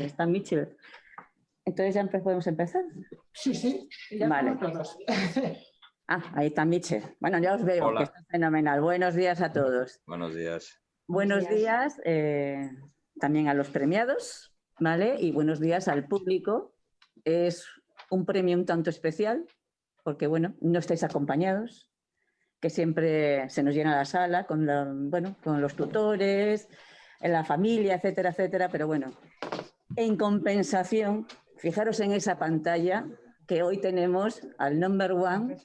Está Michel. Entonces ya podemos empezar. Sí. Ya vale. Ahí está Michel. Bueno, ya os veo. Hola. Que está fenomenal. Buenos días a todos. Buenos días. Buenos días también a los premiados, ¿vale? Y buenos días al público. Es un premio un tanto especial porque, bueno, no estáis acompañados, que siempre se nos llena la sala con los tutores, la familia, etcétera, etcétera. Pero bueno, en compensación, fijaros en esa pantalla que hoy tenemos al number one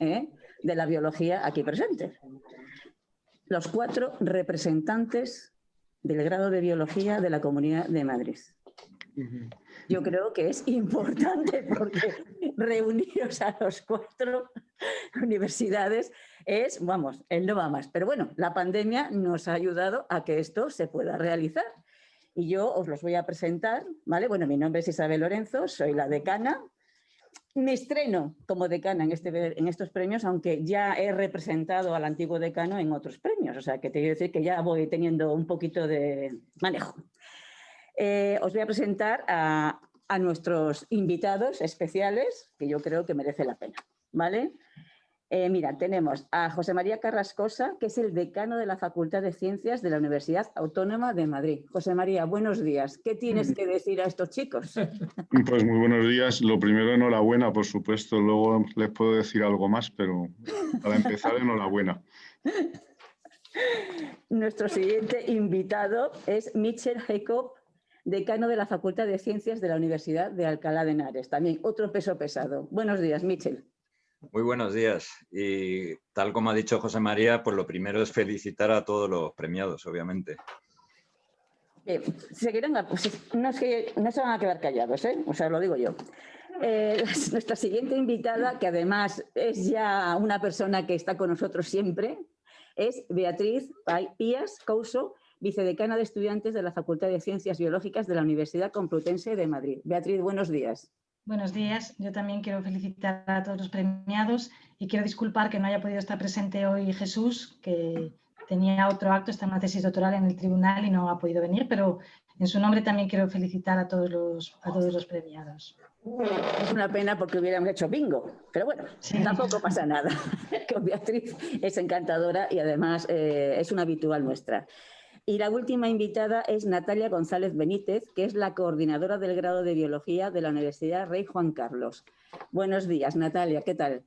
de la biología aquí presente. Los 4 representantes del grado de biología de la Comunidad de Madrid. Yo creo que es importante porque reuniros a los 4 universidades es, vamos, el no va más. Pero bueno, la pandemia nos ha ayudado a que esto se pueda realizar. Y yo os los voy a presentar, ¿vale? Bueno, mi nombre es Isabel Lorenzo, soy la decana. Me estreno como decana en estos premios, aunque ya he representado al antiguo decano en otros premios. O sea, que te quiero decir que ya voy teniendo un poquito de manejo. Os voy a presentar a nuestros invitados especiales, que yo creo que merece la pena, ¿vale? Mira, tenemos a José María Carrascosa, que es el decano de la Facultad de Ciencias de la Universidad Autónoma de Madrid. José María, buenos días. ¿Qué tienes que decir a estos chicos? Pues muy buenos días. Lo primero, enhorabuena, por supuesto. Luego les puedo decir algo más, pero para empezar, enhorabuena. Nuestro siguiente invitado es Michel Jacob, decano de la Facultad de Ciencias de la Universidad de Alcalá de Henares. También otro peso pesado. Buenos días, Michel. Muy buenos días. Y tal como ha dicho José María, pues lo primero es felicitar a todos los premiados, obviamente. Seguirán, pues no se van a quedar callados, ¿eh? O sea, lo digo yo. Nuestra siguiente invitada, que además es ya una persona que está con nosotros siempre, es Beatriz Pías Couso, vicedecana de estudiantes de la Facultad de Ciencias Biológicas de la Universidad Complutense de Madrid. Beatriz, buenos días. Buenos días. Yo también quiero felicitar a todos los premiados y quiero disculpar que no haya podido estar presente hoy Jesús, que tenía otro acto, está en una tesis doctoral en el tribunal y no ha podido venir, pero en su nombre también quiero felicitar a todos los premiados. Es una pena porque hubiéramos hecho bingo, pero bueno, sí. Tampoco pasa nada. Con Beatriz es encantadora y además es una habitual nuestra. Y la última invitada es Natalia González Benítez, que es la coordinadora del grado de Biología de la Universidad Rey Juan Carlos. Buenos días, Natalia, ¿qué tal?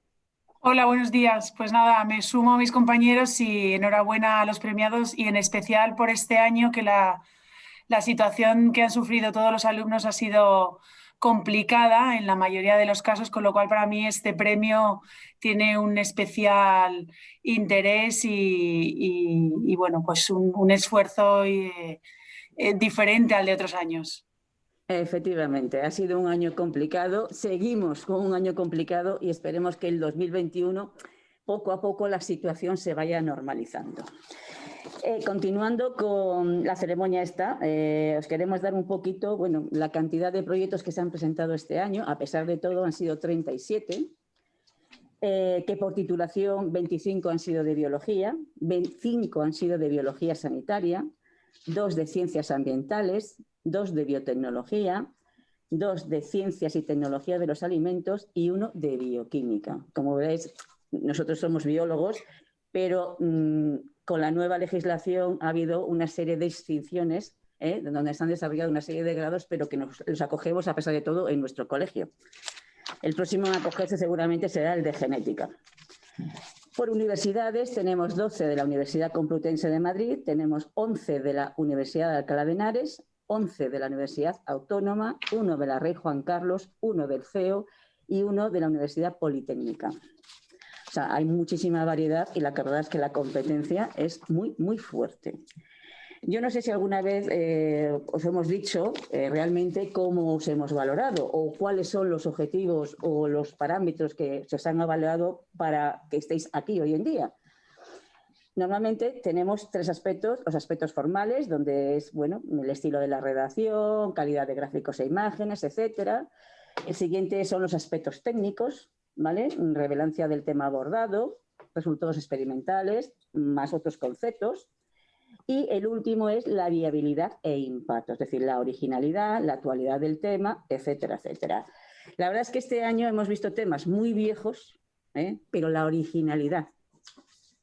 Hola, buenos días. Pues nada, me sumo a mis compañeros y enhorabuena a los premiados y en especial por este año que la situación que han sufrido todos los alumnos ha sido complicada en la mayoría de los casos, con lo cual para mí este premio tiene un especial interés y bueno, pues un esfuerzo diferente al de otros años. Efectivamente, ha sido un año complicado, seguimos con un año complicado y esperemos que el 2021 poco a poco la situación se vaya normalizando. Continuando con la ceremonia os queremos dar un poquito, bueno, la cantidad de proyectos que se han presentado este año, a pesar de todo han sido 37, que por titulación 25 han sido de biología, 25 han sido de biología sanitaria, 2 de ciencias ambientales, 2 de biotecnología, 2 de ciencias y tecnología de los alimentos y 1 de bioquímica. Como veis, nosotros somos biólogos, pero con la nueva legislación ha habido una serie de distinciones donde se han desarrollado una serie de grados, pero que los acogemos a pesar de todo en nuestro colegio. El próximo en acogerse seguramente será el de genética. Por universidades tenemos 12 de la Universidad Complutense de Madrid, tenemos 11 de la Universidad de Alcalá de Henares, 11 de la Universidad Autónoma, 1 de la Rey Juan Carlos, 1 del CEO y 1 de la Universidad Politécnica. O sea, hay muchísima variedad y la verdad es que la competencia es muy, muy fuerte. Yo no sé si alguna vez os hemos dicho realmente cómo os hemos valorado o cuáles son los objetivos o los parámetros que se os han evaluado para que estéis aquí hoy en día. Normalmente tenemos 3 aspectos, los aspectos formales, donde es bueno, el estilo de la redacción, calidad de gráficos e imágenes, etcétera. El siguiente son los aspectos técnicos, ¿vale? Relevancia del tema abordado, resultados experimentales, más otros conceptos. Y el último es la viabilidad e impacto, es decir, la originalidad, la actualidad del tema, etcétera, etcétera. La verdad es que este año hemos visto temas muy viejos, pero la originalidad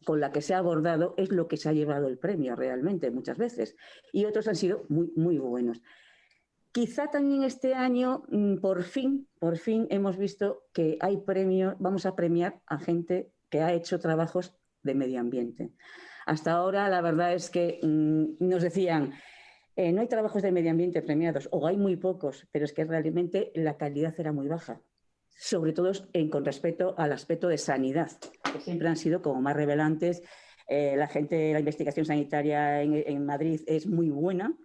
con la que se ha abordado es lo que se ha llevado el premio realmente muchas veces. Y otros han sido muy, muy buenos. Quizá también este año, por fin hemos visto que hay premios, vamos a premiar a gente que ha hecho trabajos de medio ambiente. Hasta ahora la verdad es que nos decían, no hay trabajos de medio ambiente premiados, o hay muy pocos, pero es que realmente la calidad era muy baja, sobre todo con respecto al aspecto de sanidad, que siempre han sido como más revelantes. La investigación sanitaria en Madrid es muy buena.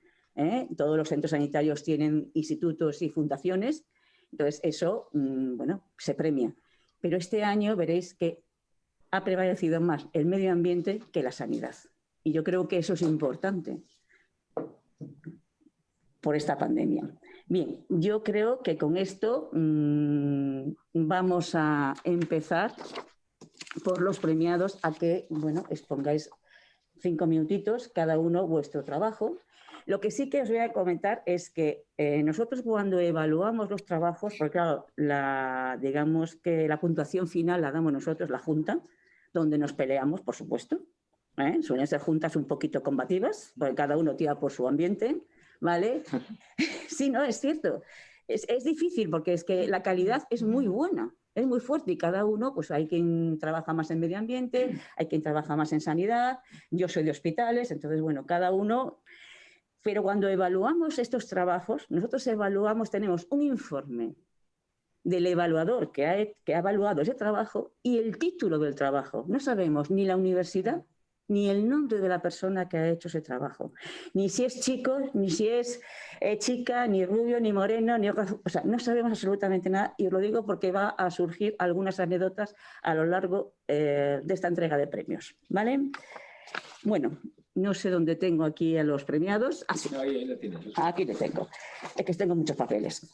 Todos los centros sanitarios tienen institutos y fundaciones, entonces eso, bueno, se premia. Pero este año veréis que ha prevalecido más el medio ambiente que la sanidad. Y yo creo que eso es importante por esta pandemia. Bien, yo creo que con esto vamos a empezar por los premiados a que, bueno, expongáis 5 minutitos cada uno vuestro trabajo. Lo que sí que os voy a comentar es que nosotros cuando evaluamos los trabajos, porque claro, digamos que la puntuación final la damos nosotros, la Junta, donde nos peleamos, por supuesto. Suelen ser juntas un poquito combativas, porque cada uno tira por su ambiente, ¿vale? Sí, no, es cierto. Es difícil porque es que la calidad es muy buena, es muy fuerte y cada uno, pues hay quien trabaja más en medio ambiente, hay quien trabaja más en sanidad, yo soy de hospitales, entonces, bueno, cada uno... Pero cuando evaluamos estos trabajos, nosotros tenemos un informe del evaluador que ha evaluado ese trabajo y el título del trabajo. No sabemos ni la universidad ni el nombre de la persona que ha hecho ese trabajo. Ni si es chico, ni si es chica, ni rubio, ni moreno, o sea, no sabemos absolutamente nada y os lo digo porque va a surgir algunas anécdotas a lo largo de esta entrega de premios, ¿vale? Bueno, no sé dónde tengo aquí a los premiados. Ah, sí. Ahí lo tienes. Aquí lo tengo. Es que tengo muchos papeles.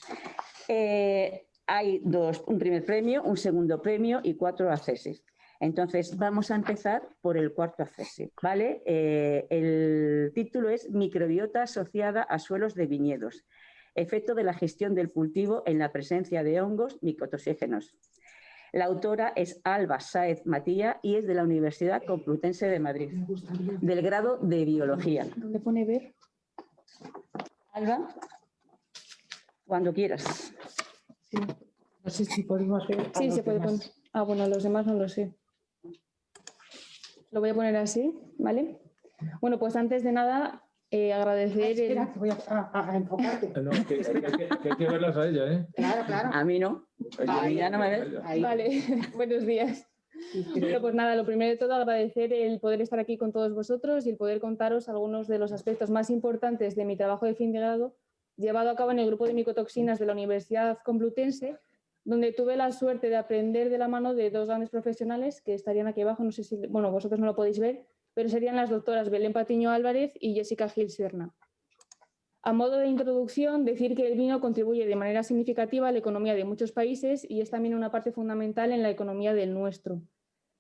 Hay un primer premio, un segundo premio y 4 accesos. Entonces, vamos a empezar por el cuarto acceso, ¿vale? El título es Microbiota asociada a suelos de viñedos. Efecto de la gestión del cultivo en la presencia de hongos micotoxígenos. La autora es Alba Sáez Matilla y es de la Universidad Complutense de Madrid, del grado de Biología. ¿Dónde pone ver? Alba, cuando quieras. Sí. No sé si podemos ver. Sí, se puede poner. Ah, bueno, los demás no lo sé. Lo voy a poner así, ¿vale? Bueno, pues antes de nada, agradecer... Espera, que voy a enfocarte. No, que hay que verlas a ella, ¿eh? Claro, claro. A mí no. Ahí, ya no me ves. Ahí. Vale, buenos días. Bueno, pues nada, lo primero de todo agradecer el poder estar aquí con todos vosotros y el poder contaros algunos de los aspectos más importantes de mi trabajo de fin de grado llevado a cabo en el grupo de micotoxinas de la Universidad Complutense, donde tuve la suerte de aprender de la mano de 2 grandes profesionales que estarían aquí abajo, no sé si, bueno, vosotros no lo podéis ver, pero serían las doctoras Belén Patiño Álvarez y Jessica Gil Serna. A modo de introducción, decir que el vino contribuye de manera significativa a la economía de muchos países y es también una parte fundamental en la economía del nuestro.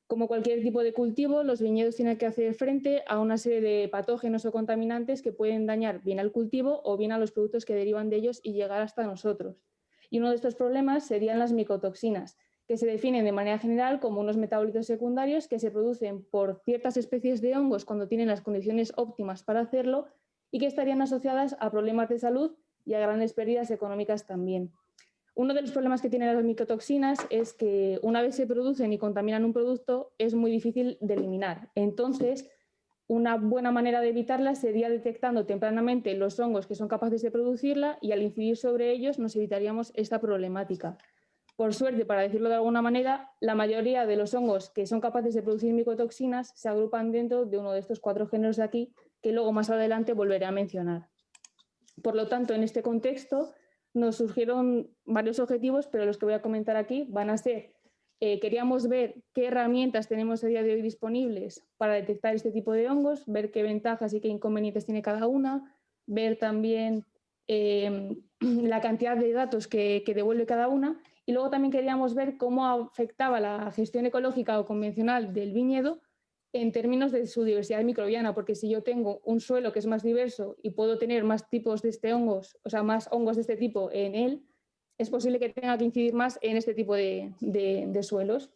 Como cualquier tipo de cultivo, los viñedos tienen que hacer frente a una serie de patógenos o contaminantes que pueden dañar bien al cultivo o bien a los productos que derivan de ellos y llegar hasta nosotros. Y uno de estos problemas serían las micotoxinas, que se definen de manera general como unos metabolitos secundarios que se producen por ciertas especies de hongos cuando tienen las condiciones óptimas para hacerlo y que estarían asociadas a problemas de salud y a grandes pérdidas económicas también. Uno de los problemas que tienen las micotoxinas es que una vez se producen y contaminan un producto es muy difícil de eliminar. Entonces, una buena manera de evitarlas sería detectando tempranamente los hongos que son capaces de producirla y al incidir sobre ellos nos evitaríamos esta problemática. Por suerte, para decirlo de alguna manera, la mayoría de los hongos que son capaces de producir micotoxinas se agrupan dentro de uno de estos 4 géneros de aquí que luego más adelante volveré a mencionar. Por lo tanto, en este contexto nos surgieron varios objetivos, pero los que voy a comentar aquí van a ser, queríamos ver qué herramientas tenemos a día de hoy disponibles para detectar este tipo de hongos, ver qué ventajas y qué inconvenientes tiene cada una, ver también la cantidad de datos que devuelve cada una y luego también queríamos ver cómo afectaba la gestión ecológica o convencional del viñedo en términos de su diversidad microbiana, porque si yo tengo un suelo que es más diverso y puedo tener más tipos de hongos, o sea, más hongos de este tipo en él, es posible que tenga que incidir más en este tipo de suelos.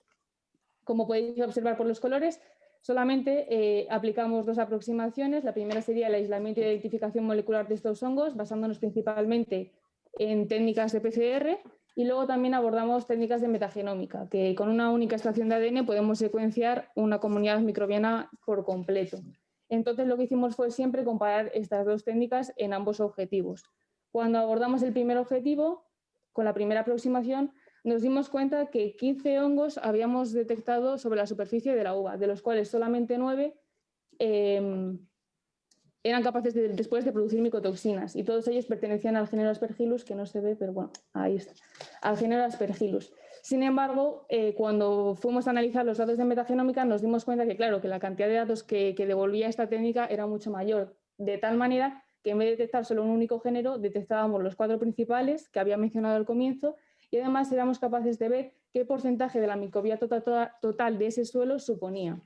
Como podéis observar por los colores, solamente aplicamos 2 aproximaciones. La primera sería el aislamiento y identificación molecular de estos hongos, basándonos principalmente en técnicas de PCR, y luego también abordamos técnicas de metagenómica, que con una única extracción de ADN podemos secuenciar una comunidad microbiana por completo. Entonces, lo que hicimos fue siempre comparar estas 2 técnicas en ambos objetivos. Cuando abordamos el primer objetivo, con la primera aproximación, nos dimos cuenta que 15 hongos habíamos detectado sobre la superficie de la uva, de los cuales solamente 9 eran capaces después de producir micotoxinas, y todos ellos pertenecían al género Aspergillus, que no se ve, pero bueno, ahí está, al género Aspergillus. Sin embargo, cuando fuimos a analizar los datos de metagenómica, nos dimos cuenta que, claro, que la cantidad de datos que devolvía esta técnica era mucho mayor, de tal manera que en vez de detectar solo un único género, detectábamos los 4 principales que había mencionado al comienzo, y además éramos capaces de ver qué porcentaje de la microbiota total de ese suelo suponía.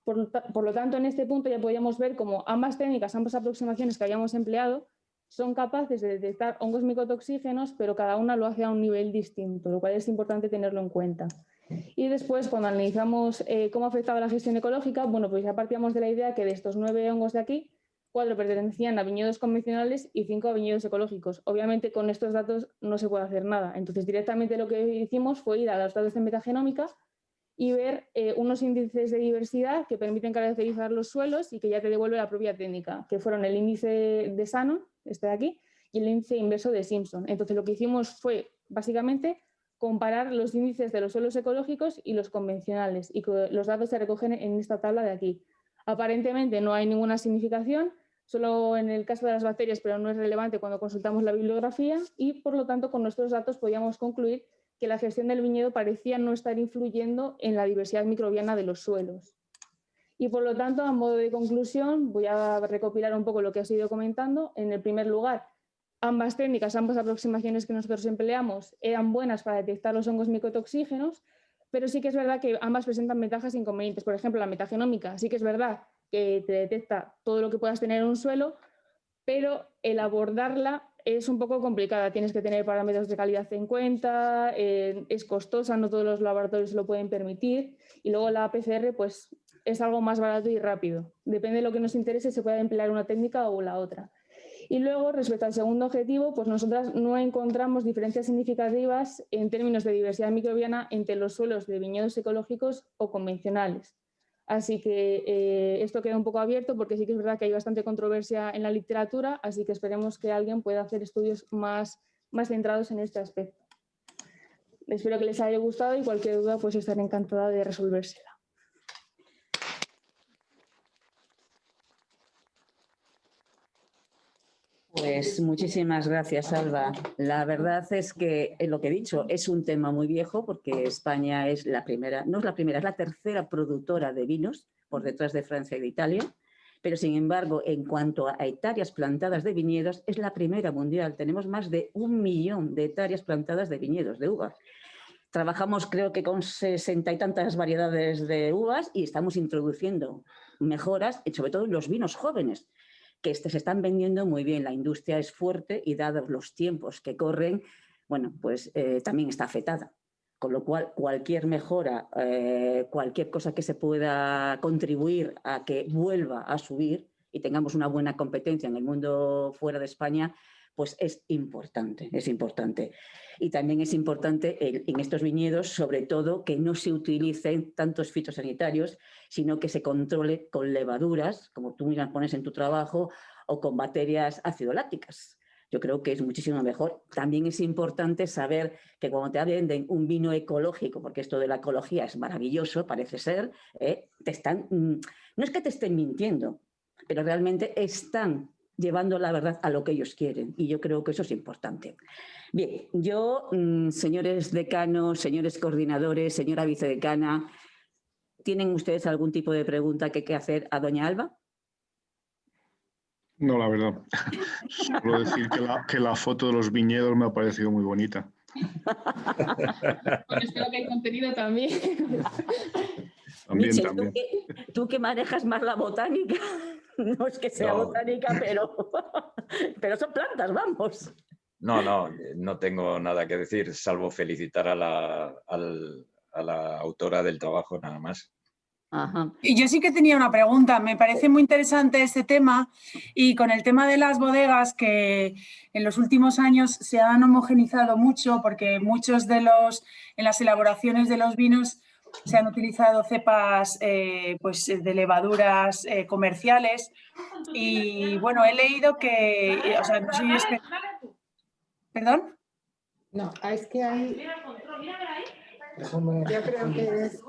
Por lo tanto, en este punto ya podíamos ver cómo ambas técnicas, ambas aproximaciones que habíamos empleado, son capaces de detectar hongos micotoxígenos, pero cada una lo hace a un nivel distinto, lo cual es importante tenerlo en cuenta. Y después, cuando analizamos cómo afectaba la gestión ecológica, bueno, pues ya partíamos de la idea que de estos 9 hongos de aquí, 4 pertenecían a viñedos convencionales y 5 a viñedos ecológicos. Obviamente, con estos datos no se puede hacer nada. Entonces, directamente lo que hicimos fue ir a los datos de metagenómica y ver unos índices de diversidad que permiten caracterizar los suelos y que ya te devuelve la propia técnica, que fueron el índice de Shannon, este de aquí, y el índice inverso de Simpson. Entonces, lo que hicimos fue, básicamente, comparar los índices de los suelos ecológicos y los convencionales, y que los datos se recogen en esta tabla de aquí. Aparentemente no hay ninguna significación, solo en el caso de las bacterias, pero no es relevante cuando consultamos la bibliografía, y por lo tanto con nuestros datos podíamos concluir que la gestión del viñedo parecía no estar influyendo en la diversidad microbiana de los suelos. Y por lo tanto, a modo de conclusión, voy a recopilar un poco lo que os he ido comentando. En el primer lugar, ambas técnicas, ambas aproximaciones que nosotros empleamos eran buenas para detectar los hongos micotoxígenos, pero sí que es verdad que ambas presentan ventajas e inconvenientes. Por ejemplo, la metagenómica sí que es verdad que te detecta todo lo que puedas tener en un suelo, pero el abordarla es un poco complicada. Tienes que tener parámetros de calidad en cuenta, es costosa, no todos los laboratorios lo pueden permitir, y luego la PCR pues, es algo más barato y rápido. Depende de lo que nos interese, se puede emplear una técnica o la otra. Y luego, respecto al segundo objetivo, pues nosotras no encontramos diferencias significativas en términos de diversidad microbiana entre los suelos de viñedos ecológicos o convencionales. Así que esto queda un poco abierto porque sí que es verdad que hay bastante controversia en la literatura, así que esperemos que alguien pueda hacer estudios más centrados en este aspecto. Espero que les haya gustado y cualquier duda pues estaré encantada de resolvérsela. Pues muchísimas gracias, Alba. La verdad es que lo que he dicho es un tema muy viejo porque España es la primera, no es la primera, es la tercera productora de vinos por detrás de Francia y de Italia, pero sin embargo, en cuanto a hectáreas plantadas de viñedos, es la primera mundial. Tenemos más de 1 millón de hectáreas plantadas de viñedos, de uvas. Trabajamos creo que con 60 y tantas variedades de uvas y estamos introduciendo mejoras, sobre todo en los vinos jóvenes, que se están vendiendo muy bien. La industria es fuerte y dados los tiempos que corren, bueno, pues también está afectada. Con lo cual, cualquier mejora, cualquier cosa que se pueda contribuir a que vuelva a subir y tengamos una buena competencia en el mundo fuera de España, pues es importante, es importante. Y también es importante en estos viñedos, sobre todo, que no se utilicen tantos fitosanitarios, sino que se controle con levaduras, como tú misma pones en tu trabajo, o con bacterias ácido-lácticas. Yo creo que es muchísimo mejor. También es importante saber que cuando te venden un vino ecológico, porque esto de la ecología es maravilloso, parece ser, no es que te estén mintiendo, pero realmente están llevando la verdad a lo que ellos quieren, y yo creo que eso es importante. Bien, yo, señores decanos, señores coordinadores, señora vicedecana, ¿tienen ustedes algún tipo de pregunta que hacer a doña Alba? No, la verdad. Solo decir que la foto de los viñedos me ha parecido muy bonita. Bueno, espero que el contenido también. También, Michel, también. tú que manejas más la botánica, no es que sea No. botánica, pero son plantas, vamos. No tengo nada que decir, salvo felicitar a la autora del trabajo, nada más. Ajá. Y yo sí que tenía una pregunta. Me parece muy interesante este tema y con el tema de las bodegas que en los últimos años se han homogenizado mucho porque en las elaboraciones de los vinos se han utilizado cepas pues de levaduras comerciales y bueno, he leído que, o sea, no soy ¿Perdón? No, es que hay... Yo creo que es...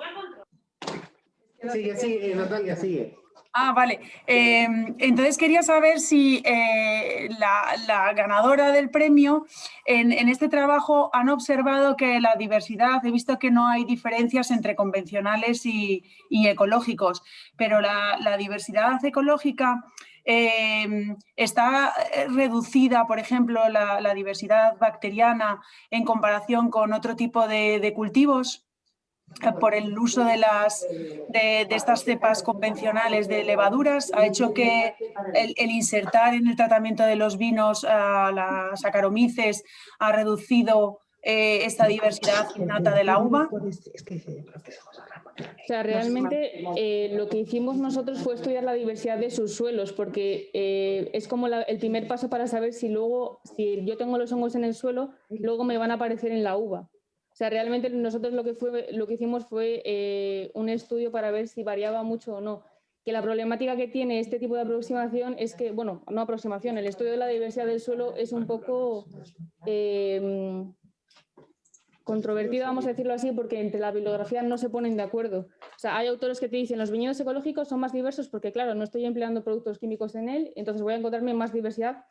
Sigue, Natalia, sigue. Ah, vale. Entonces quería saber si la ganadora del premio en este trabajo han observado que la diversidad, he visto que no hay diferencias entre convencionales y ecológicos, pero la diversidad ecológica está reducida, por ejemplo, la diversidad bacteriana en comparación con otro tipo de cultivos. Por el uso de estas cepas convencionales de levaduras ha hecho que el insertar en el tratamiento de los vinos a las Saccharomyces ha reducido esta diversidad innata de la uva. O sea, realmente lo que hicimos nosotros fue estudiar la diversidad de sus suelos, porque es como el primer paso para saber si yo tengo los hongos en el suelo, luego me van a aparecer en la uva. O sea, realmente nosotros lo que hicimos fue un estudio para ver si variaba mucho o no. Que la problemática que tiene este tipo de aproximación es que, bueno, no aproximación, el estudio de la diversidad del suelo es un poco controvertido, vamos a decirlo así, porque entre la bibliografía no se ponen de acuerdo. O sea, hay autores que te dicen los viñedos ecológicos son más diversos porque, claro, no estoy empleando productos químicos en él, entonces voy a encontrarme más diversidad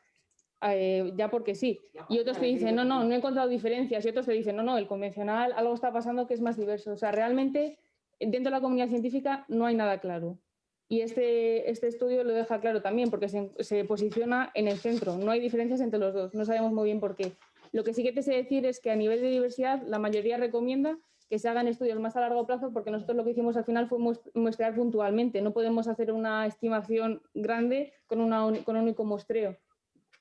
ya porque sí. Y otros te dicen, no he encontrado diferencias. Y otros te dicen, no, el convencional, algo está pasando que es más diverso. O sea, realmente, dentro de la comunidad científica no hay nada claro. Y este estudio lo deja claro también, porque se posiciona en el centro. No hay diferencias entre los dos. No sabemos muy bien por qué. Lo que sí que te sé decir es que a nivel de diversidad, la mayoría recomienda que se hagan estudios más a largo plazo, porque nosotros lo que hicimos al final fue muestrear puntualmente. No podemos hacer una estimación grande con un único muestreo.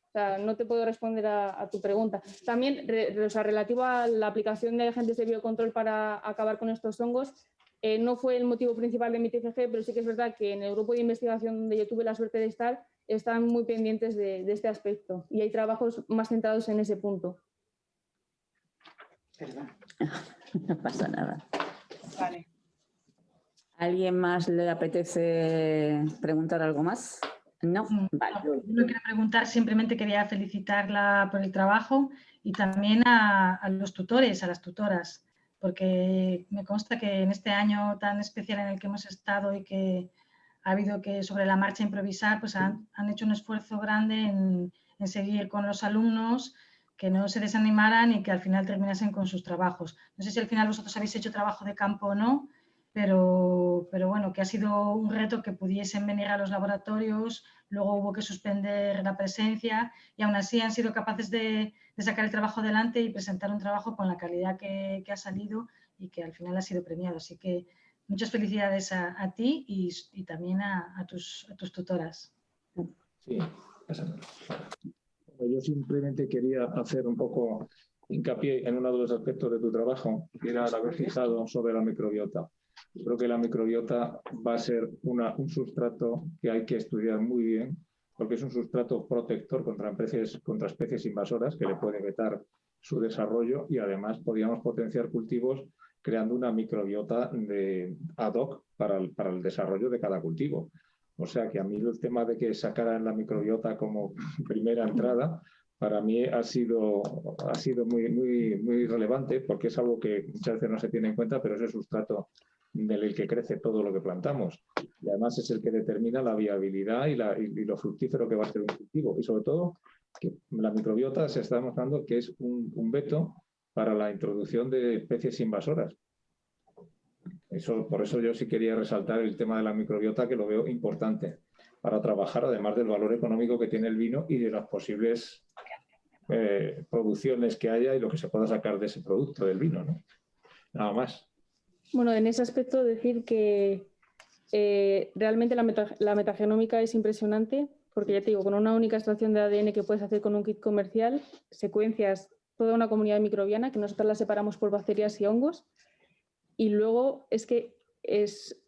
O sea, no te puedo responder a tu pregunta. También, relativo a la aplicación de agentes de biocontrol para acabar con estos hongos, no fue el motivo principal de mi TFG, pero sí que es verdad que en el grupo de investigación donde yo tuve la suerte de estar, están muy pendientes de este aspecto y hay trabajos más centrados en ese punto. Perdón. No pasa nada. Vale. ¿Alguien más le apetece preguntar algo más? No, vale. No quiero preguntar, simplemente quería felicitarla por el trabajo y también a los tutores, a las tutoras, porque me consta que en este año tan especial en el que hemos estado y que ha habido que sobre la marcha improvisar, pues han hecho un esfuerzo grande en seguir con los alumnos, que no se desanimaran y que al final terminasen con sus trabajos. No sé si al final vosotros habéis hecho trabajo de campo o no, pero bueno, que ha sido un reto que pudiesen venir a los laboratorios, luego hubo que suspender la presencia y aún así han sido capaces de sacar el trabajo adelante y presentar un trabajo con la calidad que ha salido y que al final ha sido premiado. Así que muchas felicidades a ti y también a tus tutoras. Sí, yo simplemente quería hacer un poco hincapié en uno de los aspectos de tu trabajo, que era el haber fijado sobre la microbiota. Yo creo que la microbiota va a ser un sustrato que hay que estudiar muy bien, porque es un sustrato protector contra especies invasoras que le puede vetar su desarrollo y además podríamos potenciar cultivos creando una microbiota ad hoc para el desarrollo de cada cultivo. O sea que a mí el tema de que sacaran la microbiota como primera entrada, para mí ha sido muy relevante porque es algo que muchas veces no se tiene en cuenta, pero es el sustrato del que crece todo lo que plantamos. Y además es el que determina la viabilidad y lo fructífero que va a ser un cultivo. Y sobre todo, que la microbiota se está demostrando que es un veto para la introducción de especies invasoras. Por eso yo sí quería resaltar el tema de la microbiota, que lo veo importante para trabajar, además del valor económico que tiene el vino y de las posibles producciones que haya y lo que se pueda sacar de ese producto del vino, ¿no? Nada más. Bueno, en ese aspecto decir que realmente la metagenómica es impresionante, porque ya te digo, con una única extracción de ADN que puedes hacer con un kit comercial, secuencias toda una comunidad microbiana, que nosotros la separamos por bacterias y hongos, y luego es que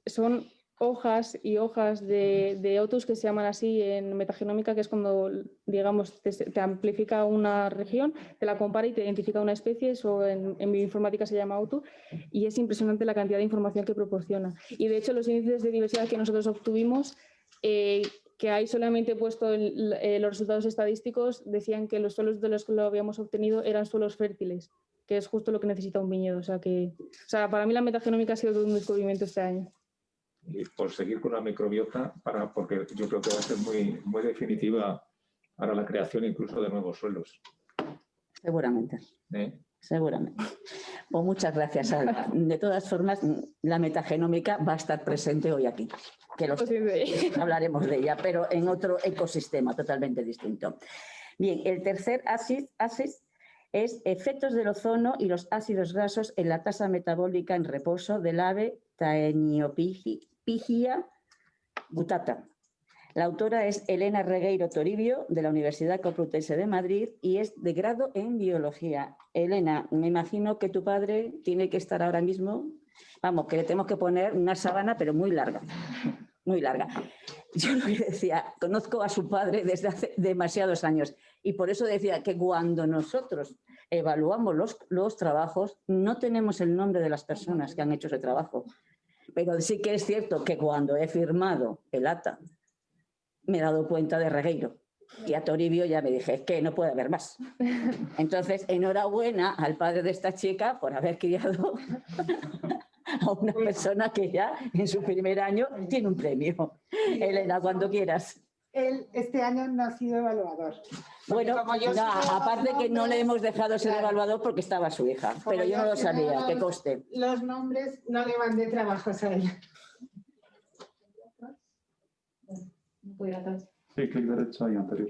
son hojas y hojas de Otus que se llaman así en metagenómica, que es cuando, digamos, te amplifica una región, te la compara y te identifica una especie, eso en bioinformática se llama Otus, y es impresionante la cantidad de información que proporciona. Y de hecho los índices de diversidad que nosotros obtuvimos, que hay solamente puesto los resultados estadísticos, decían que los suelos de los que lo habíamos obtenido eran suelos fértiles, que es justo lo que necesita un viñedo. O sea, para mí la metagenómica ha sido todo un descubrimiento este año. Y por seguir con la microbiota, porque yo creo que va a ser muy, muy definitiva para la creación incluso de nuevos suelos. Seguramente. Seguramente. Pues muchas gracias, Alba. De todas formas, la metagenómica va a estar presente hoy aquí. Que hablaremos de ella, pero en otro ecosistema totalmente distinto. Bien, el tercer ASIS es efectos del ozono y los ácidos grasos en la tasa metabólica en reposo del ave Taeniopigia gutata. La autora es Elena Regueiro Toribio, de la Universidad Complutense de Madrid, y es de grado en biología. Elena, me imagino que tu padre tiene que estar ahora mismo, vamos, que le tenemos que poner una sábana, pero muy larga, muy larga. Yo lo que decía, conozco a su padre desde hace demasiados años, y por eso decía que cuando nosotros evaluamos los trabajos, no tenemos el nombre de las personas que han hecho ese trabajo. Pero sí que es cierto que cuando he firmado el acta, me he dado cuenta de Regueiro. Y a Toribio ya me dije, es que no puede haber más. Entonces, enhorabuena al padre de esta chica por haber criado a una persona que ya en su primer año tiene un premio. Elena, cuando quieras. Él este año no ha sido evaluador. Bueno, aparte que no le hemos dejado ser evaluador porque estaba su hija, pero yo no lo sabía, que conste. Los nombres no le mandé trabajos a ella. Sí, clic derecho y anterior.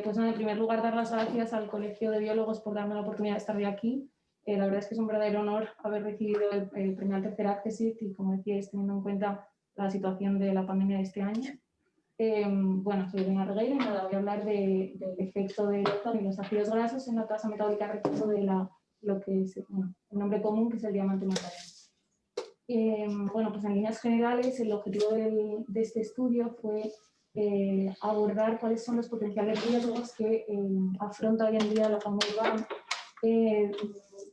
Pues en primer lugar, dar las gracias al Colegio de Biólogos por darme la oportunidad de estar hoy aquí. La verdad es que es un verdadero honor haber recibido el premio al tercer Accessit y, como decíais, teniendo en cuenta la situación de la pandemia de este año. Bueno, soy Elena Regueiro y nada, voy a hablar del efecto del ozono y los ácidos grasos en la tasa metabólica de reposo de lo que es el nombre común, que es el diamante montañés. Bueno, pues en líneas generales el objetivo de este estudio fue abordar cuáles son los potenciales riesgos que afronta hoy en día la fauna urbana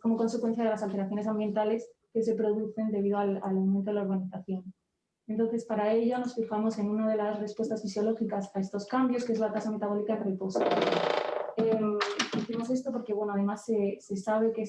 como consecuencia de las alteraciones ambientales que se producen debido al aumento de la urbanización. Entonces, para ello nos fijamos en una de las respuestas fisiológicas a estos cambios, que es la tasa metabólica de reposo. Hicimos esto porque, bueno, además se sabe que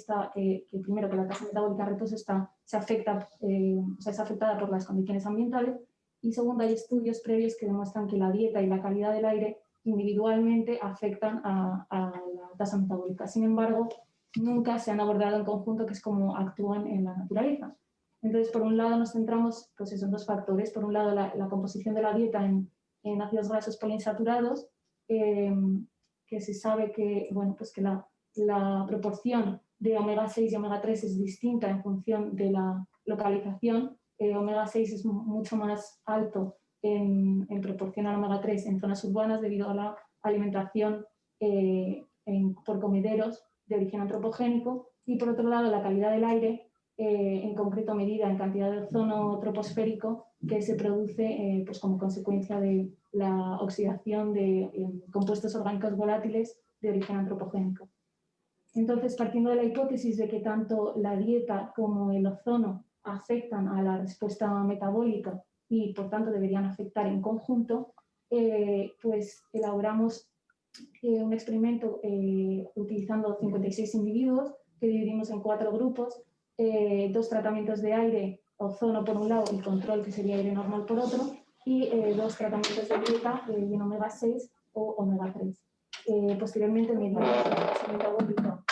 primero que la tasa metabólica de reposo es afectada por las condiciones ambientales, y segundo, hay estudios previos que demuestran que la dieta y la calidad del aire individualmente afectan a la tasa metabólica. Sin embargo, nunca se han abordado en conjunto, que es cómo actúan en la naturaleza. Entonces, por un lado nos centramos pues en dos factores. Por un lado, la composición de la dieta en ácidos grasos poliinsaturados, que se sabe que, bueno, pues que la proporción de omega 6 y omega 3 es distinta en función de la localización. Omega 6 es mucho más alto en proporción al omega 3 en zonas urbanas debido a la alimentación por comederos de origen antropogénico, y por otro lado la calidad del aire, en concreto medida en cantidad de ozono troposférico que se produce pues como consecuencia de la oxidación de compuestos orgánicos volátiles de origen antropogénico. Entonces, partiendo de la hipótesis de que tanto la dieta como el ozono afectan a la respuesta metabólica y por tanto deberían afectar en conjunto, pues elaboramos un experimento utilizando 56 individuos que dividimos en 4 grupos, 2 tratamientos de aire, ozono por un lado y control, que sería aire normal, por otro, y 2 tratamientos de dieta en omega 6 o omega 3. Posteriormente medimos la tasa metabólica,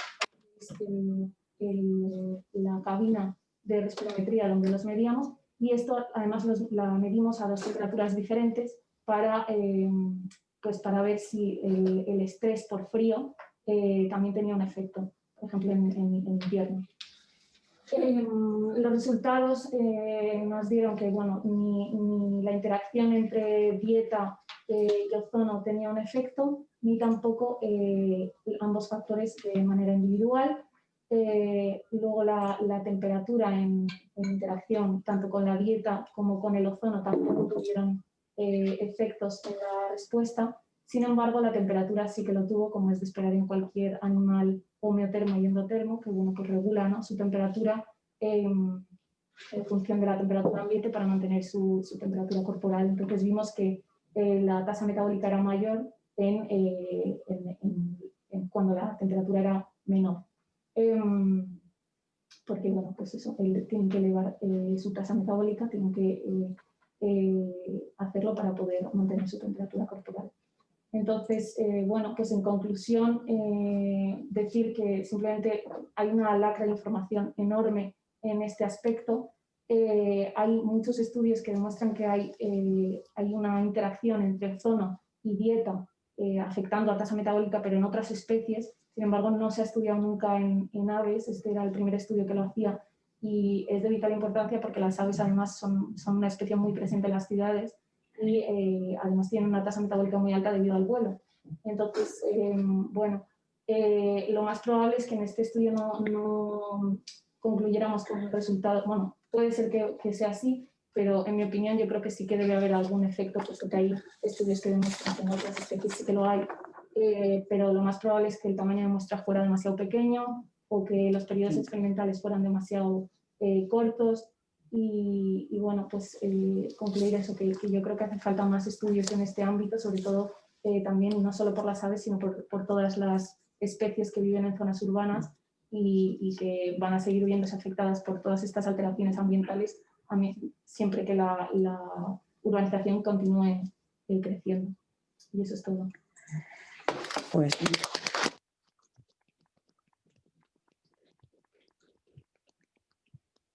la cabina de respirometría donde los medíamos, y esto además la medimos a 2 temperaturas diferentes para ver si el estrés por frío también tenía un efecto. por ejemplo, en invierno. Los resultados nos dieron que bueno, ni la interacción entre dieta y ozono tenía un efecto, ni tampoco ambos factores de manera individual. Luego la temperatura en interacción tanto con la dieta como con el ozono tampoco tuvieron efectos en la respuesta. Sin embargo, la temperatura sí que lo tuvo, como es de esperar en cualquier animal homeotermo y endotermo, que bueno, pues regula, ¿no?, su temperatura en función de la temperatura ambiente para mantener su temperatura corporal. Entonces vimos que la tasa metabólica era mayor cuando la temperatura era menor. Porque bueno, pues eso, tienen que elevar su tasa metabólica, tienen que hacerlo para poder mantener su temperatura corporal. Entonces, bueno, pues en conclusión, decir que simplemente hay una lacra de información enorme en este aspecto. Hay muchos estudios que demuestran que hay una interacción entre ozono y dieta afectando a tasa metabólica, pero en otras especies. Sin embargo, no se ha estudiado nunca en aves. Este era el primer estudio que lo hacía y es de vital importancia porque las aves además son una especie muy presente en las ciudades y además tienen una tasa metabólica muy alta debido al vuelo. Entonces, bueno, lo más probable es que en este estudio no concluyéramos con un resultado. Bueno, puede ser que sea así, pero en mi opinión yo creo que sí que debe haber algún efecto, puesto que hay estudios que demuestran que en otras especies sí que lo hay, pero lo más probable es que el tamaño de muestra fuera demasiado pequeño o que los periodos experimentales fueran demasiado cortos. Y bueno, pues concluir eso, que yo creo que hace falta más estudios en este ámbito, sobre todo también no solo por las aves, sino por todas las especies que viven en zonas urbanas y que van a seguir viéndose afectadas por todas estas alteraciones ambientales siempre que la urbanización continúe creciendo. Y eso es todo. Pues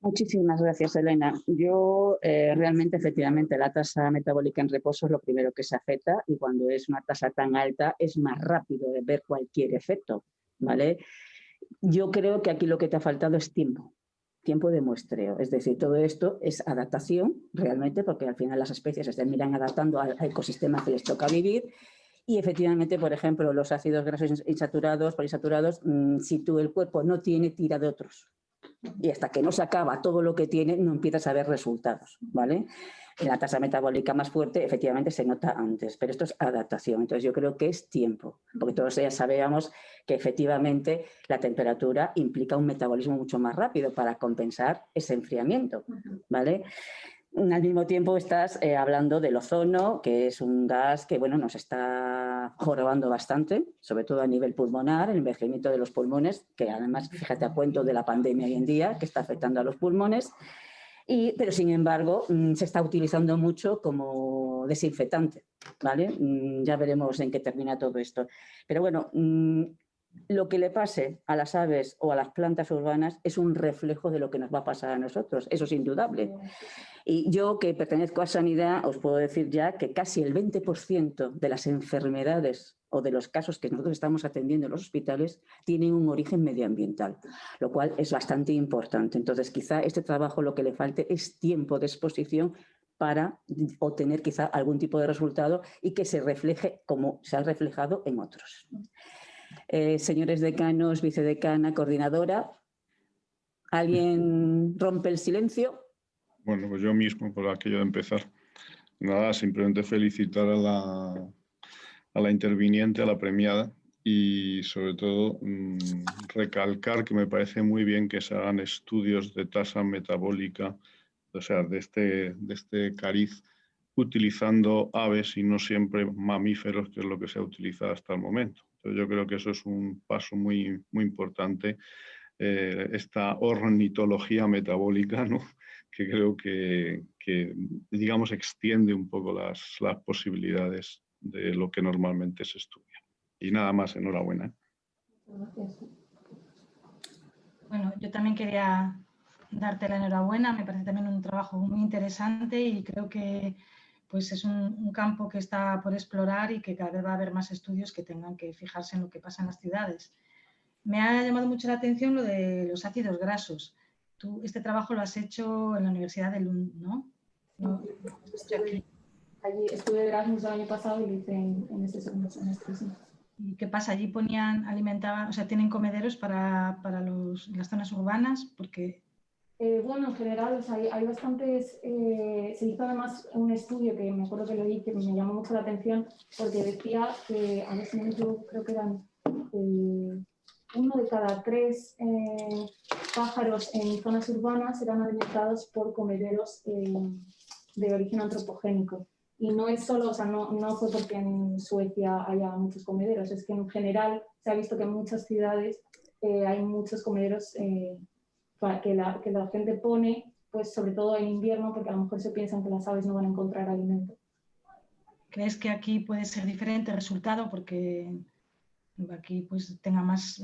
muchísimas gracias, Elena. Yo realmente, efectivamente, la tasa metabólica en reposo es lo primero que se afecta y cuando es una tasa tan alta es más rápido de ver cualquier efecto, ¿vale? Yo creo que aquí lo que te ha faltado es tiempo de muestreo. Es decir, todo esto es adaptación realmente porque al final las especies se terminan adaptando al ecosistema que les toca vivir. Y efectivamente, por ejemplo, los ácidos grasos insaturados, poliinsaturados, si el cuerpo no tiene, tira de otros. Y hasta que no se acaba todo lo que tiene, no empiezas a ver resultados, ¿vale? En la tasa metabólica más fuerte, efectivamente, se nota antes, pero esto es adaptación. Entonces, yo creo que es tiempo, porque todos ya sabíamos que efectivamente la temperatura implica un metabolismo mucho más rápido para compensar ese enfriamiento, ¿vale? Al mismo tiempo estás hablando del ozono, que es un gas que bueno, nos está jorobando bastante, sobre todo a nivel pulmonar, el envejecimiento de los pulmones, que además, fíjate, a cuento de la pandemia hoy en día, que está afectando a los pulmones, pero sin embargo se está utilizando mucho como desinfectante, ¿vale? Ya veremos en qué termina todo esto. Pero bueno, lo que le pase a las aves o a las plantas urbanas es un reflejo de lo que nos va a pasar a nosotros, eso es indudable. Y yo, que pertenezco a Sanidad, os puedo decir ya que casi el 20% de las enfermedades o de los casos que nosotros estamos atendiendo en los hospitales tienen un origen medioambiental, lo cual es bastante importante. Entonces, quizá este trabajo lo que le falte es tiempo de exposición para obtener quizá algún tipo de resultado y que se refleje como se ha reflejado en otros. Señores decanos, vicedecana, coordinadora, ¿alguien rompe el silencio? Bueno, pues yo mismo, por aquello de empezar. Nada, simplemente felicitar a la interviniente, a la premiada y sobre todo recalcar que me parece muy bien que se hagan estudios de tasa metabólica, o sea, de este cariz, utilizando aves y no siempre mamíferos, que es lo que se ha utilizado hasta el momento. Entonces, yo creo que eso es un paso muy, muy importante, esta ornitología metabólica, ¿no?, que creo que digamos, extiende un poco las posibilidades de lo que normalmente se estudia. Y nada más, enhorabuena. Bueno, yo también quería darte la enhorabuena, me parece también un trabajo muy interesante y creo que pues es un campo que está por explorar y que cada vez va a haber más estudios que tengan que fijarse en lo que pasa en las ciudades. Me ha llamado mucho la atención lo de los ácidos grasos. Tú este trabajo lo has hecho en la Universidad de Lund, ¿no? Allí estuve de Erasmus el año pasado y lo hice en este segundo semestre. Sí. ¿Y qué pasa? Allí alimentaban, o sea, tienen comederos para las zonas urbanas, porque... Bueno, en general, o sea, hay bastantes. Se hizo además un estudio que me acuerdo que lo vi, que me llamó mucho la atención, porque decía que, a ver si me equivoco, creo que eran 1 de cada 3 pájaros en zonas urbanas eran alimentados por comederos de origen antropogénico. Y no es solo, o sea, no fue porque en Suecia haya muchos comederos, es que en general se ha visto que en muchas ciudades hay muchos comederos que la gente pone, pues sobre todo en invierno, porque a lo mejor se piensan que las aves no van a encontrar alimento. ¿Crees que aquí puede ser diferente el resultado? Porque aquí pues tenga más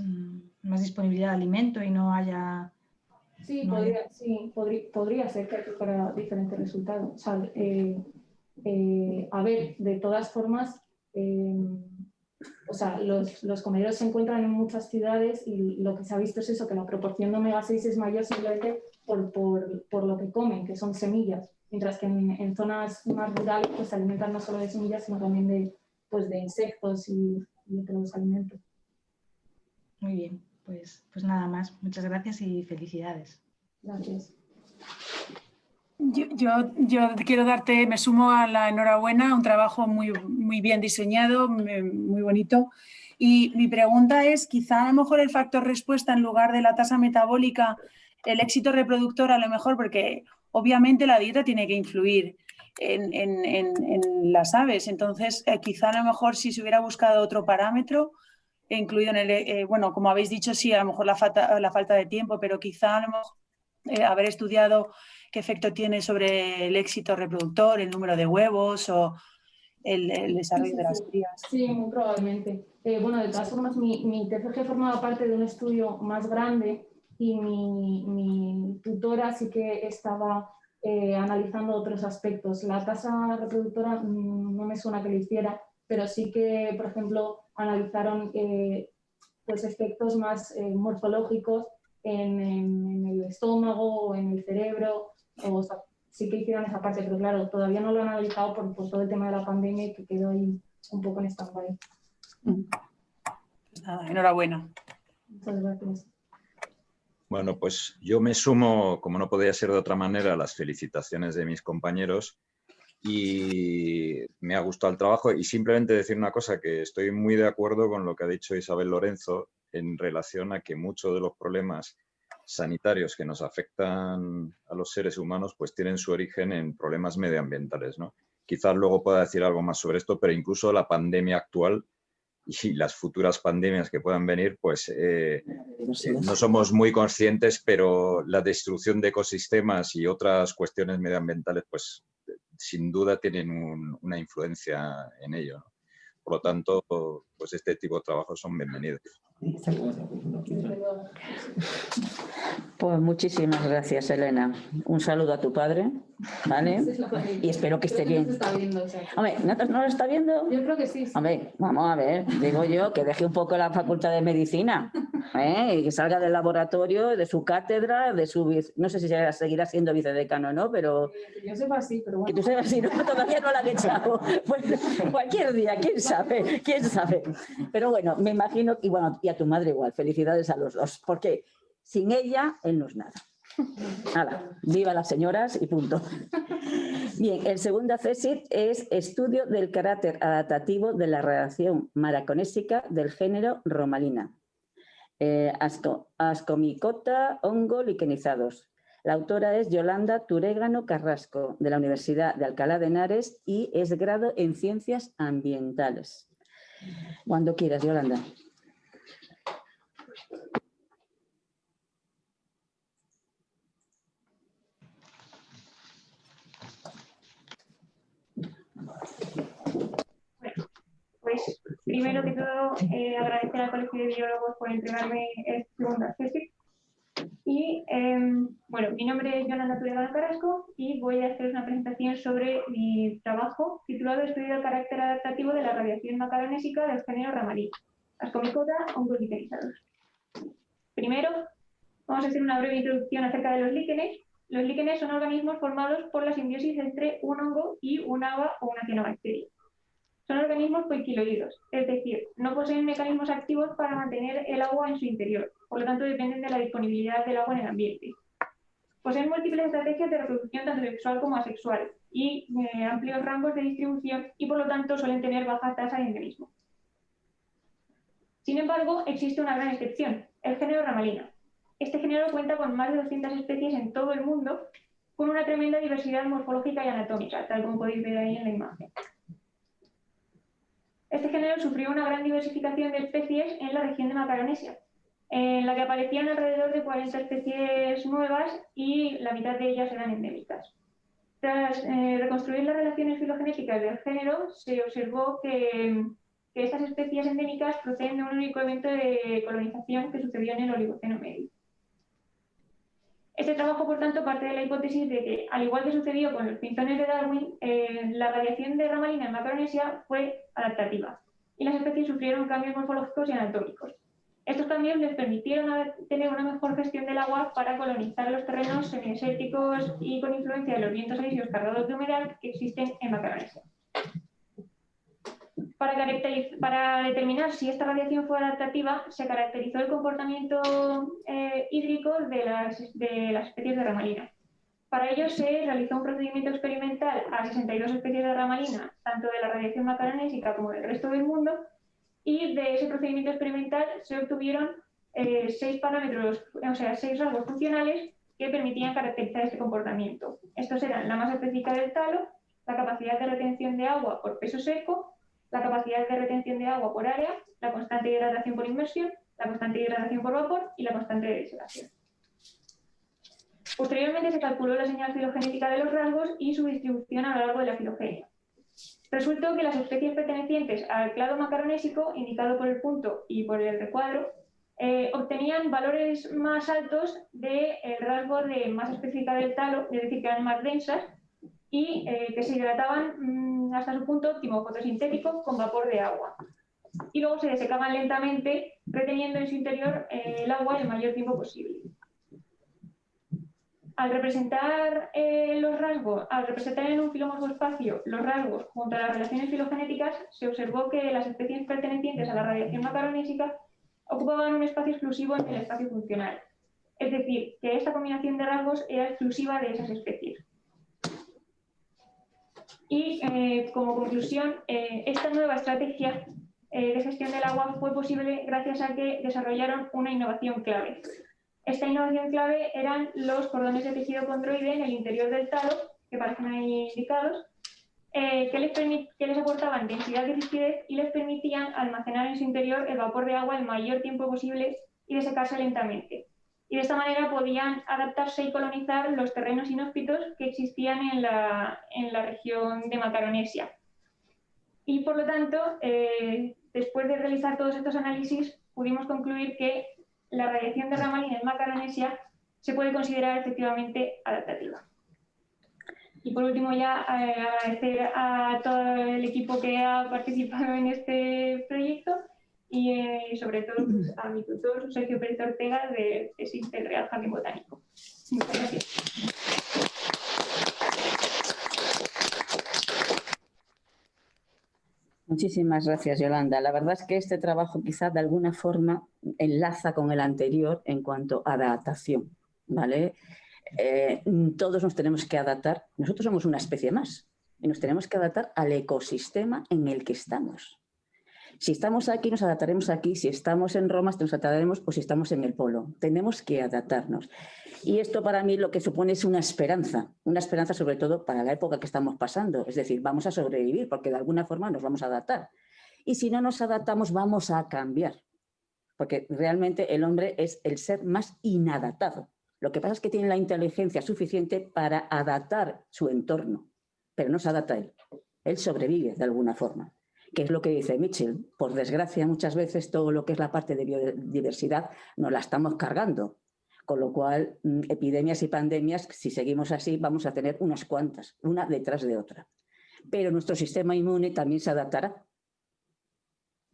disponibilidad de alimento y no haya... Sí, podría ser que aquí fuera diferente el resultado. O sea, a ver, de todas formas, o sea, los comederos se encuentran en muchas ciudades y lo que se ha visto es eso, que la proporción de omega 6 es mayor simplemente por lo que comen, que son semillas, mientras que en zonas más rurales pues, se alimentan no solo de semillas, sino también de insectos y otros alimentos. Muy bien, pues nada más. Muchas gracias y felicidades. Gracias. Yo quiero me sumo a la enhorabuena, un trabajo muy bien diseñado, muy bonito. Y mi pregunta es, quizá a lo mejor el factor respuesta en lugar de la tasa metabólica, el éxito reproductor a lo mejor, porque obviamente la dieta tiene que influir en las aves. Entonces, quizá a lo mejor si se hubiera buscado otro parámetro, incluido en el, bueno, como habéis dicho, sí, a lo mejor la falta de tiempo, pero quizá a lo mejor haber estudiado qué efecto tiene sobre el éxito reproductor, el número de huevos o el desarrollo de las crías. Sí, muy probablemente. Bueno, de todas formas, mi TFG formaba parte de un estudio más grande y mi tutora sí que estaba analizando otros aspectos. La tasa reproductora no me suena que lo hiciera, pero sí que, por ejemplo, analizaron pues efectos más morfológicos en el estómago o en el cerebro, o sea, sí que hicieron esa parte, pero claro, todavía no lo han analizado por todo el tema de la pandemia y que quedó ahí un poco en stand-by. Pues nada, enhorabuena. Muchas gracias. Bueno, pues yo me sumo, como no podía ser de otra manera, a las felicitaciones de mis compañeros y me ha gustado el trabajo y simplemente decir una cosa, que estoy muy de acuerdo con lo que ha dicho Isabel Lorenzo en relación a que muchos de los problemas sanitarios que nos afectan a los seres humanos pues tienen su origen en problemas medioambientales, ¿no? Quizás luego pueda decir algo más sobre esto, pero incluso la pandemia actual y las futuras pandemias que puedan venir, pues no somos muy conscientes, pero la destrucción de ecosistemas y otras cuestiones medioambientales, pues sin duda tienen una influencia en ello, ¿no? Por lo tanto, pues este tipo de trabajos son bienvenidos. Pues muchísimas gracias, Elena. Un saludo a tu padre, ¿vale? Y espero que esté bien. Hombre, ¿no lo está viendo? Yo creo que sí. Hombre, vamos a ver, digo yo, que deje un poco la Facultad de Medicina, y que salga del laboratorio, de su cátedra, de su... No sé si seguirá siendo vicedecano o no, pero... Que yo sepa sí, pero bueno. Que tú sepas si no, todavía no la han echado. Pues, cualquier día, quién sabe, quién sabe. Pero bueno, me imagino, y bueno, y a tu madre igual, felicidades a los dos, porque sin ella, él no es nada. Nada, viva las señoras y punto. Bien, el segundo CSIC es estudio del carácter adaptativo de la radiación maraconésica del género Romalina. Ascomicota hongo liquenizados. La autora es Yolanda Turégano Carrasco, de la Universidad de Alcalá de Henares y es grado en Ciencias Ambientales. Cuando quieras, Yolanda. Pues primero que todo agradecer al Colegio de Biólogos por entregarme este segundo CSIC. Y bueno, mi nombre es Yolanda Turégano Carrasco y voy a hacer una presentación sobre mi trabajo titulado Estudio del carácter adaptativo de la radiación macaronésica del género Ramalí, Ascomicota hongos liquenizados. Primero, vamos a hacer una breve introducción acerca de los líquenes. Los líquenes son organismos formados por la simbiosis entre un hongo y un agua o una cianobacteria. Son organismos poiquiloidos, es decir, no poseen mecanismos activos para mantener el agua en su interior, por lo tanto dependen de la disponibilidad del agua en el ambiente. Poseen múltiples estrategias de reproducción tanto sexual como asexual y amplios rangos de distribución y por lo tanto suelen tener baja tasa de endemismo. Sin embargo, existe una gran excepción, el género Ramalina. Este género cuenta con más de 200 especies en todo el mundo, con una tremenda diversidad morfológica y anatómica, tal como podéis ver ahí en la imagen. Este género sufrió una gran diversificación de especies en la región de Macaronesia, en la que aparecían alrededor de 40 especies nuevas y la mitad de ellas eran endémicas. Tras reconstruir las relaciones filogenéticas del género, se observó que estas especies endémicas proceden de un único evento de colonización que sucedió en el Oligoceno medio. Este trabajo, por tanto, parte de la hipótesis de que, al igual que sucedió con los pinzones de Darwin, la radiación de Ramalina en Macaronesia fue adaptativa y las especies sufrieron cambios morfológicos y anatómicos. Estos cambios les permitieron tener una mejor gestión del agua para colonizar los terrenos semidesérticos y con influencia de los vientos alisios cargados de humedad que existen en Macaronesia. Para determinar si esta radiación fue adaptativa, se caracterizó el comportamiento hídrico de las especies de Ramalina. Para ello se realizó un procedimiento experimental a 62 especies de Ramalina, tanto de la radiación macaronésica como del resto del mundo, y de ese procedimiento experimental se obtuvieron 6 parámetros, o sea, 6 rasgos funcionales que permitían caracterizar este comportamiento. Estos eran la masa específica del talo, la capacidad de retención de agua por peso seco, la capacidad de retención de agua por área, la constante de hidratación por inmersión, la constante de hidratación por vapor y la constante de desecación. Posteriormente se calculó la señal filogenética de los rasgos y su distribución a lo largo de la filogenia. Resultó que las especies pertenecientes al clado macaronésico, indicado por el punto y por el recuadro, obtenían valores más altos del rasgo de masa específica del talo, es decir, que eran más densas, y que se hidrataban hasta su punto óptimo fotosintético con vapor de agua. Y luego se desecaban lentamente, reteniendo en su interior el agua el mayor tiempo posible. Al representar en un filomorfo espacio los rasgos junto a las relaciones filogenéticas, se observó que las especies pertenecientes a la radiación macaronésica ocupaban un espacio exclusivo en el espacio funcional. Es decir, que esta combinación de rasgos era exclusiva de esas especies. Y como conclusión, esta nueva estrategia de gestión del agua fue posible gracias a que desarrollaron una innovación clave. Esta innovación clave eran los cordones de tejido condroide en el interior del talo, que aparecen ahí indicados, que les aportaban densidad y rigidez y les permitían almacenar en su interior el vapor de agua el mayor tiempo posible y desecarse lentamente. Y de esta manera podían adaptarse y colonizar los terrenos inhóspitos que existían en la región de Macaronesia. Y por lo tanto, después de realizar todos estos análisis, pudimos concluir que la radiación de Ramalina en Macaronesia se puede considerar efectivamente adaptativa. Y por último, ya agradecer a todo el equipo que ha participado en este proyecto y sobre todo pues, a mi tutor, Sergio Pérez Ortega, del CSIC del Real Jardín Botánico. Muchas gracias. Muchísimas gracias, Yolanda. La verdad es que este trabajo quizás de alguna forma enlaza con el anterior en cuanto a adaptación, ¿vale? Todos nos tenemos que adaptar. Nosotros somos una especie más y nos tenemos que adaptar al ecosistema en el que estamos. Si estamos aquí, nos adaptaremos aquí. Si estamos en Roma, nos adaptaremos, o si estamos en el polo. Tenemos que adaptarnos. Y esto para mí lo que supone es una esperanza sobre todo para la época que estamos pasando. Es decir, vamos a sobrevivir porque de alguna forma nos vamos a adaptar. Y si no nos adaptamos, vamos a cambiar. Porque realmente el hombre es el ser más inadaptado. Lo que pasa es que tiene la inteligencia suficiente para adaptar su entorno, pero no se adapta él. Él sobrevive de alguna forma. Que es lo que dice Mitchell. Por desgracia, muchas veces todo lo que es la parte de biodiversidad nos la estamos cargando. Con lo cual, epidemias y pandemias, si seguimos así, vamos a tener unas cuantas, una detrás de otra. Pero nuestro sistema inmune también se adaptará,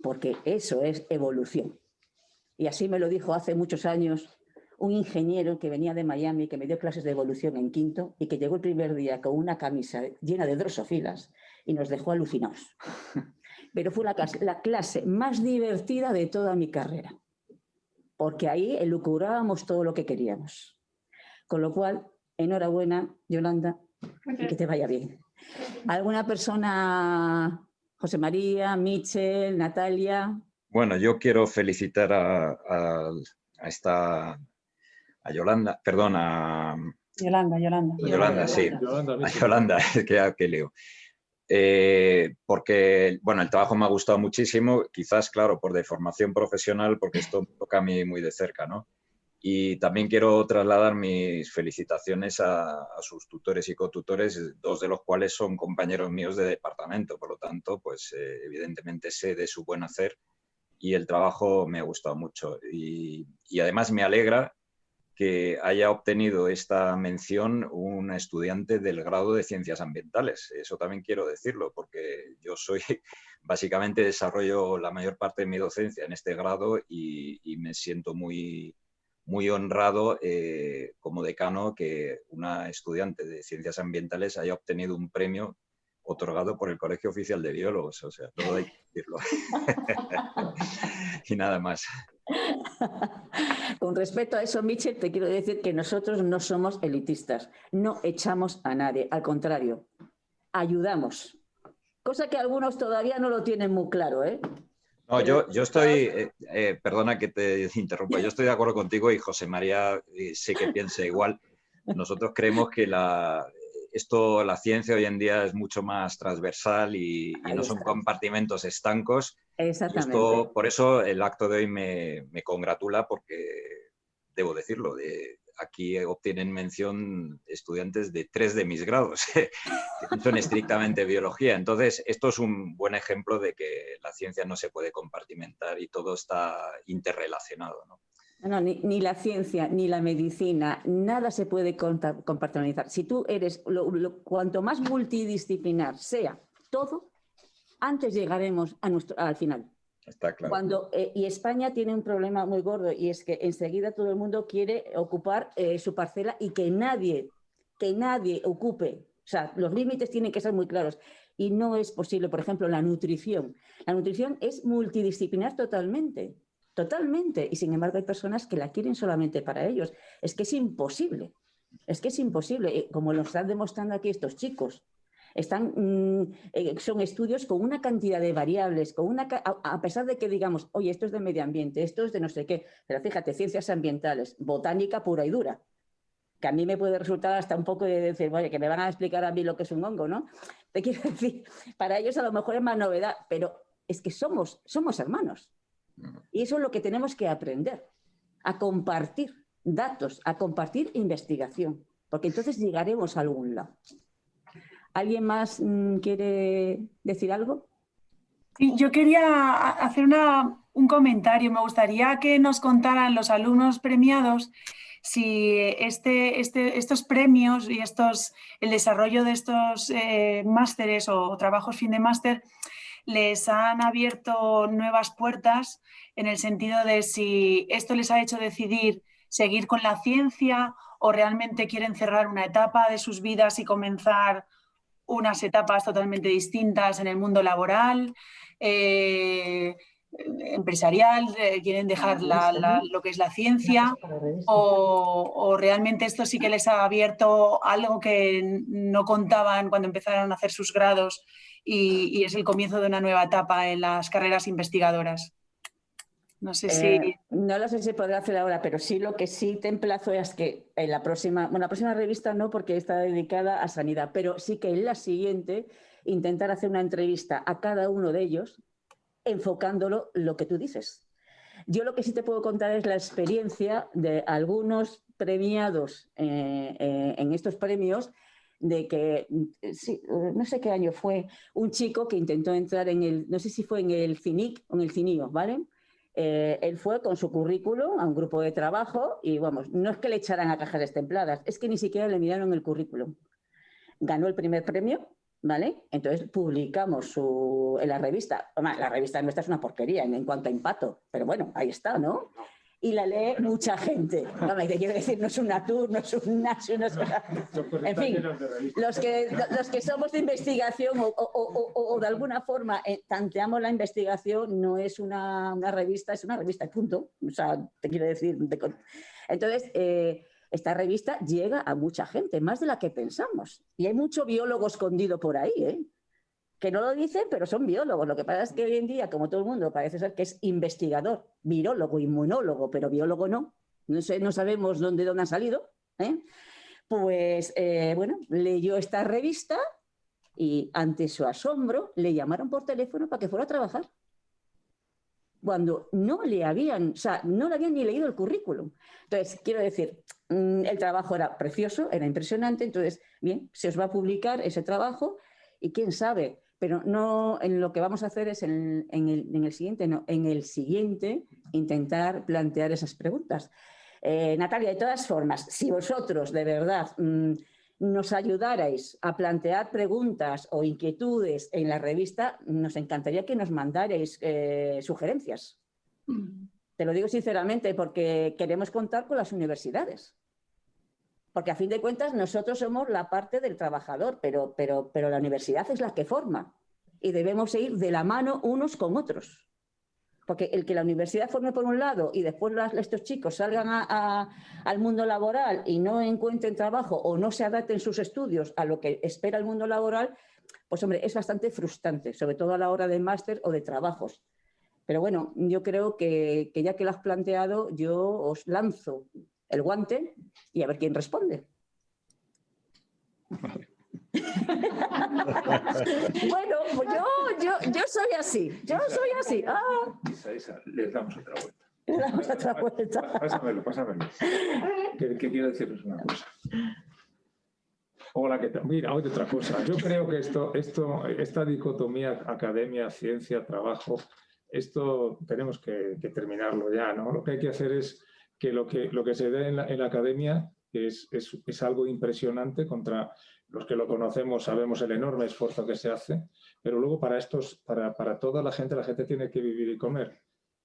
porque eso es evolución. Y así me lo dijo hace muchos años un ingeniero que venía de Miami, que me dio clases de evolución en quinto y que llegó el primer día con una camisa llena de drosofilas y nos dejó alucinados. Pero fue la clase más divertida de toda mi carrera, porque ahí elucubrábamos todo lo que queríamos. Con lo cual, enhorabuena, Yolanda, y que te vaya bien. ¿Alguna persona, José María, Michel, Natalia? Bueno, yo quiero felicitar a Yolanda, perdón, Yolanda. Sí, a Yolanda, que leo. Porque, bueno, el trabajo me ha gustado muchísimo, quizás, claro, por deformación profesional, porque esto me toca a mí muy de cerca, ¿no? Y también quiero trasladar mis felicitaciones a sus tutores y cotutores, 2 de los cuales son compañeros míos de departamento, por lo tanto, pues evidentemente sé de su buen hacer y el trabajo me ha gustado mucho. Y además me alegra que haya obtenido esta mención un estudiante del grado de Ciencias Ambientales. Eso también quiero decirlo, porque yo básicamente desarrollo la mayor parte de mi docencia en este grado y me siento muy honrado como decano que una estudiante de Ciencias Ambientales haya obtenido un premio otorgado por el Colegio Oficial de Biólogos. O sea, todo hay que decirlo. Y nada más. Con respecto a eso, Michel, te quiero decir que nosotros no somos elitistas, no echamos a nadie, al contrario, ayudamos. Cosa que algunos todavía no lo tienen muy claro, ¿eh? No, yo estoy, perdona que te interrumpa, yo estoy de acuerdo contigo y José María sé que piensa igual. Nosotros creemos que la ciencia hoy en día es mucho más transversal y no son compartimentos estancos. Exactamente. Por eso el acto de hoy me congratula porque, debo decirlo, aquí obtienen mención estudiantes de 3 de mis grados, que son estrictamente biología. Entonces, esto es un buen ejemplo de que la ciencia no se puede compartimentar y todo está interrelacionado, ¿no? No, ni la ciencia, ni la medicina, nada se puede compartimentalizar. Si tú eres, cuanto más multidisciplinar sea todo, antes llegaremos al final. Está claro. Y España tiene un problema muy gordo y es que enseguida todo el mundo quiere ocupar su parcela y que nadie ocupe. O sea, los límites tienen que ser muy claros y no es posible. Por ejemplo, la nutrición. La nutrición es multidisciplinar totalmente. Totalmente. Y sin embargo hay personas que la quieren solamente para ellos. Es que es imposible. Es que es imposible. Como lo están demostrando aquí estos chicos. Son estudios con una cantidad de variables, a pesar de que digamos, oye, esto es de medio ambiente, esto es de no sé qué, pero fíjate, ciencias ambientales, botánica pura y dura, que a mí me puede resultar hasta un poco de decir, oye, que me van a explicar a mí lo que es un hongo, ¿no? Te quiero decir, para ellos a lo mejor es más novedad, pero es que somos hermanos. Y eso es lo que tenemos que aprender, a compartir datos, a compartir investigación, porque entonces llegaremos a algún lado. ¿Alguien más quiere decir algo? Sí, yo quería hacer un comentario. Me gustaría que nos contaran los alumnos premiados si estos premios y el desarrollo de estos másteres o trabajos fin de máster les han abierto nuevas puertas en el sentido de si esto les ha hecho decidir seguir con la ciencia o realmente quieren cerrar una etapa de sus vidas y comenzar unas etapas totalmente distintas en el mundo laboral, empresarial, quieren dejar lo que es la ciencia o realmente esto sí que les ha abierto algo que no contaban cuando empezaron a hacer sus grados y es el comienzo de una nueva etapa en las carreras investigadoras. No sé si... no lo sé si podrá hacer ahora, pero sí lo que sí te emplazo es que en la próxima revista no, porque está dedicada a sanidad, pero sí que en la siguiente intentar hacer una entrevista a cada uno de ellos enfocándolo lo que tú dices. Yo lo que sí te puedo contar es la experiencia de algunos premiados en estos premios, de que, sí, no sé qué año fue, un chico que intentó entrar no sé si fue en el CINIC o en el CINIO, ¿vale? Él fue con su currículum a un grupo de trabajo y, vamos, no es que le echaran a cajas destempladas, es que ni siquiera le miraron el currículum. Ganó el primer premio ¿vale? Entonces publicamos en la revista. La revista nuestra es una porquería en cuanto a impacto, pero bueno, ahí está, ¿no? Y la lee mucha gente. No, te quiero decir, no es un Natur, no es un Nasu, no es una... En fin, los que somos de investigación o de alguna forma tanteamos la investigación, no es una revista, es una revista, punto. O sea, te quiero decir... Entonces, esta revista llega a mucha gente, más de la que pensamos. Y hay mucho biólogo escondido por ahí, ¿eh? Que no lo dicen, pero son biólogos. Lo que pasa es que hoy en día, como todo el mundo, parece ser que es investigador, virólogo, inmunólogo, pero biólogo no. No sé, no sabemos dónde han salido, ¿eh? Pues, bueno, leyó esta revista y ante su asombro le llamaron por teléfono para que fuera a trabajar. Cuando no le habían ni leído el currículum. Entonces, quiero decir, el trabajo era precioso, era impresionante. Entonces, bien, se os va a publicar ese trabajo y quién sabe... Pero no, en lo que vamos a hacer es en el siguiente intentar plantear esas preguntas. Natalia, de todas formas, si vosotros de verdad nos ayudarais a plantear preguntas o inquietudes en la revista, nos encantaría que nos mandarais sugerencias. Te lo digo sinceramente porque queremos contar con las universidades. Porque a fin de cuentas nosotros somos la parte del trabajador, pero la universidad es la que forma y debemos ir de la mano unos con otros. Porque el que la universidad forme por un lado y después estos chicos salgan al mundo laboral y no encuentren trabajo o no se adapten sus estudios a lo que espera el mundo laboral, pues hombre, es bastante frustrante, sobre todo a la hora de máster o de trabajos. Pero bueno, yo creo que ya que lo has planteado, yo os lanzo el guante y a ver quién responde. Vale. Bueno, pues yo soy así. Yo soy así. Isa, les damos otra vuelta. Le damos otra vuelta. Pásamelo. Que quiero deciros una cosa. Hola, ¿qué tal? Mira, oye, otra cosa. Yo creo que esta dicotomía academia, ciencia, trabajo, esto tenemos que terminarlo ya, ¿no? Lo que hay que hacer es que lo que se ve en la academia es algo impresionante. Contra los que lo conocemos sabemos el enorme esfuerzo que se hace, pero luego para toda la gente tiene que vivir y comer.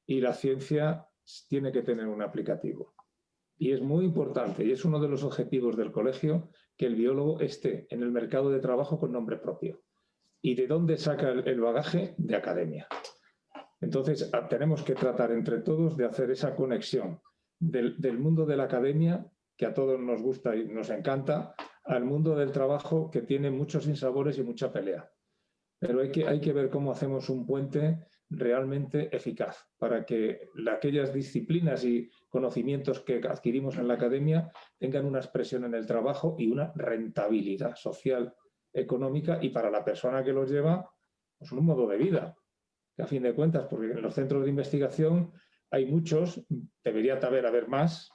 Y la ciencia tiene que tener un aplicativo. Y es muy importante, y es uno de los objetivos del colegio, que el biólogo esté en el mercado de trabajo con nombre propio. ¿Y de dónde saca el bagaje? De academia. Entonces, tenemos que tratar entre todos de hacer esa conexión del mundo de la academia, que a todos nos gusta y nos encanta, al mundo del trabajo, que tiene muchos sinsabores y mucha pelea. Pero hay que ver cómo hacemos un puente realmente eficaz para que aquellas disciplinas y conocimientos que adquirimos en la academia tengan una expresión en el trabajo y una rentabilidad social, económica, y para la persona que los lleva, pues un modo de vida. Que a fin de cuentas, porque en los centros de investigación hay muchos, debería haber más,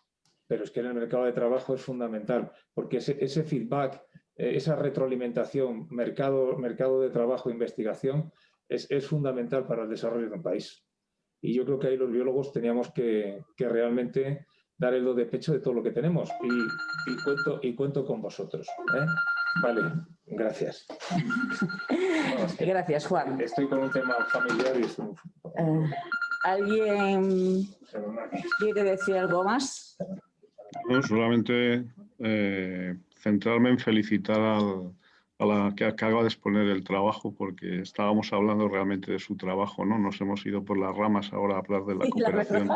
pero es que en el mercado de trabajo es fundamental, porque ese feedback, esa retroalimentación, mercado de trabajo e investigación, es fundamental para el desarrollo de un país. Y yo creo que ahí los biólogos teníamos que realmente dar el do de pecho de todo lo que tenemos. Y cuento con vosotros, ¿eh? Vale, gracias. Gracias, Juan. Estoy con un tema familiar y estoy... ¿Alguien quiere decir algo más? No, solamente centrarme en felicitar a la que acaba de exponer el trabajo, porque estábamos hablando realmente de su trabajo, ¿no? Nos hemos ido por las ramas ahora a hablar de la cooperación,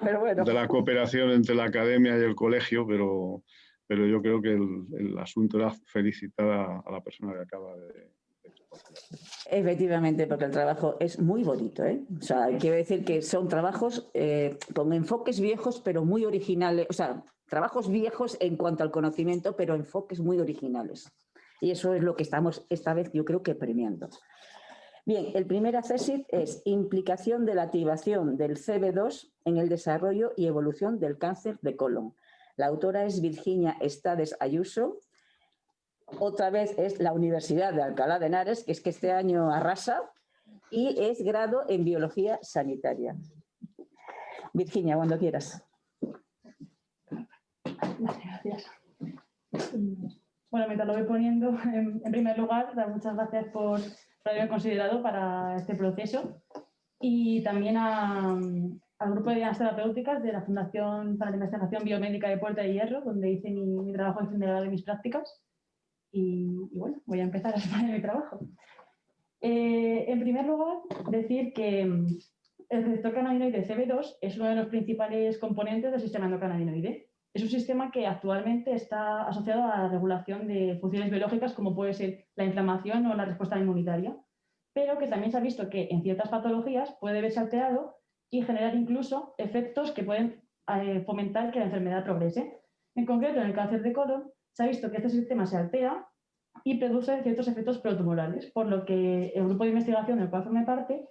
pero bueno. de la cooperación entre la academia y el colegio, pero yo creo que el asunto era felicitar a la persona que acaba de exponer. Efectivamente, porque el trabajo es muy bonito, ¿eh? O sea, quiero decir que son trabajos con enfoques viejos, pero muy originales. O sea, trabajos viejos en cuanto al conocimiento, pero enfoques muy originales. Y eso es lo que estamos esta vez, yo creo que premiando. Bien, el primer accessit es implicación de la activación del CB2 en el desarrollo y evolución del cáncer de colon. La autora es Virginia Estades Ayuso. Otra vez es la Universidad de Alcalá de Henares, que es que este año arrasa, y es grado en Biología Sanitaria. Virginia, cuando quieras. Gracias. Bueno, mientras lo voy poniendo, en primer lugar, dar muchas gracias por haberme considerado para este proceso y también al grupo de guías terapéuticas de la Fundación para la Investigación Biomédica de Puerta de Hierro, donde hice mi trabajo de fin de grado y mis prácticas. Y bueno, voy a empezar a exponer mi trabajo. En primer lugar, decir que el receptor cannabinoide CB2 es uno de los principales componentes del sistema endocannabinoide. Es un sistema que actualmente está asociado a la regulación de funciones biológicas como puede ser la inflamación o la respuesta inmunitaria, pero que también se ha visto que en ciertas patologías puede verse alterado y generar incluso efectos que pueden fomentar que la enfermedad progrese. En concreto, en el cáncer de colon, se ha visto que este sistema se altera y produce ciertos efectos protumorales, por lo que el grupo de investigación del cual formé parte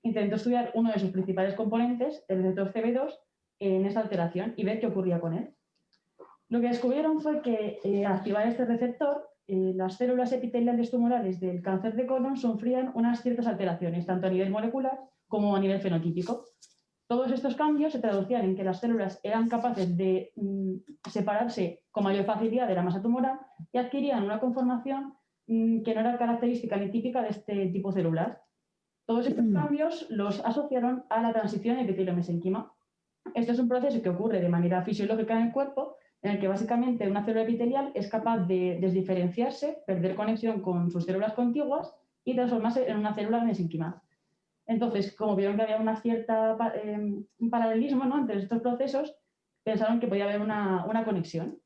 intentó estudiar uno de sus principales componentes, el receptor CB2, en esta alteración y ver qué ocurría con él. Lo que descubrieron fue que al activar este receptor, las células epiteliales tumorales del cáncer de colon sufrían unas ciertas alteraciones, tanto a nivel molecular como a nivel fenotípico. Todos estos cambios se traducían en que las células eran capaces de separarse con mayor facilidad de la masa tumoral y adquirían una conformación que no era característica ni típica de este tipo celular. Todos estos cambios los asociaron a la transición epitelio-mesénquima. Esto es un proceso que ocurre de manera fisiológica en el cuerpo, en el que básicamente una célula epitelial es capaz de desdiferenciarse, perder conexión con sus células contiguas y transformarse en una célula mesénquima. Entonces, como vieron que había una cierta un paralelismo, ¿no?, entre estos procesos, pensaron que podía haber una conexión.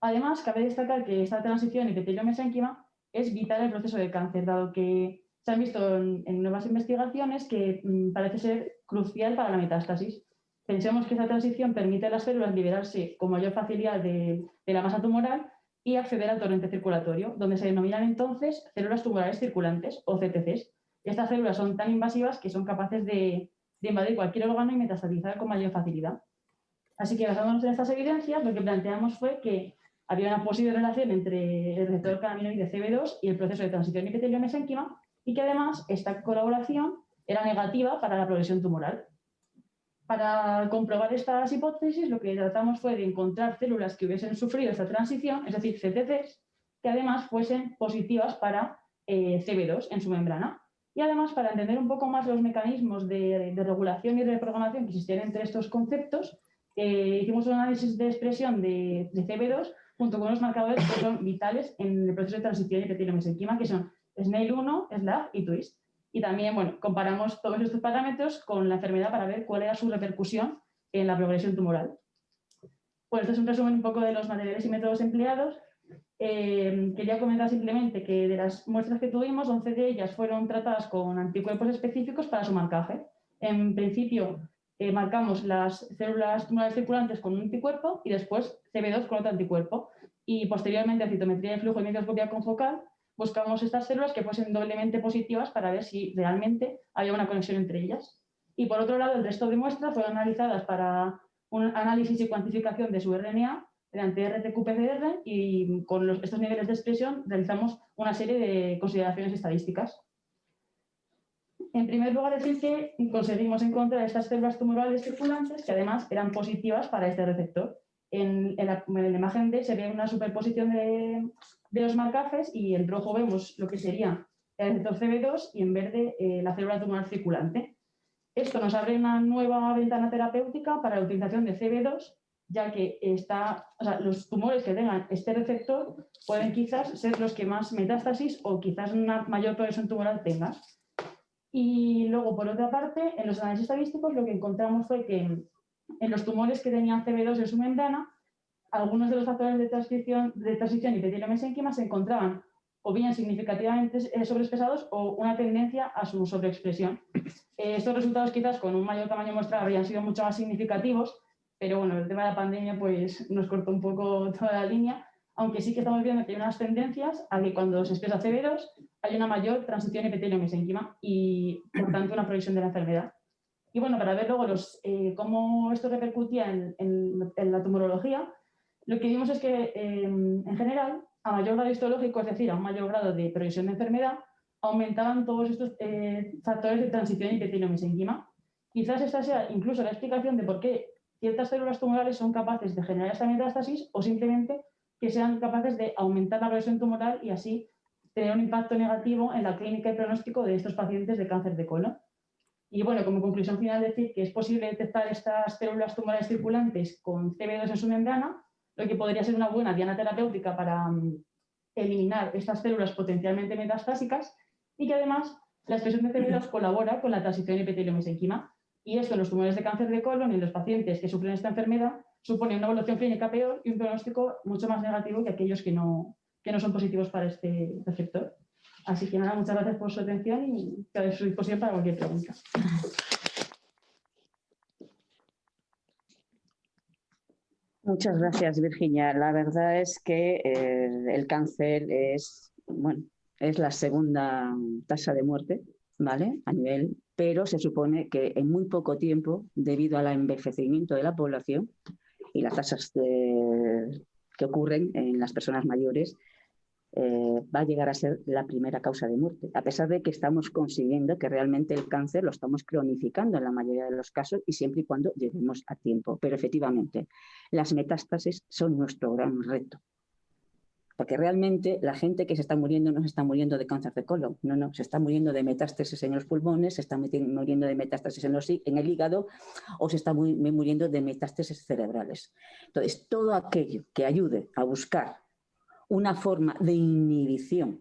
Además, cabe destacar que esta transición epitelio-mesénquima es vital en el proceso de cáncer, dado que se han visto en nuevas investigaciones que parece ser crucial para la metástasis. Pensemos que esta transición permite a las células liberarse con mayor facilidad de la masa tumoral y acceder al torrente circulatorio, donde se denominan entonces células tumorales circulantes o CTCs. Estas células son tan invasivas que son capaces de invadir cualquier órgano y metastatizar con mayor facilidad. Así que basándonos en estas evidencias, lo que planteamos fue que había una posible relación entre el receptor cannabinoide CB2 y el proceso de transición epitelio-mesénquima y que además esta colaboración era negativa para la progresión tumoral. Para comprobar estas hipótesis, lo que tratamos fue de encontrar células que hubiesen sufrido esta transición, es decir, CTCs, que además fuesen positivas para CB2 en su membrana. Y además, para entender un poco más los mecanismos de regulación y reprogramación que existían entre estos conceptos, hicimos un análisis de expresión de CB2 junto con unos marcadores que son vitales en el proceso de transición epitelio-mesénquima, que son SNAIL1, SLAG y TWIST. Y también, bueno, comparamos todos estos parámetros con la enfermedad para ver cuál era su repercusión en la progresión tumoral. Pues esto es un resumen un poco de los materiales y métodos empleados. Quería comentar simplemente que de las muestras que tuvimos, 11 de ellas fueron tratadas con anticuerpos específicos para su marcaje. En principio, marcamos las células tumorales circulantes con un anticuerpo y después CB2 con otro anticuerpo. Y posteriormente, a citometría de flujo y microscopía confocal, buscamos estas células que fuesen doblemente positivas para ver si realmente había una conexión entre ellas. Y por otro lado, el resto de muestras fueron analizadas para un análisis y cuantificación de su RNA mediante RT-qPCR y con estos niveles de expresión realizamos una serie de consideraciones estadísticas. En primer lugar, decir que conseguimos encontrar estas células tumorales circulantes que además eran positivas para este receptor. En la imagen D se ve una superposición de los marcajes y en rojo vemos lo que sería el receptor CB2 y en verde la célula tumoral circulante. Esto nos abre una nueva ventana terapéutica para la utilización de CB2, ya que los tumores que tengan este receptor pueden quizás ser los que más metástasis o quizás una mayor progresión tumoral tengan. Y luego, por otra parte, en los análisis estadísticos lo que encontramos fue que en los tumores que tenían CB2 en su membrana, algunos de los factores de transición epitelio-mesénquima se encontraban o bien significativamente sobreexpresados o una tendencia a su sobreexpresión. Estos resultados quizás con un mayor tamaño muestral habrían sido mucho más significativos, pero bueno, el tema de la pandemia pues, nos cortó un poco toda la línea, aunque sí que estamos viendo que hay unas tendencias a que cuando se expresa CB2 hay una mayor transición epitelio-mesénquima y por tanto una progresión de la enfermedad. Y bueno, para ver luego cómo esto repercutía en la tumorología, lo que vimos es que en general, a mayor grado histológico, es decir, a un mayor grado de progresión de enfermedad, aumentaban todos estos factores de transición epitelio-mesénquima. Quizás esta sea incluso la explicación de por qué ciertas células tumorales son capaces de generar esta metástasis o simplemente que sean capaces de aumentar la progresión tumoral y así tener un impacto negativo en la clínica y pronóstico de estos pacientes de cáncer de colon. Y bueno, como conclusión final, decir que es posible detectar estas células tumorales circulantes con CB2 en su membrana, lo que podría ser una buena diana terapéutica para eliminar estas células potencialmente metastásicas, y que además la expresión de CB2 colabora con la transición epitelio-mesenquima. Y esto en los tumores de cáncer de colon y en los pacientes que sufren esta enfermedad supone una evolución clínica peor y un pronóstico mucho más negativo que aquellos que no son positivos para este receptor. Así que nada, muchas gracias por su atención y quedo a su disposición para cualquier pregunta. Muchas gracias, Virginia. La verdad es que el cáncer es, bueno, es la segunda tasa de muerte, ¿vale? A nivel, pero se supone que en muy poco tiempo, debido al envejecimiento de la población y las tasas que ocurren en las personas mayores, va a llegar a ser la primera causa de muerte, a pesar de que estamos consiguiendo que realmente el cáncer lo estamos cronificando en la mayoría de los casos y siempre y cuando lleguemos a tiempo. Pero efectivamente, las metástasis son nuestro gran reto. Porque realmente la gente que se está muriendo no se está muriendo de cáncer de colon, no, se está muriendo de metástasis en los pulmones, se está muriendo de metástasis en el hígado o se está muriendo de metástasis cerebrales. Entonces, todo aquello que ayude a buscar una forma de inhibición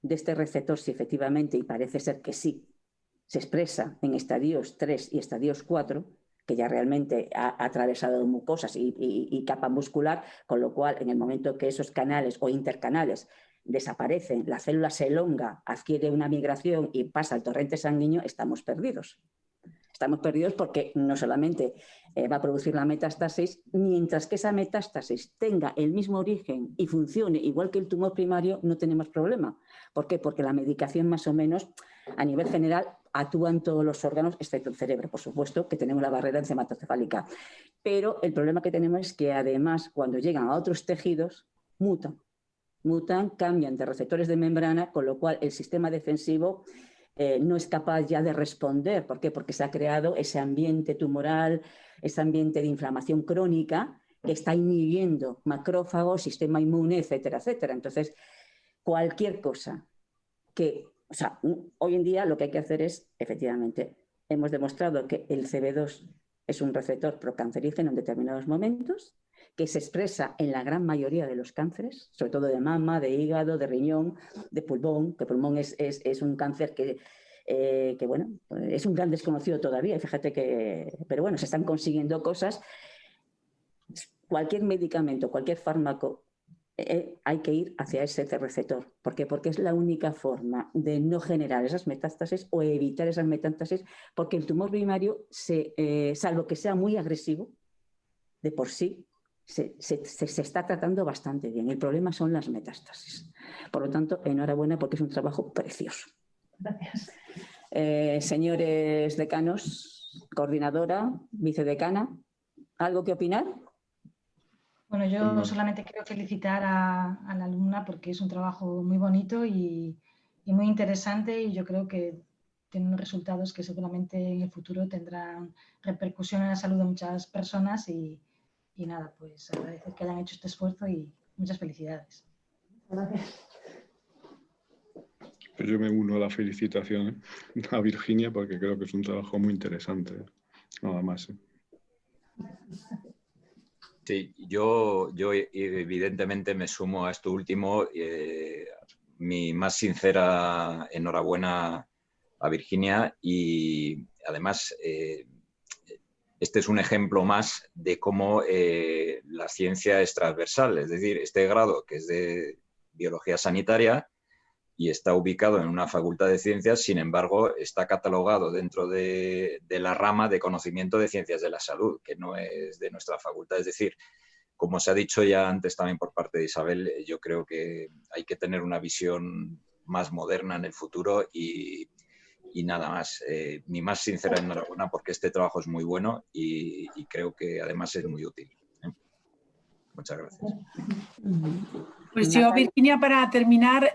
de este receptor, si efectivamente, y parece ser que sí, se expresa en estadios 3 y estadios 4, que ya realmente ha atravesado mucosas y capa muscular, con lo cual en el momento que esos canales o intercanales desaparecen, la célula se elonga, adquiere una migración y pasa al torrente sanguíneo, estamos perdidos. Estamos perdidos porque no solamente va a producir la metástasis, mientras que esa metástasis tenga el mismo origen y funcione igual que el tumor primario, no tenemos problema. ¿Por qué? Porque la medicación más o menos a nivel general actúa en todos los órganos, excepto el cerebro, por supuesto, que tenemos la barrera encefalocefálica. Pero el problema que tenemos es que además cuando llegan a otros tejidos, mutan, cambian de receptores de membrana, con lo cual el sistema defensivo no es capaz ya de responder. ¿Por qué? Porque se ha creado ese ambiente tumoral, ese ambiente de inflamación crónica que está inhibiendo macrófagos, sistema inmune, etcétera, etcétera. Entonces, cualquier cosa que, o sea, hoy en día lo que hay que hacer es, efectivamente, hemos demostrado que el CB2 es un receptor procancerígeno en determinados momentos, que se expresa en la gran mayoría de los cánceres, sobre todo de mama, de hígado, de riñón, de pulmón, que pulmón es un cáncer que bueno, es un gran desconocido todavía, fíjate que, pero bueno, se están consiguiendo cosas. Cualquier medicamento, cualquier fármaco, hay que ir hacia ese receptor. ¿Por qué? Porque es la única forma de no generar esas metástasis o evitar esas metástasis, porque el tumor primario, salvo que sea muy agresivo, de por sí, se está tratando bastante bien. El problema son las metástasis. Por lo tanto, enhorabuena porque es un trabajo precioso. Gracias. Señores decanos, coordinadora, vicedecana, ¿algo que opinar? Bueno, yo solamente quiero felicitar a la alumna porque es un trabajo muy bonito y muy interesante, y yo creo que tiene unos resultados que seguramente en el futuro tendrán repercusión en la salud de muchas personas y nada, pues agradecer que hayan hecho este esfuerzo y muchas felicidades. Gracias. Pues yo me uno a la felicitación a Virginia porque creo que es un trabajo muy interesante. Nada más. Sí, yo evidentemente me sumo a esto último. Mi más sincera enhorabuena a Virginia, y además este es un ejemplo más de cómo la ciencia es transversal, es decir, este grado que es de biología sanitaria y está ubicado en una facultad de ciencias, sin embargo, está catalogado dentro de la rama de conocimiento de ciencias de la salud, que no es de nuestra facultad. Es decir, como se ha dicho ya antes también por parte de Isabel, yo creo que hay que tener una visión más moderna en el futuro y nada más. Mi más sincera enhorabuena porque este trabajo es muy bueno y creo que además es muy útil. Muchas gracias. Pues yo, Virginia, para terminar,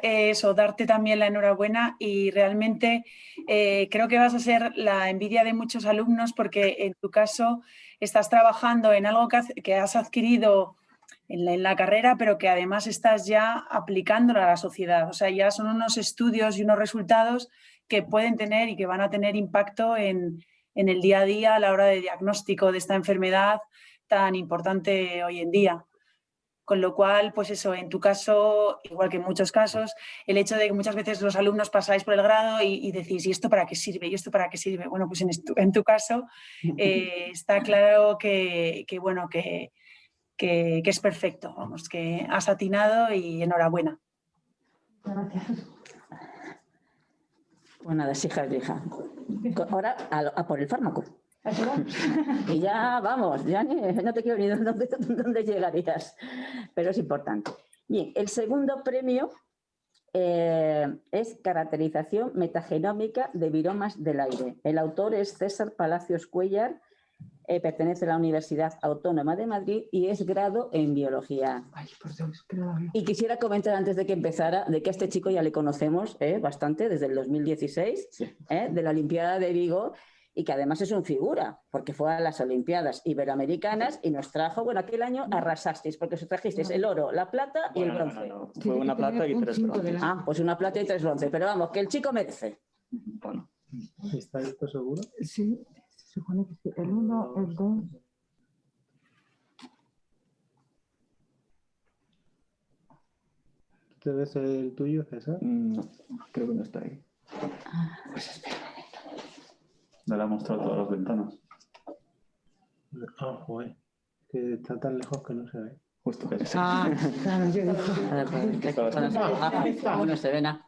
darte también la enhorabuena, y realmente creo que vas a ser la envidia de muchos alumnos porque en tu caso estás trabajando en algo que has adquirido en la carrera, pero que además estás ya aplicándola a la sociedad. O sea, ya son unos estudios y unos resultados que pueden tener y que van a tener impacto en el día a día a la hora de diagnóstico de esta enfermedad tan importante hoy en día. Con lo cual, pues eso, en tu caso, igual que en muchos casos, el hecho de que muchas veces los alumnos pasáis por el grado y decís, ¿y esto para qué sirve? ¿Y esto para qué sirve? Bueno, pues en tu caso está claro que es perfecto, vamos, que has atinado y enhorabuena. Gracias. Pues nada, hija. Ahora a por el fármaco. Y ya vamos, ya no te quiero ni dónde llegarías, pero es importante. Bien, el segundo premio es caracterización metagenómica de viromas del aire. El autor es César Palacios Cuéllar, pertenece a la Universidad Autónoma de Madrid y es grado en biología. Ay, por Dios, que no lo veo. Y quisiera comentar antes de que empezara de que a este chico ya le conocemos bastante desde el 2016, sí. De la Olimpiada de Vigo, y que además es un figura, porque fue a las Olimpiadas Iberoamericanas y nos trajo, bueno, aquel año arrasasteis, porque os trajisteis el oro, la plata y el bronce. No. Fue una plata y 3 bronces. Ah, pues una plata y 3 bronces, pero vamos, que el chico merece. Bueno. ¿Está esto seguro? Sí, se supone que sí. El 1, el 2... ¿Te ves el tuyo, César? No, creo que no está ahí. Pues espera. No le ha mostrado todas las ventanas. Ah, joder. Que está tan lejos que no se ve. Justo. Ah, claro, yo digo. Bueno, se ve nada.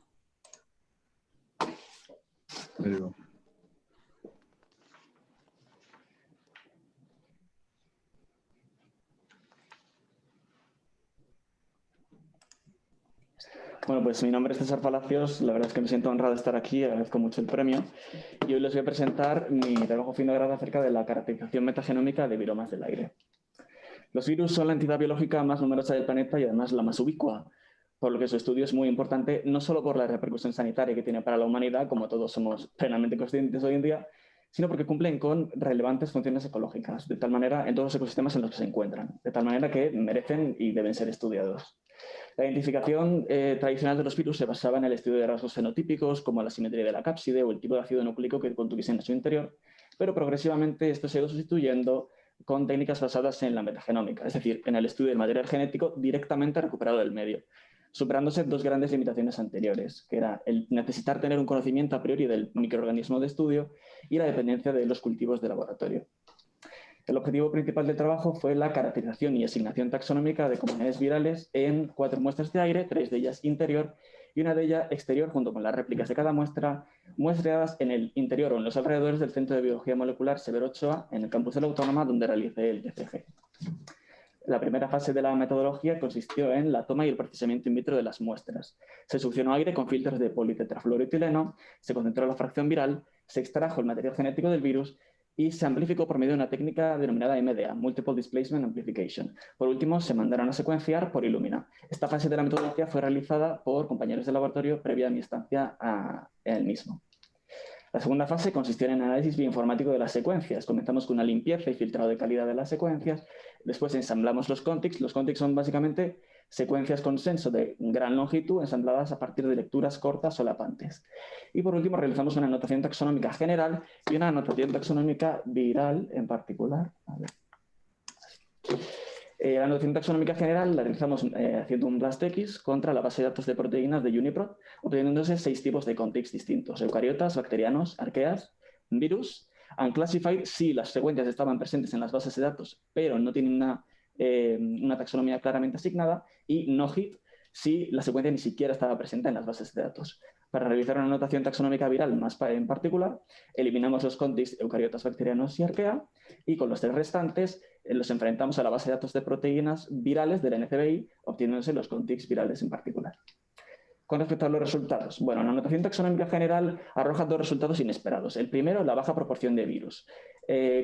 Bueno, pues mi nombre es César Palacios, la verdad es que me siento honrado de estar aquí, agradezco mucho el premio y hoy les voy a presentar mi trabajo fin de grado acerca de la caracterización metagenómica de viromas del aire. Los virus son la entidad biológica más numerosa del planeta y además la más ubicua, por lo que su estudio es muy importante no solo por la repercusión sanitaria que tiene para la humanidad, como todos somos plenamente conscientes hoy en día, sino porque cumplen con relevantes funciones ecológicas, de tal manera en todos los ecosistemas en los que se encuentran, de tal manera que merecen y deben ser estudiados. La identificación tradicional de los virus se basaba en el estudio de rasgos fenotípicos, como la simetría de la cápside o el tipo de ácido nucleico que contuviesen en su interior, pero progresivamente esto se ha ido sustituyendo con técnicas basadas en la metagenómica, es decir, en el estudio del material genético directamente recuperado del medio, superándose dos grandes limitaciones anteriores, que era el necesitar tener un conocimiento a priori del microorganismo de estudio y la dependencia de los cultivos de laboratorio. El objetivo principal del trabajo fue la caracterización y asignación taxonómica de comunidades virales en 4 muestras de aire, 3 de ellas interior y una de ellas exterior, junto con las réplicas de cada muestra, muestreadas en el interior o en los alrededores del Centro de Biología Molecular Severo Ochoa, en el campus de la Autónoma, donde realicé el TCG. La primera fase de la metodología consistió en la toma y el procesamiento in vitro de las muestras. Se succionó aire con filtros de politetrafluoroetileno, se concentró la fracción viral, se extrajo el material genético del virus y se amplificó por medio de una técnica denominada MDA, Multiple Displacement Amplification. Por último, se mandaron a secuenciar por Illumina. Esta fase de la metodología fue realizada por compañeros de laboratorio previa a mi estancia en el mismo. La segunda fase consistió en el análisis bioinformático de las secuencias. Comenzamos con una limpieza y filtrado de calidad de las secuencias. Después ensamblamos los contigs. Los contigs son básicamente secuencias con censo de gran longitud ensambladas a partir de lecturas cortas solapantes. Y por último realizamos una anotación taxonómica general y una anotación taxonómica viral en particular. La anotación taxonómica general la realizamos haciendo un BLASTX contra la base de datos de proteínas de UniProt, obteniéndose 6 tipos de contigs distintos: eucariotas, bacterianos, arqueas, virus, unclassified si las secuencias estaban presentes en las bases de datos, pero no tienen una taxonomía claramente asignada, y no hit si la secuencia ni siquiera estaba presente en las bases de datos. Para realizar una anotación taxonómica viral más en particular, eliminamos los contigs eucariotas, bacterianos y arquea, y con los 3 restantes los enfrentamos a la base de datos de proteínas virales del NCBI, obteniéndose los contigs virales en particular. Con respecto a los resultados, bueno, la anotación taxonómica general arroja 2 resultados inesperados. El primero, la baja proporción de virus.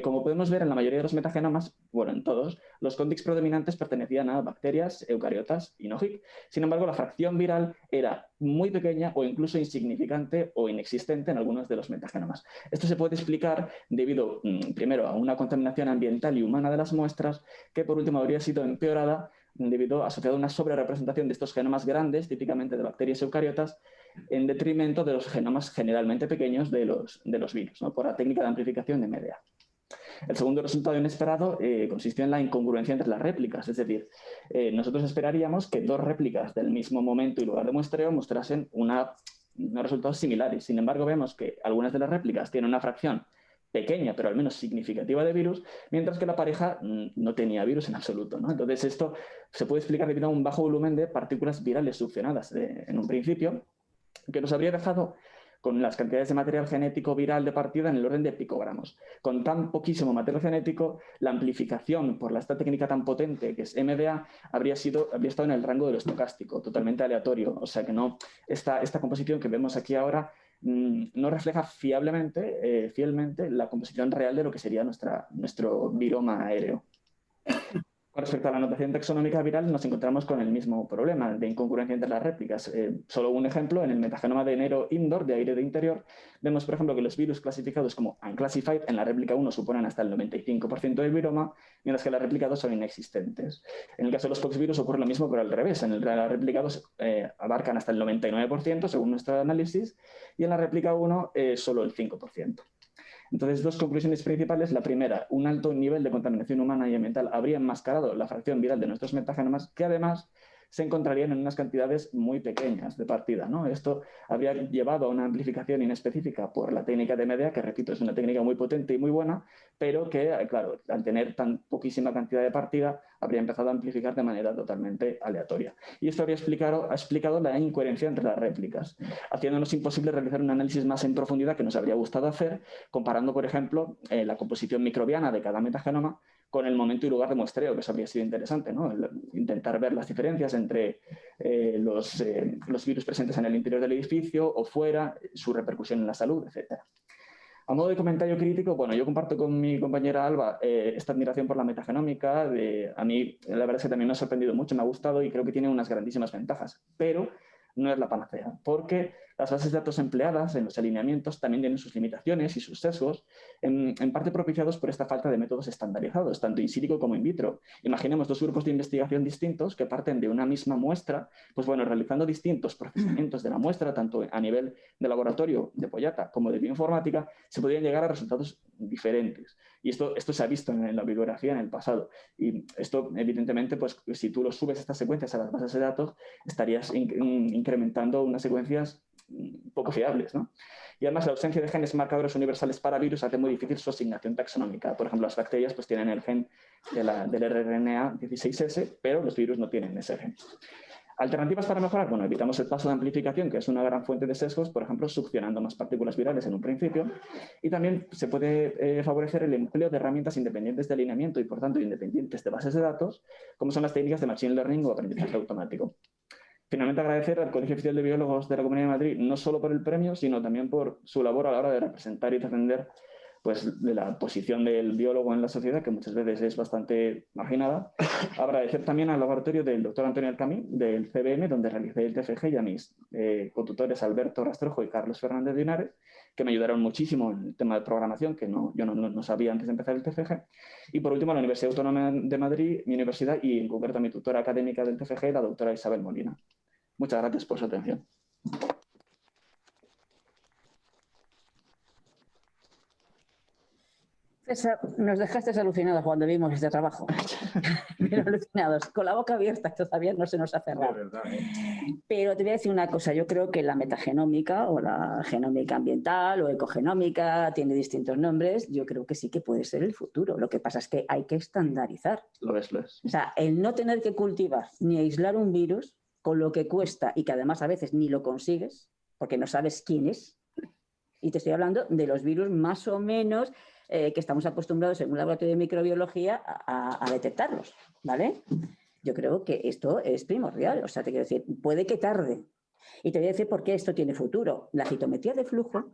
Como podemos ver en la mayoría de los metagenomas, bueno, en todos, los contigs predominantes pertenecían a bacterias, eucariotas y no HIC. Sin embargo, la fracción viral era muy pequeña o incluso insignificante o inexistente en algunos de los metagenomas. Esto se puede explicar debido, primero, a una contaminación ambiental y humana de las muestras, que por último habría sido empeorada asociado a una sobrerepresentación de estos genomas grandes, típicamente de bacterias eucariotas, en detrimento de los genomas generalmente pequeños de los virus, ¿no? Por la técnica de amplificación de MDA. El segundo resultado inesperado consistió en la incongruencia entre las réplicas, es decir, nosotros esperaríamos que dos réplicas del mismo momento y lugar de muestreo mostrasen unos resultados similares. Sin embargo, vemos que algunas de las réplicas tienen una fracción pequeña, pero al menos significativa de virus, mientras que la pareja no tenía virus en absoluto, ¿no? Entonces, esto se puede explicar debido a un bajo volumen de partículas virales succionadas en un principio, que nos habría dejado con las cantidades de material genético viral de partida en el orden de picogramos. Con tan poquísimo material genético, la amplificación por esta técnica tan potente que es MDA habría estado en el rango de lo estocástico, totalmente aleatorio. O sea que no, esta composición que vemos aquí ahora no refleja fielmente la composición real de lo que sería nuestro viroma aéreo. Con respecto a la notación taxonómica viral, nos encontramos con el mismo problema de incongruencia entre las réplicas. Solo un ejemplo, en el metagenoma de enero indoor, de aire de interior, vemos, por ejemplo, que los virus clasificados como unclassified en la réplica 1 suponen hasta el 95% del viroma, mientras que en la réplica 2 son inexistentes. En el caso de los poxvirus ocurre lo mismo, pero al revés. En la réplica 2 abarcan hasta el 99%, según nuestro análisis, y en la réplica 1 solo el 5%. Entonces, dos conclusiones principales. La primera, un alto nivel de contaminación humana y ambiental habría enmascarado la fracción viral de nuestros metagenomas, que además se encontrarían en unas cantidades muy pequeñas de partida, ¿no? Esto habría llevado a una amplificación inespecífica por la técnica de MDA, que repito, es una técnica muy potente y muy buena, pero que, claro, al tener tan poquísima cantidad de partida, habría empezado a amplificar de manera totalmente aleatoria. Y esto habría explicado la incoherencia entre las réplicas, haciéndonos imposible realizar un análisis más en profundidad que nos habría gustado hacer, comparando, por ejemplo, la composición microbiana de cada metagenoma con el momento y lugar de muestreo, que eso habría sido interesante, ¿no? Intentar ver las diferencias entre los virus presentes en el interior del edificio o fuera, su repercusión en la salud, etc. A modo de comentario crítico, bueno, yo comparto con mi compañera Alba esta admiración por la metagenómica. A mí, la verdad es que también me ha sorprendido mucho, me ha gustado y creo que tiene unas grandísimas ventajas, pero no es la panacea, porque las bases de datos empleadas en los alineamientos también tienen sus limitaciones y sus sesgos, en parte propiciados por esta falta de métodos estandarizados, tanto in silico como in vitro. Imaginemos dos grupos de investigación distintos que parten de una misma muestra, pues bueno, realizando distintos procesamientos de la muestra, tanto a nivel de laboratorio de Pollata como de bioinformática, se podrían llegar a resultados diferentes. Y esto se ha visto en la bibliografía en el pasado. Y esto, evidentemente, pues si tú subes estas secuencias a las bases de datos, estarías incrementando unas secuencias poco fiables, ¿no? Y además la ausencia de genes marcadores universales para virus hace muy difícil su asignación taxonómica. Por ejemplo, las bacterias pues, tienen el gen del RNA 16S, pero los virus no tienen ese gen. ¿Alternativas para mejorar? Bueno, evitamos el paso de amplificación, que es una gran fuente de sesgos, por ejemplo, succionando más partículas virales en un principio. Y también se puede favorecer el empleo de herramientas independientes de alineamiento y, por tanto, independientes de bases de datos, como son las técnicas de Machine Learning o aprendizaje automático. Finalmente, agradecer al Colegio Oficial de Biólogos de la Comunidad de Madrid, no solo por el premio, sino también por su labor a la hora de representar y defender pues, de la posición del biólogo en la sociedad, que muchas veces es bastante marginada. Agradecer también al laboratorio del doctor Antonio Alcamí, del CBM, donde realicé el TFG, y a mis cotutores Alberto Rastrojo y Carlos Fernández de Linares, que me ayudaron muchísimo en el tema de programación, que yo no sabía antes de empezar el TFG. Y por último, a la Universidad Autónoma de Madrid, mi universidad, y en concreto a mi tutora académica del TFG, la doctora Isabel Molina. Muchas gracias por su atención. César, nos dejaste alucinados cuando vimos este trabajo. Pero alucinados, con la boca abierta, todavía no se nos ha cerrado. Pero te voy a decir una cosa, yo creo que la metagenómica o la genómica ambiental o ecogenómica tiene distintos nombres, yo creo que sí que puede ser el futuro. Lo que pasa es que hay que estandarizar. Lo es. O sea, el no tener que cultivar ni aislar un virus con lo que cuesta y que además a veces ni lo consigues porque no sabes quién es. Y te estoy hablando de los virus más o menos que estamos acostumbrados en un laboratorio de microbiología a detectarlos, ¿vale? Yo creo que esto es primordial, o sea, te quiero decir, puede que tarde. Y te voy a decir por qué esto tiene futuro. La citometría de flujo,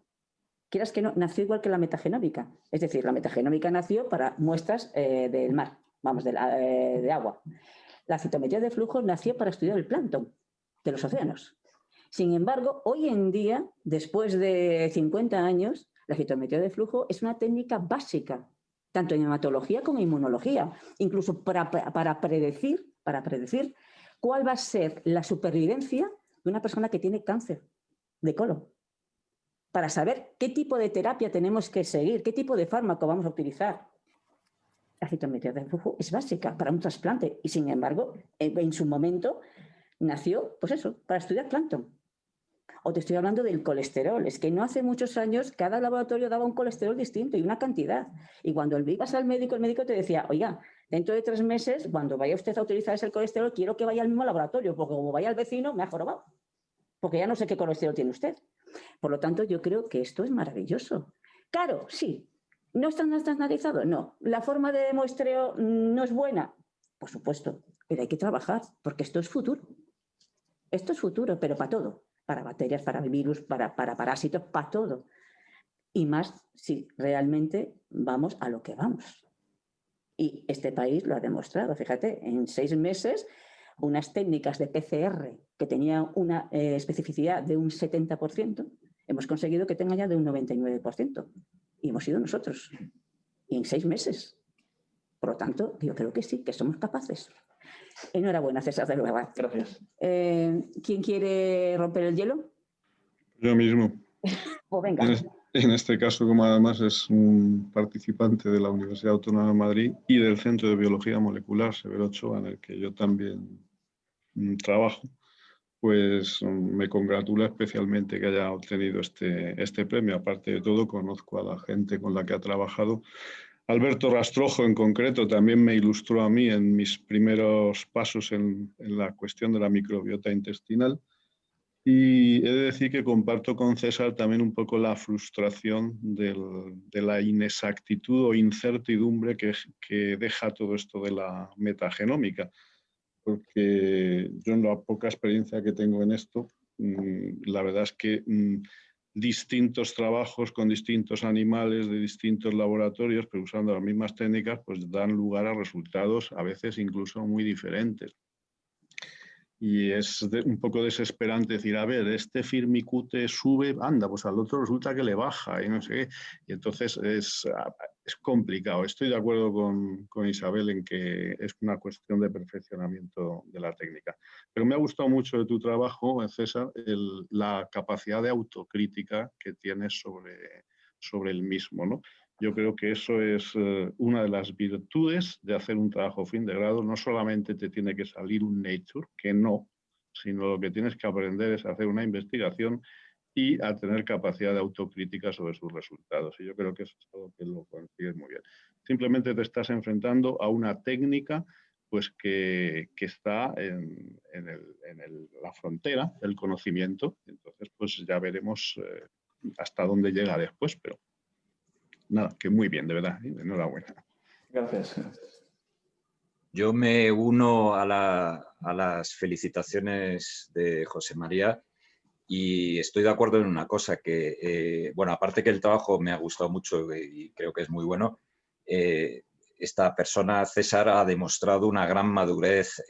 quieras que no, nació igual que la metagenómica. Es decir, la metagenómica nació para muestras del mar, vamos, de agua. La citometría de flujo nació para estudiar el plancton de los océanos. Sin embargo, hoy en día, después de 50 años, la citometría de flujo es una técnica básica tanto en hematología como en inmunología, incluso para predecir cuál va a ser la supervivencia de una persona que tiene cáncer de colon, para saber qué tipo de terapia tenemos que seguir, qué tipo de fármaco vamos a utilizar. La citometría de flujo es básica para un trasplante y, sin embargo, en su momento nació, pues eso, para estudiar plancton. O te estoy hablando del colesterol. Es que no hace muchos años cada laboratorio daba un colesterol distinto y una cantidad. Y cuando ibas al médico, el médico te decía, oiga, dentro de 3 meses, cuando vaya usted a utilizar ese colesterol, quiero que vaya al mismo laboratorio, porque como vaya al vecino, me ha jorobado. Porque ya no sé qué colesterol tiene usted. Por lo tanto, yo creo que esto es maravilloso. Claro, sí. ¿No está estandarizado? No. ¿La forma de muestreo no es buena? Por supuesto, pero hay que trabajar, porque esto es futuro. Esto es futuro, pero para todo. Para bacterias, para virus, para parásitos, para todo. Y más si realmente vamos a lo que vamos. Y este país lo ha demostrado. Fíjate, en 6 meses, unas técnicas de PCR que tenían una especificidad de un 70%, hemos conseguido que tenga ya de un 99%. Y hemos sido nosotros. Y en 6 meses. Por lo tanto, yo creo que sí, que somos capaces. Enhorabuena, César, de verdad. Gracias. ¿Quién quiere romper el hielo? Yo mismo. Pues venga. En este caso, como además es un participante de la Universidad Autónoma de Madrid y del Centro de Biología Molecular Severo Ochoa, en el que yo también trabajo, pues me congratula especialmente que haya obtenido este premio. Aparte de todo, conozco a la gente con la que ha trabajado. Alberto Rastrojo, en concreto, también me ilustró a mí en mis primeros pasos en la cuestión de la microbiota intestinal. Y he de decir que comparto con César también un poco la frustración de la inexactitud o incertidumbre que deja todo esto de la metagenómica. Porque yo, en la poca experiencia que tengo en esto, la verdad es que distintos trabajos con distintos animales de distintos laboratorios, pero usando las mismas técnicas, pues dan lugar a resultados a veces incluso muy diferentes. Y es un poco desesperante decir, a ver, este firmicute sube, anda, pues al otro resulta que le baja y no sé qué. Y entonces es complicado. Estoy de acuerdo con Isabel en que es una cuestión de perfeccionamiento de la técnica. Pero me ha gustado mucho de tu trabajo, César, la capacidad de autocrítica que tienes sobre el mismo, ¿no? Yo creo que eso es una de las virtudes de hacer un trabajo fin de grado. No solamente te tiene que salir un Nature, que no, sino lo que tienes que aprender es hacer una investigación y a tener capacidad de autocrítica sobre sus resultados. Y yo creo que eso es algo que lo consigues muy bien. Simplemente te estás enfrentando a una técnica pues, que está en la frontera del conocimiento. Entonces, pues ya veremos hasta dónde llega después, pero nada, que muy bien, de verdad. Enhorabuena. Gracias. Yo me uno a las felicitaciones de José María y estoy de acuerdo en una cosa, que, bueno, aparte que el trabajo me ha gustado mucho y creo que es muy bueno, esta persona, César, ha demostrado una gran madurez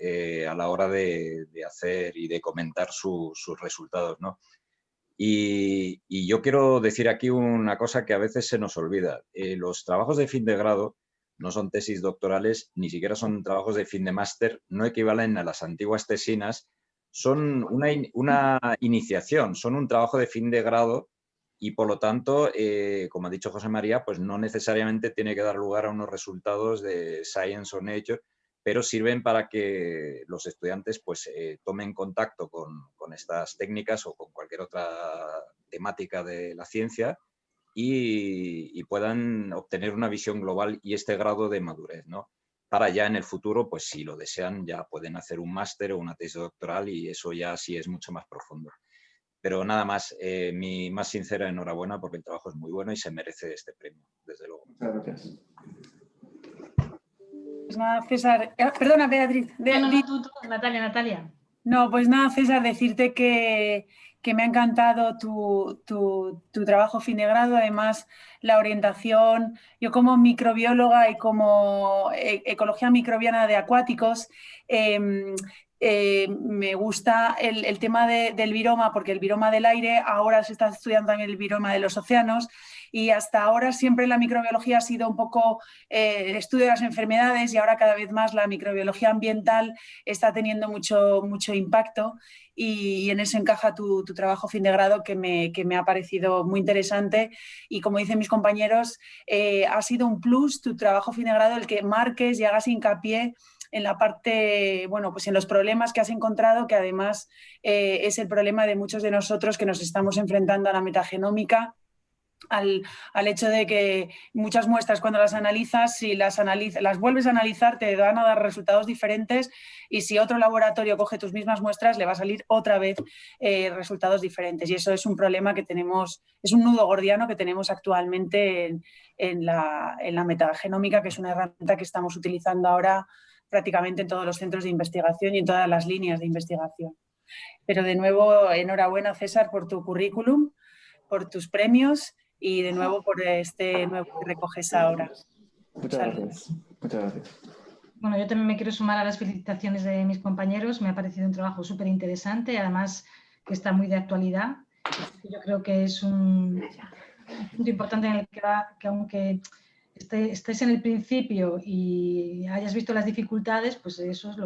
a la hora de hacer y de comentar sus resultados, ¿no? Y yo quiero decir aquí una cosa que a veces se nos olvida. Los trabajos de fin de grado no son tesis doctorales, ni siquiera son trabajos de fin de máster, no equivalen a las antiguas tesinas, son una iniciación, son un trabajo de fin de grado y por lo tanto, como ha dicho José María, pues no necesariamente tiene que dar lugar a unos resultados de Science o Nature, pero sirven para que los estudiantes pues, tomen contacto con estas técnicas o con cualquier otra temática de la ciencia y puedan obtener una visión global y este grado de madurez, ¿no? Para ya en el futuro, pues si lo desean, ya pueden hacer un máster o una tesis doctoral y eso ya sí es mucho más profundo. Pero nada más, mi más sincera enhorabuena porque el trabajo es muy bueno y se merece este premio, desde luego. Muchas gracias. Pues nada, César. Perdona, Beatriz. No, tú, Natalia. No, pues nada, César, decirte que me ha encantado tu trabajo fin de grado, además la orientación. Yo como microbióloga y como ecología microbiana de acuáticos, me gusta el tema del viroma, porque el viroma del aire, ahora se está estudiando también el viroma de los océanos, y hasta ahora siempre la microbiología ha sido un poco el estudio de las enfermedades y ahora cada vez más la microbiología ambiental está teniendo mucho impacto y en eso encaja tu trabajo fin de grado que me ha parecido muy interesante y como dicen mis compañeros, ha sido un plus tu trabajo fin de grado el que marques y hagas hincapié en la parte, bueno, pues en los problemas que has encontrado, que además es el problema de muchos de nosotros que nos estamos enfrentando a la metagenómica, al hecho de que muchas muestras cuando las analizas, si las vuelves a analizar te van a dar resultados diferentes y si otro laboratorio coge tus mismas muestras le va a salir otra vez resultados diferentes y eso es un problema que tenemos, es un nudo gordiano que tenemos actualmente en la metagenómica, que es una herramienta que estamos utilizando ahora prácticamente en todos los centros de investigación y en todas las líneas de investigación. Pero de nuevo, enhorabuena César por tu currículum, por tus premios y de nuevo por este nuevo que recoges ahora. Muchas gracias. Muchas gracias. Bueno, yo también me quiero sumar a las felicitaciones de mis compañeros. Me ha parecido un trabajo súper interesante, además que está muy de actualidad. Yo creo que es un punto importante en el que aunque estés en el principio y hayas visto las dificultades, pues eso es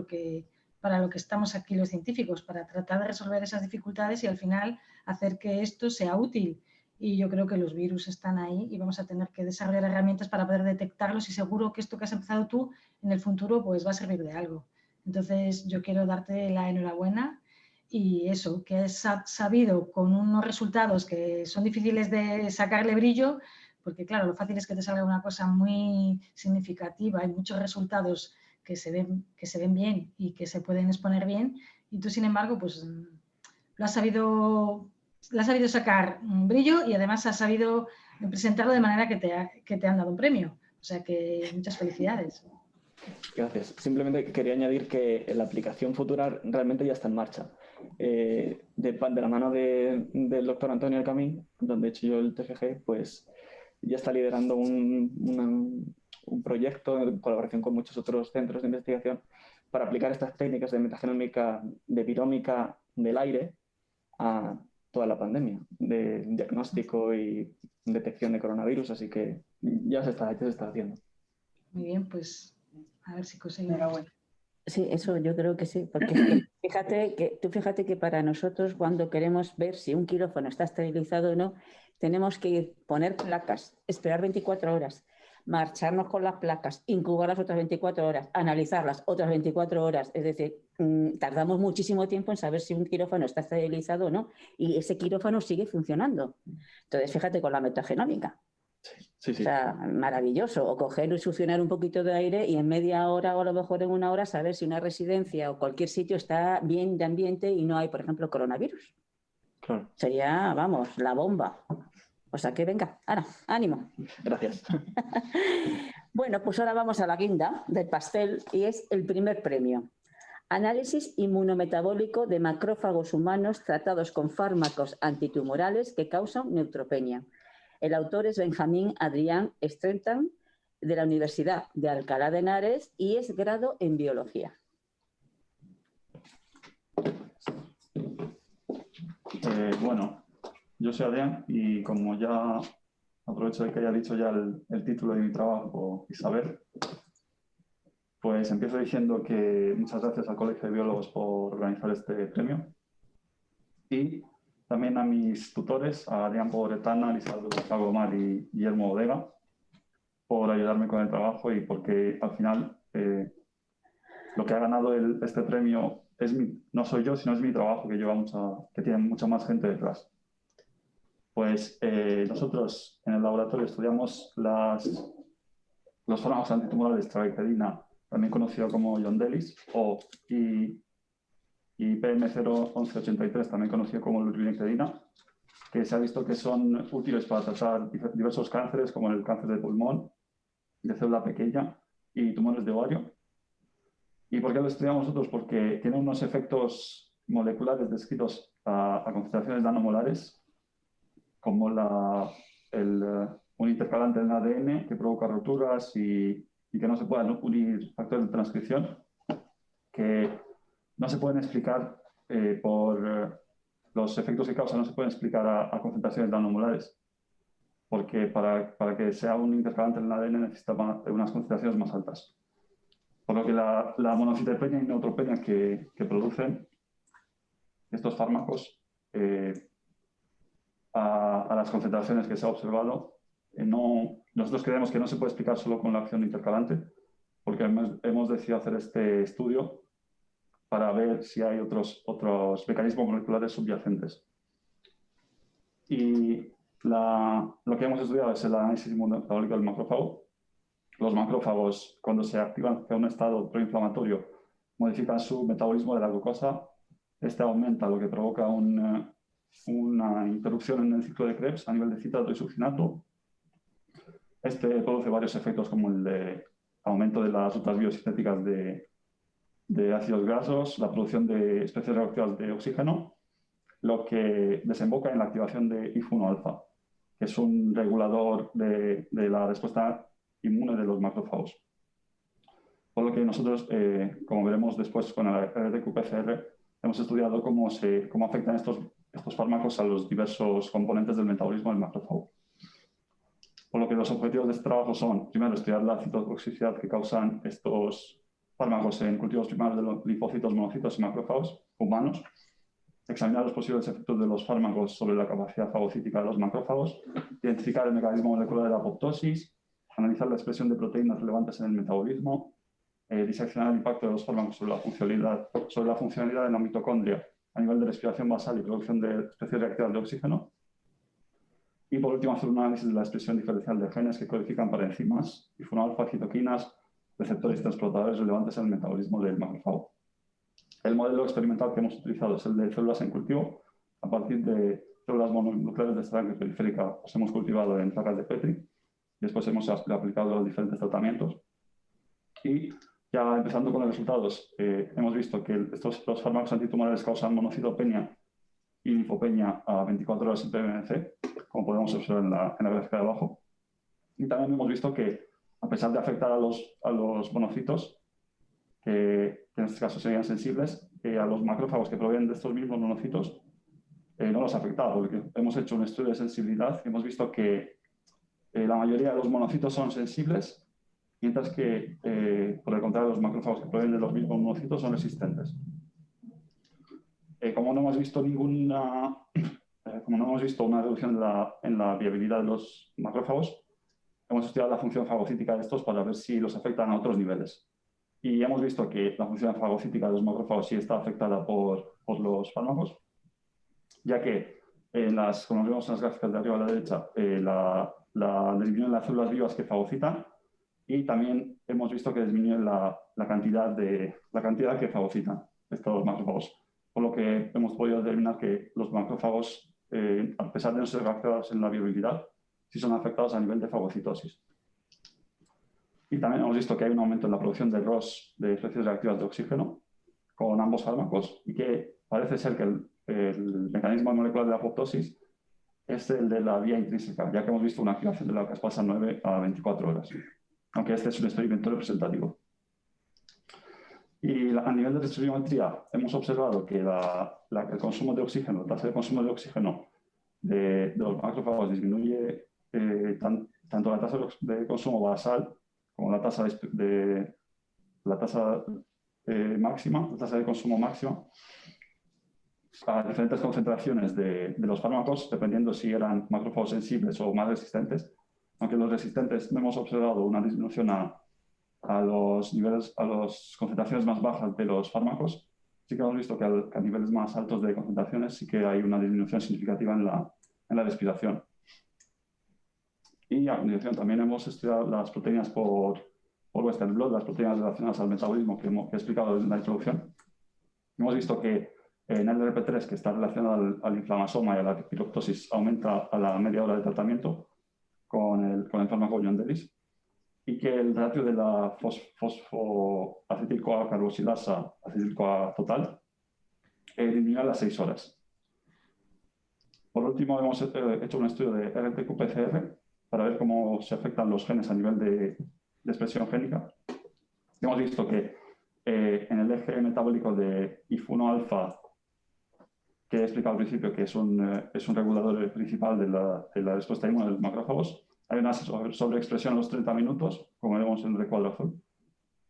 para lo que estamos aquí los científicos, para tratar de resolver esas dificultades y al final hacer que esto sea útil. Y yo creo que los virus están ahí y vamos a tener que desarrollar herramientas para poder detectarlos y seguro que esto que has empezado tú en el futuro pues va a servir de algo. Entonces yo quiero darte la enhorabuena y eso, que has sabido con unos resultados que son difíciles de sacarle brillo, porque claro, lo fácil es que te salga una cosa muy significativa, hay muchos resultados que se ven bien y que se pueden exponer bien y tú sin embargo pues le has sabido sacar un brillo y además has sabido presentarlo de manera que te han dado un premio. O sea que muchas felicidades. Gracias. Simplemente quería añadir que la aplicación futura realmente ya está en marcha. De la mano del doctor Antonio Alcamí, donde he hecho yo el TFG, pues ya está liderando un proyecto en colaboración con muchos otros centros de investigación para aplicar estas técnicas de metagenómica, de virómica del aire a toda la pandemia, de diagnóstico y detección de coronavirus, así que ya se está haciendo. Muy bien, pues a ver si conseguimos. Sí, eso yo creo que sí, porque fíjate que para nosotros cuando queremos ver si un quirófano está esterilizado o no, tenemos que poner placas, esperar 24 horas, marcharnos con las placas, incubar las otras 24 horas, analizarlas otras 24 horas. Es decir, tardamos muchísimo tiempo en saber si un quirófano está esterilizado o no y ese quirófano sigue funcionando. Entonces, fíjate con la metagenómica. Sí. O sea, maravilloso. O coger y succionar un poquito de aire y en media hora o a lo mejor en una hora saber si una residencia o cualquier sitio está bien de ambiente y no hay, por ejemplo, coronavirus. Claro. Sería, vamos, la bomba. O sea que venga, Ana, ánimo. Gracias. Bueno, pues ahora vamos a la guinda del pastel y es el primer premio. Análisis inmunometabólico de macrófagos humanos tratados con fármacos antitumorales que causan neutropenia. El autor es Benjamín Adrián Strenthal, de la Universidad de Alcalá de Henares y es grado en biología. Bueno, yo soy Adrián y como ya aprovecho de que haya dicho ya el título de mi trabajo, Isabel, pues empiezo diciendo que muchas gracias al Colegio de Biólogos por organizar este premio y también a mis tutores, a Adrián Pobretana, Lisardo Gomar y Guillermo Bodega, por ayudarme con el trabajo y porque al final lo que ha ganado este premio no soy yo, sino es mi trabajo que tiene mucha más gente detrás. Pues nosotros en el laboratorio estudiamos los fármacos antitumorales trabectedina, también conocido como Yondelis, y PM01183, también conocido como lutrinectedina, que se ha visto que son útiles para tratar diversos cánceres, como el cáncer de pulmón, de célula pequeña y tumores de ovario. ¿Y por qué lo estudiamos nosotros? Porque tiene unos efectos moleculares descritos a concentraciones nanomolares, como un intercalante en el ADN que provoca roturas y que no se puedan unir factores de transcripción, que no se pueden explicar por los efectos que causan, no se pueden explicar a concentraciones nanomolares. porque para que sea un intercalante en el ADN necesita unas concentraciones más altas. Por lo que la monocitopenia y neutropenia que producen estos fármacos a las concentraciones que se ha observado, nosotros creemos que no se puede explicar solo con la acción intercalante, porque hemos decidido hacer este estudio para ver si hay otros mecanismos moleculares subyacentes. Y lo que hemos estudiado es el análisis inmunometabólico del macrófago. Los macrófagos, cuando se activan hacia un estado proinflamatorio, modifican su metabolismo de la glucosa. Este aumenta, lo que provoca una interrupción en el ciclo de Krebs a nivel de citrato y succinato. Este produce varios efectos, como el de aumento de las rutas biosintéticas de ácidos grasos, la producción de especies reactivas de oxígeno, lo que desemboca en la activación de IF1-alfa, que es un regulador de la respuesta inmune de los macrófagos. Por lo que nosotros, como veremos después con el RTQ-PCR, hemos estudiado cómo afectan estos fármacos a los diversos componentes del metabolismo del macrófago. Por lo que los objetivos de este trabajo son, primero, estudiar la citotoxicidad que causan estos fármacos en cultivos primarios de los linfocitos, monocitos y macrófagos humanos, examinar los posibles efectos de los fármacos sobre la capacidad fagocítica de los macrófagos, identificar el mecanismo molecular de la apoptosis, analizar la expresión de proteínas relevantes en el metabolismo, diseccionar el impacto de los fármacos sobre la funcionalidad de la mitocondria a nivel de respiración basal y producción de especies reactivas de oxígeno. Y por último, hacer un análisis de la expresión diferencial de genes que codifican para enzimas, IF1-alfa, citoquinas, receptores y transportadores relevantes en el metabolismo del macrófago. El modelo experimental que hemos utilizado es el de células en cultivo. A partir de células mononucleares de sangre periférica las hemos cultivado en placas de Petri y después hemos aplicado los diferentes tratamientos. Y ya empezando con los resultados, hemos visto que los fármacos antitumorales causan monocitopenia y linfopenia a 24 horas en PBMC, como podemos observar en la gráfica de abajo. Y también hemos visto que, a pesar de afectar a los monocitos, que en este caso serían sensibles, a los macrófagos que provienen de estos mismos monocitos, no los ha afectado, porque hemos hecho un estudio de sensibilidad y hemos visto que la mayoría de los monocitos son sensibles, mientras que, por el contrario, los macrófagos que provienen de los mismos monocitos son resistentes. Como no hemos visto una reducción en la viabilidad de los macrófagos, hemos estudiado la función fagocítica de estos para ver si los afectan a otros niveles. Y hemos visto que la función fagocítica de los macrófagos sí está afectada por los fármacos, ya que, como vemos en las gráficas de arriba a la derecha, disminuyen las células vivas que fagocitan y también hemos visto que disminuyen la cantidad que fagocitan estos macrófagos. Por lo que hemos podido determinar que los macrófagos, a pesar de no ser afectados en la viabilidad, sí son afectados a nivel de fagocitosis. Y también hemos visto que hay un aumento en la producción de ROS, de especies reactivas de oxígeno, con ambos fármacos, y que parece ser que el mecanismo molecular de la apoptosis es el de la vía intrínseca, ya que hemos visto una activación de la caspasa 9 a 24 horas, aunque este es un experimento representativo. Y a nivel de estoichiometría hemos observado que el consumo de oxígeno, la tasa de consumo de oxígeno de los macrófagos disminuye tanto la tasa de consumo basal como la tasa máxima, la tasa de consumo máxima, a diferentes concentraciones de los fármacos, dependiendo si eran macrófagos sensibles o más resistentes. Aunque los resistentes no hemos observado una disminución a las concentraciones más bajas de los fármacos, sí que hemos visto que a niveles más altos de concentraciones sí que hay una disminución significativa en la respiración. Y a continuación también hemos estudiado las proteínas por Western blot, las proteínas relacionadas al metabolismo que he explicado en la introducción. Hemos visto que en el LRP3, que está relacionado al inflamasoma y a la piroptosis, aumenta a la media hora de tratamiento con el fármaco Yondelis, y que el ratio de la fosfoacetil-CoA carboxilasa acetil-CoA total disminuye a las 6 horas. Por último, hemos hecho un estudio de RTQ-PCR para ver cómo se afectan los genes a nivel de expresión génica. Hemos visto que en el eje metabólico de IF1-alfa que he explicado al principio, que es un regulador principal de la respuesta inmune de los macrófagos. Hay una sobreexpresión a los 30 minutos, como vemos en el recuadro azul,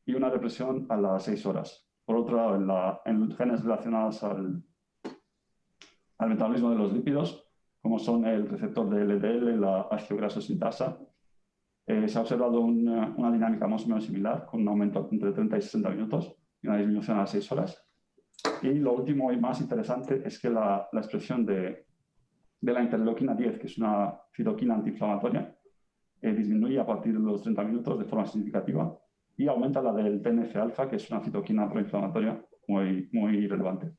y una represión a las 6 horas. Por otro lado, en genes relacionados al metabolismo de los lípidos, como son el receptor de LDL, la ácido graso sintasa, se ha observado una dinámica más o menos similar, con un aumento entre 30 y 60 minutos y una disminución a las 6 horas. Y lo último y más interesante es que la expresión de la interleuquina 10, que es una citoquina antiinflamatoria, disminuye a partir de los 30 minutos de forma significativa y aumenta la del TNF-alfa, que es una citoquina proinflamatoria muy relevante.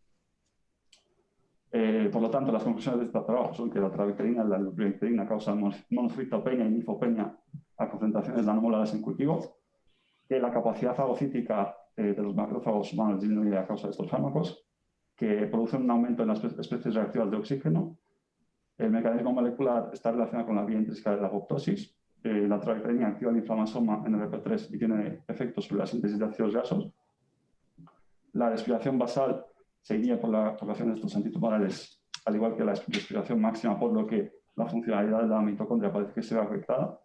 Por lo tanto, las conclusiones de este trabajo son que la trabecterina y la lupiricterina causan monocitopenia y linfopenia a concentraciones nanomolares en cultivo, que la capacidad fagocítica de los macrófagos humanos disminuye a causa de estos fármacos, que producen un aumento en las especies reactivas de oxígeno. El mecanismo molecular está relacionado con la vía intrínseca de la apoptosis. La trabecterina activa el inflamasoma NLRP3 y tiene efectos sobre la síntesis de ácidos grasos. La respiración basal se inhibe por la activación de estos antitumorales, al igual que la respiración máxima, por lo que la funcionalidad de la mitocondria parece que se ve afectada.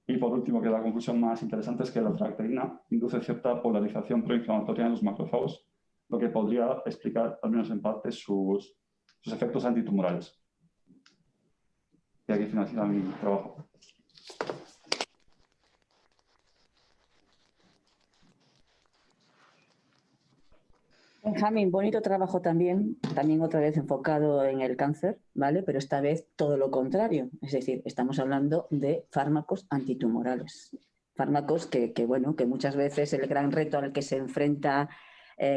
Y por último, que la conclusión más interesante es que la trabecterina induce cierta polarización proinflamatoria en los macrófagos, lo que podría explicar, al menos en parte, sus efectos antitumorales. Y aquí finaliza mi trabajo. Benjamín, bonito trabajo también otra vez enfocado en el cáncer, ¿vale? Pero esta vez todo lo contrario, es decir, estamos hablando de fármacos antitumorales. Fármacos que muchas veces el gran reto al que se enfrenta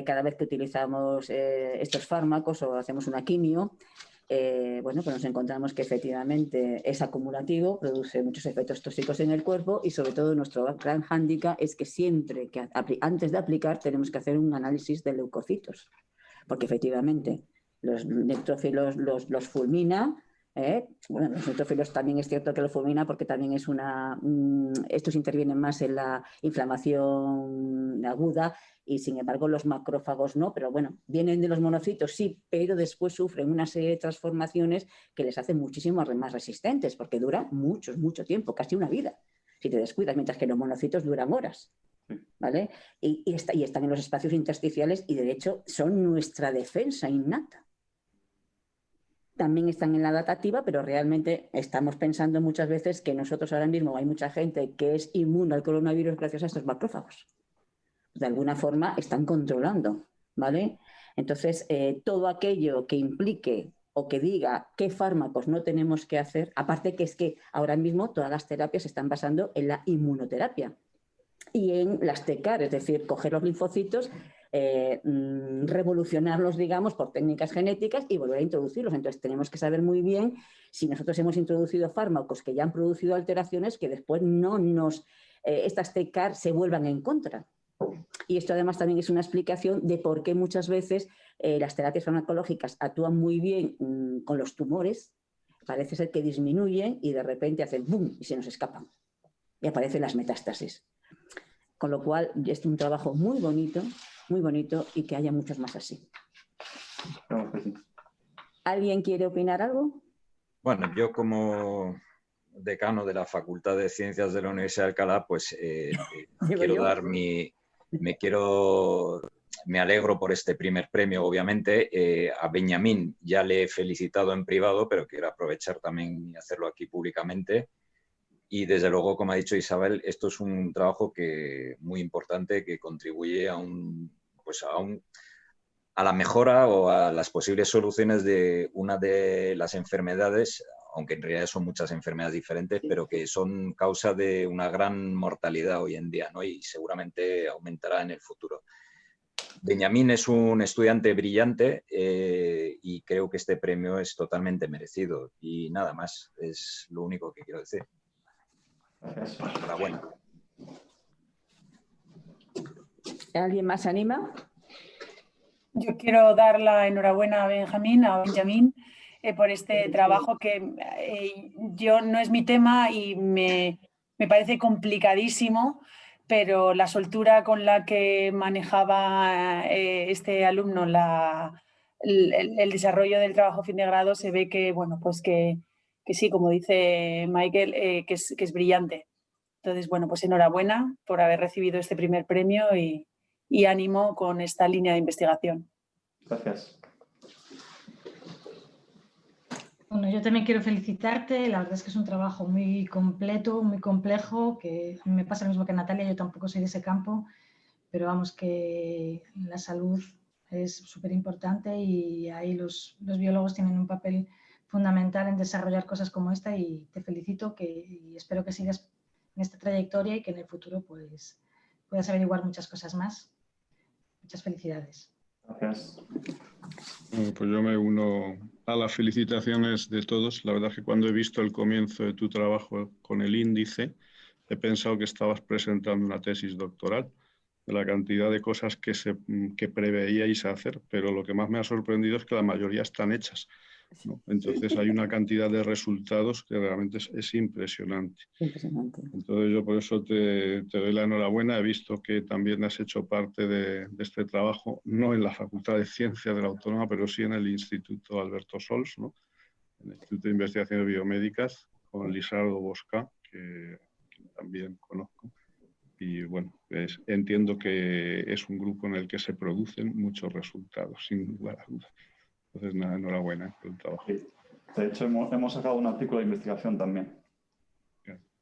cada vez que utilizamos estos fármacos o hacemos una quimio, pues nos encontramos que efectivamente es acumulativo, produce muchos efectos tóxicos en el cuerpo y sobre todo nuestro gran hándicap es que siempre que antes de aplicar tenemos que hacer un análisis de leucocitos, porque efectivamente los neutrófilos los fulmina. Los neutrófilos también es cierto que lo fulmina porque también es estos intervienen más en la inflamación aguda y sin embargo los macrófagos no, pero bueno, vienen de los monocitos sí, pero después sufren una serie de transformaciones que les hacen muchísimo más resistentes porque duran mucho tiempo, casi una vida, si te descuidas, mientras que los monocitos duran horas. ¿Vale? Y están en los espacios intersticiales y de hecho son nuestra defensa innata. También están en la adaptativa, pero realmente estamos pensando muchas veces que nosotros ahora mismo hay mucha gente que es inmune al coronavirus gracias a estos macrófagos. De alguna forma están controlando, ¿vale? Entonces, todo aquello que implique o que diga qué fármacos no tenemos que hacer, aparte que es que ahora mismo todas las terapias se están basando en la inmunoterapia y en las TCAR, es decir, coger los linfocitos, revolucionarlos, digamos, por técnicas genéticas y volver a introducirlos. Entonces tenemos que saber muy bien si nosotros hemos introducido fármacos que ya han producido alteraciones que después estas TCAR se vuelvan en contra. Y esto además también es una explicación de por qué muchas veces las terapias farmacológicas actúan muy bien con los tumores, parece ser que disminuyen y de repente hacen boom y se nos escapan y aparecen las metástasis. Con lo cual es un trabajo muy bonito y que haya muchos más así. ¿Alguien quiere opinar algo? Bueno, yo como decano de la Facultad de Ciencias de la Universidad de Alcalá, pues me alegro por este primer premio, obviamente. A Benjamín ya le he felicitado en privado, pero quiero aprovechar también y hacerlo aquí públicamente. Y desde luego, como ha dicho Isabel, esto es un trabajo muy importante que contribuye a la mejora o a las posibles soluciones de una de las enfermedades, aunque en realidad son muchas enfermedades diferentes, pero que son causa de una gran mortalidad hoy en día, ¿no? Y seguramente aumentará en el futuro. Benjamín es un estudiante brillante y creo que este premio es totalmente merecido. Y nada más, es lo único que quiero decir. Enhorabuena. ¿Alguien más se anima? Yo quiero dar la enhorabuena a Benjamín, por este trabajo que yo no es mi tema y me parece complicadísimo, pero la soltura con la que manejaba este alumno el desarrollo del trabajo fin de grado se ve que, bueno, pues que sí, como dice Michael, que es brillante. Entonces, bueno, pues enhorabuena por haber recibido este primer premio y ánimo con esta línea de investigación. Gracias. Bueno, yo también quiero felicitarte. La verdad es que es un trabajo muy completo, muy complejo, que a mí me pasa lo mismo que a Natalia, yo tampoco soy de ese campo, pero vamos, que la salud es súper importante y ahí los biólogos tienen un papel fundamental en desarrollar cosas como esta y te felicito y espero que sigas en esta trayectoria y que en el futuro pues, puedas averiguar muchas cosas más. Muchas felicidades. Gracias. Bueno, pues yo me uno a las felicitaciones de todos. La verdad es que cuando he visto el comienzo de tu trabajo con el índice, he pensado que estabas presentando una tesis doctoral, de la cantidad de cosas que preveíais hacer, pero lo que más me ha sorprendido es que la mayoría están hechas, ¿no? Entonces hay una cantidad de resultados que realmente es impresionante. Impresionante. Entonces yo por eso te doy la enhorabuena. He visto que también has hecho parte de este trabajo, no en la Facultad de Ciencias de la Autónoma, pero sí en el Instituto Alberto Sols, ¿no? En el Instituto de Investigaciones Biomédicas, con Lisardo Bosca, que también conozco. Y bueno, entiendo que es un grupo en el que se producen muchos resultados, sin lugar a dudas. Entonces, nada, enhorabuena por el trabajo. Sí. De hecho, hemos sacado un artículo de investigación también.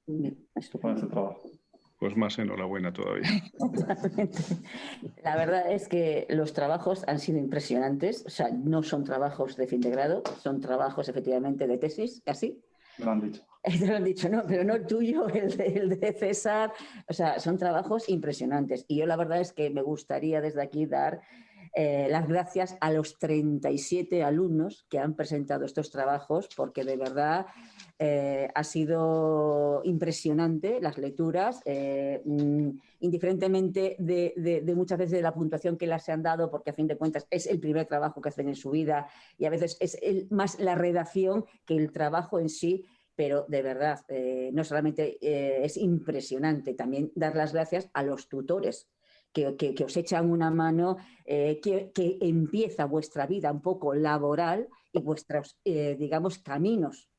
Con este trabajo. Pues más enhorabuena todavía. La verdad es que los trabajos han sido impresionantes. O sea, no son trabajos de fin de grado, son trabajos efectivamente de tesis, casi. Me lo han dicho. Te lo han dicho, no, pero no el tuyo, el de César. O sea, son trabajos impresionantes. Y yo la verdad es que me gustaría desde aquí dar las gracias a los 37 alumnos que han presentado estos trabajos, porque de verdad ha sido impresionante las lecturas, indiferentemente de muchas veces de la puntuación que les han dado, porque a fin de cuentas es el primer trabajo que hacen en su vida y a veces es más la redacción que el trabajo en sí. Pero de verdad, no solamente es impresionante, también dar las gracias a los tutores que os echan una mano, que empieza vuestra vida un poco laboral y vuestros, digamos, caminos,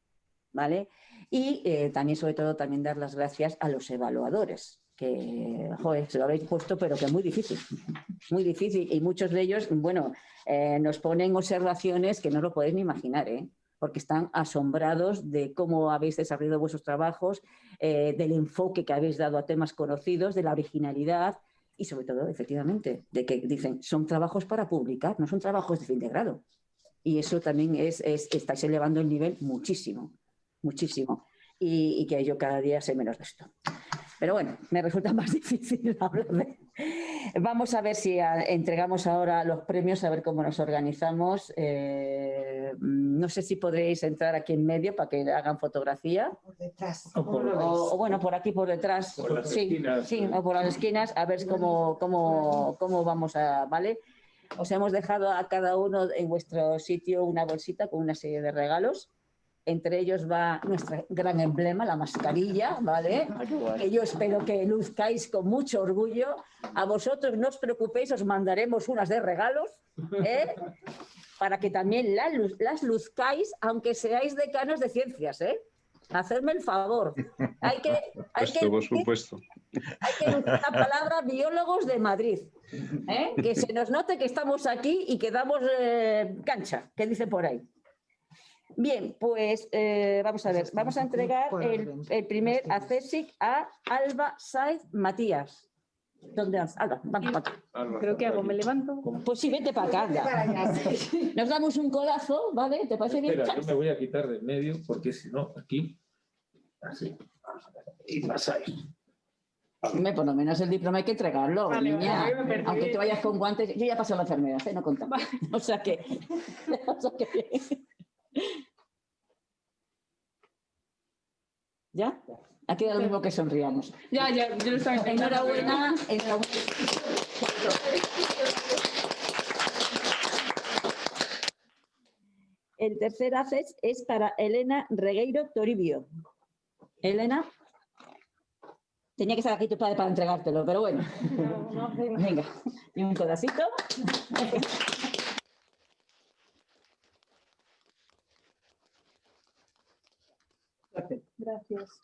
¿vale? Y también, sobre todo, también dar las gracias a los evaluadores, que, joder, se lo habéis puesto, pero que es muy difícil, y muchos de ellos, bueno, nos ponen observaciones que no lo podéis ni imaginar, porque están asombrados de cómo habéis desarrollado vuestros trabajos, del enfoque que habéis dado a temas conocidos, de la originalidad y sobre todo, efectivamente, de que dicen, son trabajos para publicar, no son trabajos de fin de grado. Y eso también estáis elevando el nivel muchísimo, muchísimo. Y que yo cada día sé menos de esto. Pero bueno, me resulta más difícil hablar de... Vamos a ver si entregamos ahora los premios, a ver cómo nos organizamos. No sé si podréis entrar aquí en medio para que hagan fotografía. Por detrás. O bueno, por aquí por detrás. Por las sí, esquinas. sí, o por las esquinas, a ver cómo vamos a... ¿vale? Os hemos dejado a cada uno en vuestro sitio una bolsita con una serie de regalos. Entre ellos va nuestro gran emblema, la mascarilla, ¿vale? Que yo espero que luzcáis con mucho orgullo. A vosotros no os preocupéis, os mandaremos unas de regalos, para que también las luzcáis, aunque seáis decanos de ciencias, Hacedme el favor. Hay que por supuesto. Hay que lucir la palabra biólogos de Madrid. Que se nos note que estamos aquí y que damos cancha, que dice por ahí. Bien, pues vamos a ver. Vamos a entregar el primer a CSIC a Alba Saiz Matías. ¿Dónde vas? Alba, vamos para acá. Creo que hago, me levanto. Pues sí, vete para acá. Anda. Nos damos un codazo, ¿vale? ¿Te parece bien? Espera, yo me voy a quitar de en medio porque si no, aquí, así. Y pasáis. Hombre, por lo menos el diploma hay que entregarlo, Vale, niña. vale, Aunque te vayas con guantes. Yo ya pasé la enfermedad, no contaba. Vale. O sea que ¿Ya? Ha quedado lo mismo que sonriamos. Ya, yo lo estaba intentando. Enhorabuena. El tercer ACES es para Elena Regueiro Toribio. Elena. Tenía que estar aquí tu padre para entregártelo, pero bueno. Venga, y un codacito. Gracias.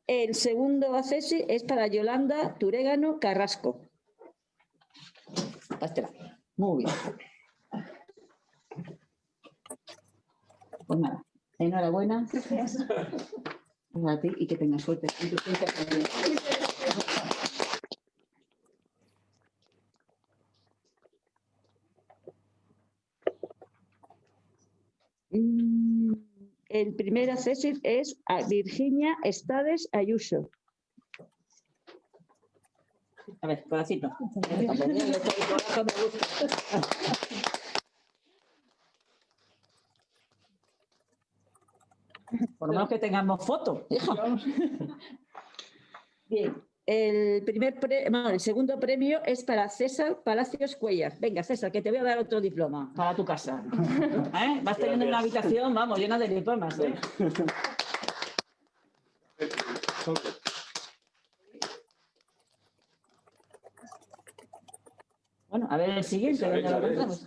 El segundo acceso es para Yolanda Turégano Carrasco. Pásatela. Muy bien. Pues nada, enhorabuena. Gracias. A ti y que tengas suerte. El primer acceso es a Virginia Estades Ayuso. A ver, pedacito. Por lo menos que tengamos foto, hija. Bien, el segundo premio es para César Palacios Cuellar. Venga, César, que te voy a dar otro diploma para tu casa. ¿Eh? Vas teniendo una habitación, vamos, llena de diplomas. ¿Eh? Bueno, a ver el siguiente, ¿dónde lo encontramos?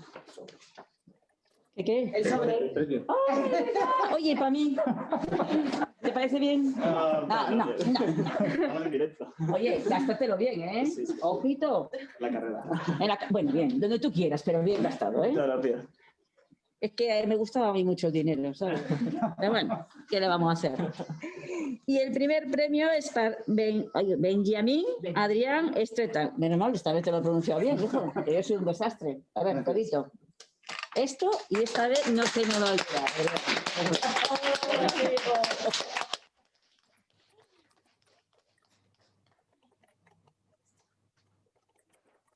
¿Qué? El sobre. ¡Oh! Oye, para mí. ¿Te parece bien? No. Oye, gástatelo bien, ¿eh? Sí. Ojito. La carrera. Bueno, bien, donde tú quieras, pero bien gastado, ¿eh? Gracias. Es que me gustaba a mí mucho el dinero, ¿sabes? Pero bueno, ¿qué le vamos a hacer? Y el primer premio es para Benjamín Adrián Estreta. Menos mal, esta vez te lo he pronunciado bien, hijo, que yo soy un desastre. A ver, codito. Esto, y esta vez no se me va a olvidar.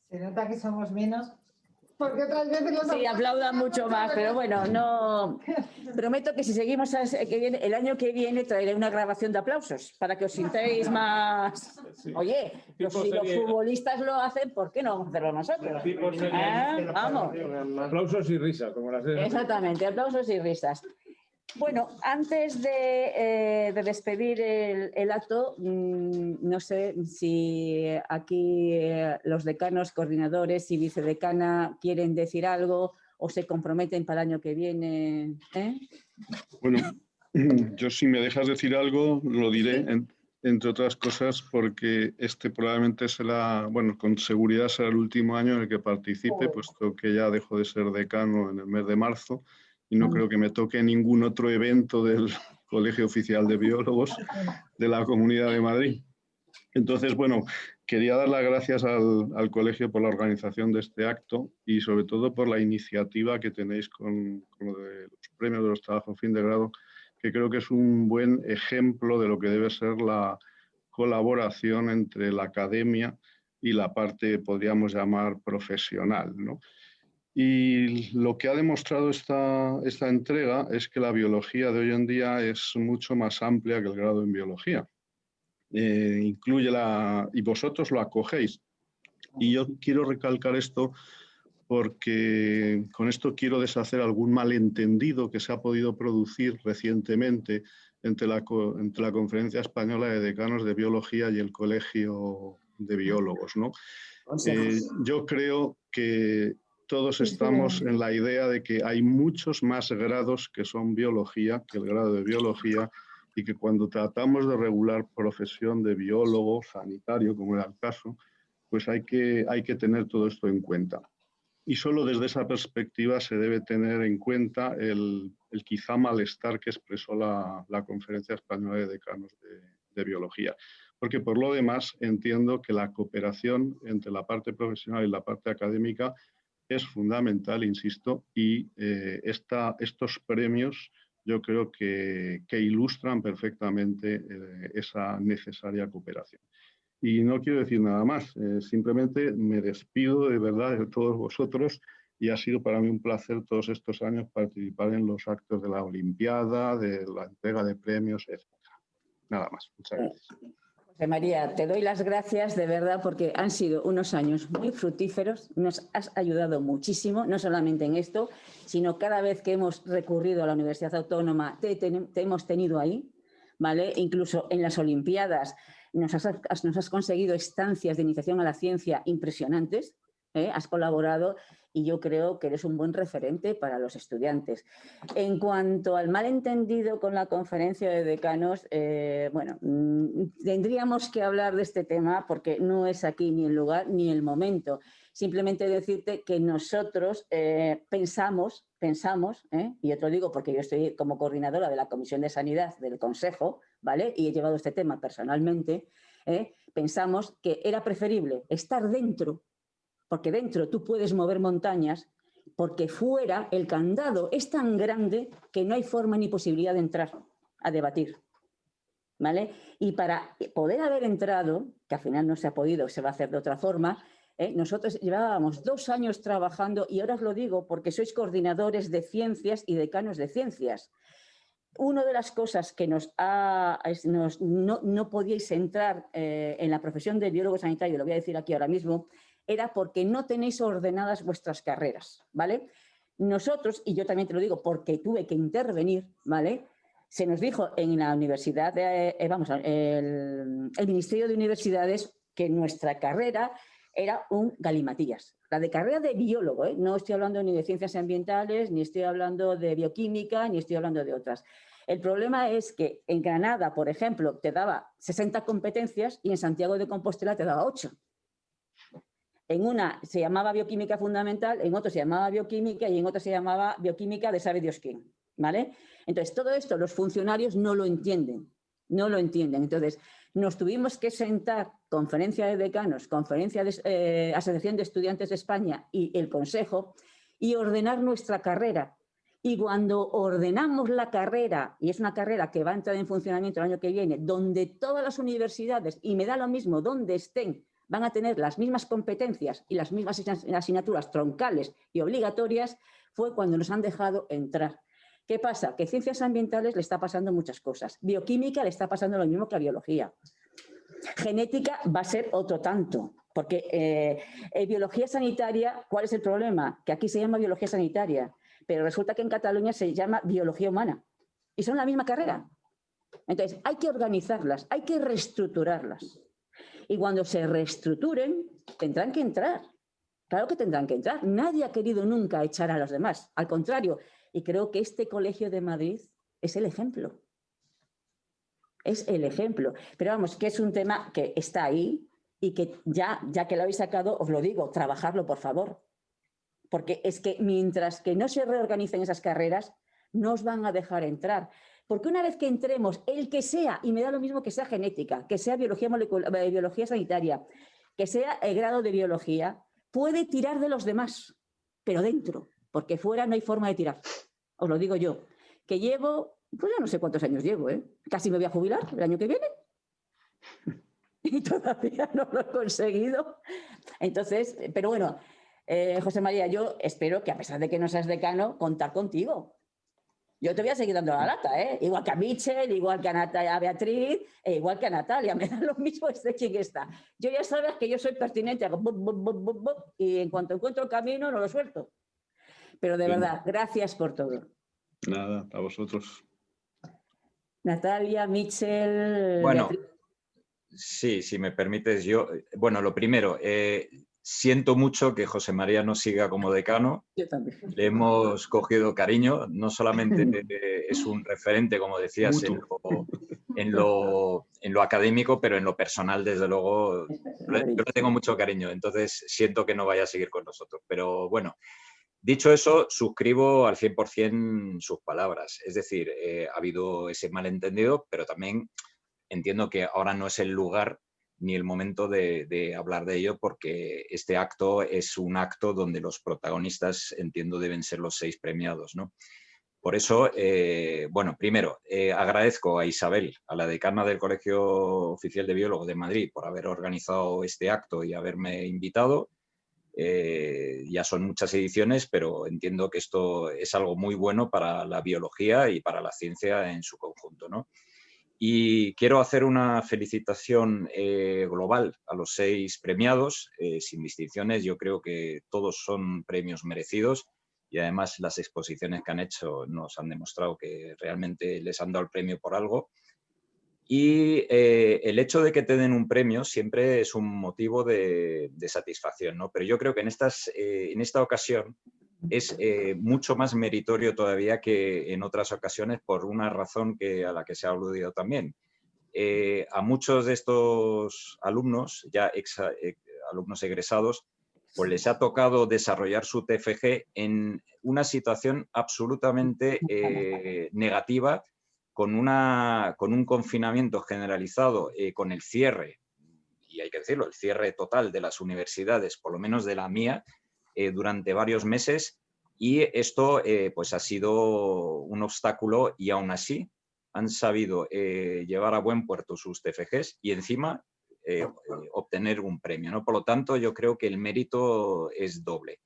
Se nota que somos menos, porque otras veces los... Sí, aplaudan mucho más, pero bueno, no... Prometo que si seguimos el año que viene traeré una grabación de aplausos para que os sintáis más... Oye, si los futbolistas lo hacen, ¿por qué no vamos a hacerlo nosotros? Vamos. Aplausos y risas, como las de... Exactamente, aplausos y risas. Bueno, antes de despedir el acto, no sé si aquí los decanos, coordinadores y vicedecana quieren decir algo o se comprometen para el año que viene. Bueno, yo si me dejas decir algo, lo diré, entre otras cosas, porque este probablemente será, bueno, con seguridad será el último año en el que participe, puesto que ya dejo de ser decano en el mes de marzo. Y no creo que me toque ningún otro evento del Colegio Oficial de Biólogos de la Comunidad de Madrid. Entonces, bueno, quería dar las gracias al colegio por la organización de este acto y sobre todo por la iniciativa que tenéis con lo de los premios de los trabajos fin de grado, que creo que es un buen ejemplo de lo que debe ser la colaboración entre la academia y la parte, podríamos llamar, profesional, ¿no? Y lo que ha demostrado esta entrega es que la biología de hoy en día es mucho más amplia que el grado en biología. Incluye y vosotros lo acogéis. Y yo quiero recalcar esto porque con esto quiero deshacer algún malentendido que se ha podido producir recientemente entre la Conferencia Española de Decanos de Biología y el Colegio de Biólogos, ¿no? Yo creo que todos estamos en la idea de que hay muchos más grados que son biología que el grado de biología y que cuando tratamos de regular profesión de biólogo, sanitario, como era el caso, pues hay que tener todo esto en cuenta. Y solo desde esa perspectiva se debe tener en cuenta el quizá malestar que expresó la Conferencia Española de Decanos de Biología. Porque por lo demás entiendo que la cooperación entre la parte profesional y la parte académica es fundamental, insisto, y estos premios yo creo que ilustran perfectamente esa necesaria cooperación. Y no quiero decir nada más, simplemente me despido de verdad de todos vosotros y ha sido para mí un placer todos estos años participar en los actos de la Olimpiada, de la entrega de premios, etc. Nada más, muchas gracias. José María, te doy las gracias de verdad porque han sido unos años muy fructíferos, nos has ayudado muchísimo, no solamente en esto, sino cada vez que hemos recurrido a la Universidad Autónoma te hemos tenido ahí, ¿vale? Incluso en las Olimpiadas nos has conseguido estancias de iniciación a la ciencia impresionantes, has colaborado y yo creo que eres un buen referente para los estudiantes. En cuanto al malentendido con la conferencia de decanos, bueno, tendríamos que hablar de este tema porque no es aquí ni el lugar ni el momento. Simplemente decirte que nosotros pensamos, y yo te lo digo porque yo estoy como coordinadora de la Comisión de Sanidad del Consejo, ¿vale? Y he llevado este tema personalmente, pensamos que era preferible estar dentro, porque dentro tú puedes mover montañas, porque fuera el candado es tan grande que no hay forma ni posibilidad de entrar a debatir, ¿vale? Y para poder haber entrado, que al final no se ha podido, se va a hacer de otra forma, nosotros llevábamos 2 años trabajando y ahora os lo digo porque sois coordinadores de ciencias y decanos de ciencias. Una de las cosas que no podíais entrar en la profesión de biólogo sanitario, lo voy a decir aquí ahora mismo, era porque no tenéis ordenadas vuestras carreras, ¿vale? Nosotros, y yo también te lo digo porque tuve que intervenir, ¿vale? Se nos dijo en la universidad, el Ministerio de Universidades, que nuestra carrera era un galimatías. La de carrera de biólogo, no estoy hablando ni de ciencias ambientales, ni estoy hablando de bioquímica, ni estoy hablando de otras. El problema es que en Granada, por ejemplo, te daba 60 competencias y en Santiago de Compostela te daba 8. En una se llamaba bioquímica fundamental, en otra se llamaba bioquímica y en otra se llamaba bioquímica de sabe Dios quién, ¿vale? Entonces, todo esto los funcionarios no lo entienden, no lo entienden. Entonces, nos tuvimos que sentar, conferencia de decanos, conferencia de Asociación de Estudiantes de España y el Consejo, y ordenar nuestra carrera. Y cuando ordenamos la carrera, y es una carrera que va a entrar en funcionamiento el año que viene, donde todas las universidades, y me da lo mismo donde estén, van a tener las mismas competencias y las mismas asignaturas troncales y obligatorias, fue cuando nos han dejado entrar. ¿Qué pasa? Que ciencias ambientales le está pasando muchas cosas. Bioquímica le está pasando lo mismo que a biología. Genética va a ser otro tanto, porque biología sanitaria, ¿cuál es el problema? Que aquí se llama biología sanitaria, pero resulta que en Cataluña se llama biología humana y son la misma carrera. Entonces, hay que organizarlas, hay que reestructurarlas. Y cuando se reestructuren, tendrán que entrar. Claro que tendrán que entrar. Nadie ha querido nunca echar a los demás. Al contrario, y creo que este Colegio de Madrid es el ejemplo. Es el ejemplo. Pero vamos, que es un tema que está ahí y que ya que lo habéis sacado, os lo digo, trabajarlo, por favor. Porque es que mientras que no se reorganicen esas carreras, no os van a dejar entrar. Porque una vez que entremos, el que sea, y me da lo mismo que sea genética, que sea biología molecular, biología sanitaria, que sea el grado de biología, puede tirar de los demás, pero dentro, porque fuera no hay forma de tirar. Os lo digo yo, que llevo, pues ya no sé cuántos años llevo, casi me voy a jubilar el año que viene y todavía no lo he conseguido. Entonces, pero bueno, José María, yo espero que a pesar de que no seas decano, contar contigo. Yo te voy a seguir dando la lata, igual que a Michel, igual que a Beatriz, igual que a Natalia, me da lo mismo quién está. Yo ya sabes que yo soy pertinente, hago y en cuanto encuentro el camino no lo suelto. Pero de verdad, gracias por todo. Nada, a vosotros. Natalia, Michel, bueno, Beatriz. Sí, si me permites, yo, bueno, lo primero, siento mucho que José María no siga como decano. Yo también. Le hemos cogido cariño, no solamente es un referente, como decías, en lo académico, pero en lo personal, desde luego, yo le tengo mucho cariño, entonces siento que no vaya a seguir con nosotros. Pero bueno, dicho eso, suscribo al 100% sus palabras. Es decir, ha habido ese malentendido, pero también entiendo que ahora no es el lugar ni el momento de hablar de ello, porque este acto es un acto donde los protagonistas, entiendo, deben ser los 6 premiados, ¿no? Por eso, bueno, primero, agradezco a Isabel, a la decana del Colegio Oficial de Biólogos de Madrid, por haber organizado este acto y haberme invitado. Ya son muchas ediciones, pero entiendo que esto es algo muy bueno para la biología y para la ciencia en su conjunto, ¿no? Y quiero hacer una felicitación global a los 6 premiados, sin distinciones. Yo creo que todos son premios merecidos y además las exposiciones que han hecho nos han demostrado que realmente les han dado el premio por algo. Y el hecho de que te den un premio siempre es un motivo de satisfacción, ¿no? Pero yo creo que en esta ocasión es mucho más meritorio todavía que en otras ocasiones por una razón a la que se ha aludido también. A muchos de estos alumnos, ya alumnos egresados, pues les ha tocado desarrollar su TFG en una situación absolutamente negativa, con un confinamiento generalizado, con el cierre, y hay que decirlo, el cierre total de las universidades, por lo menos de la mía, durante varios meses, y esto pues ha sido un obstáculo, y aún así han sabido llevar a buen puerto sus TFGs y encima obtener un premio, ¿no? Por lo tanto, yo creo que el mérito es doble.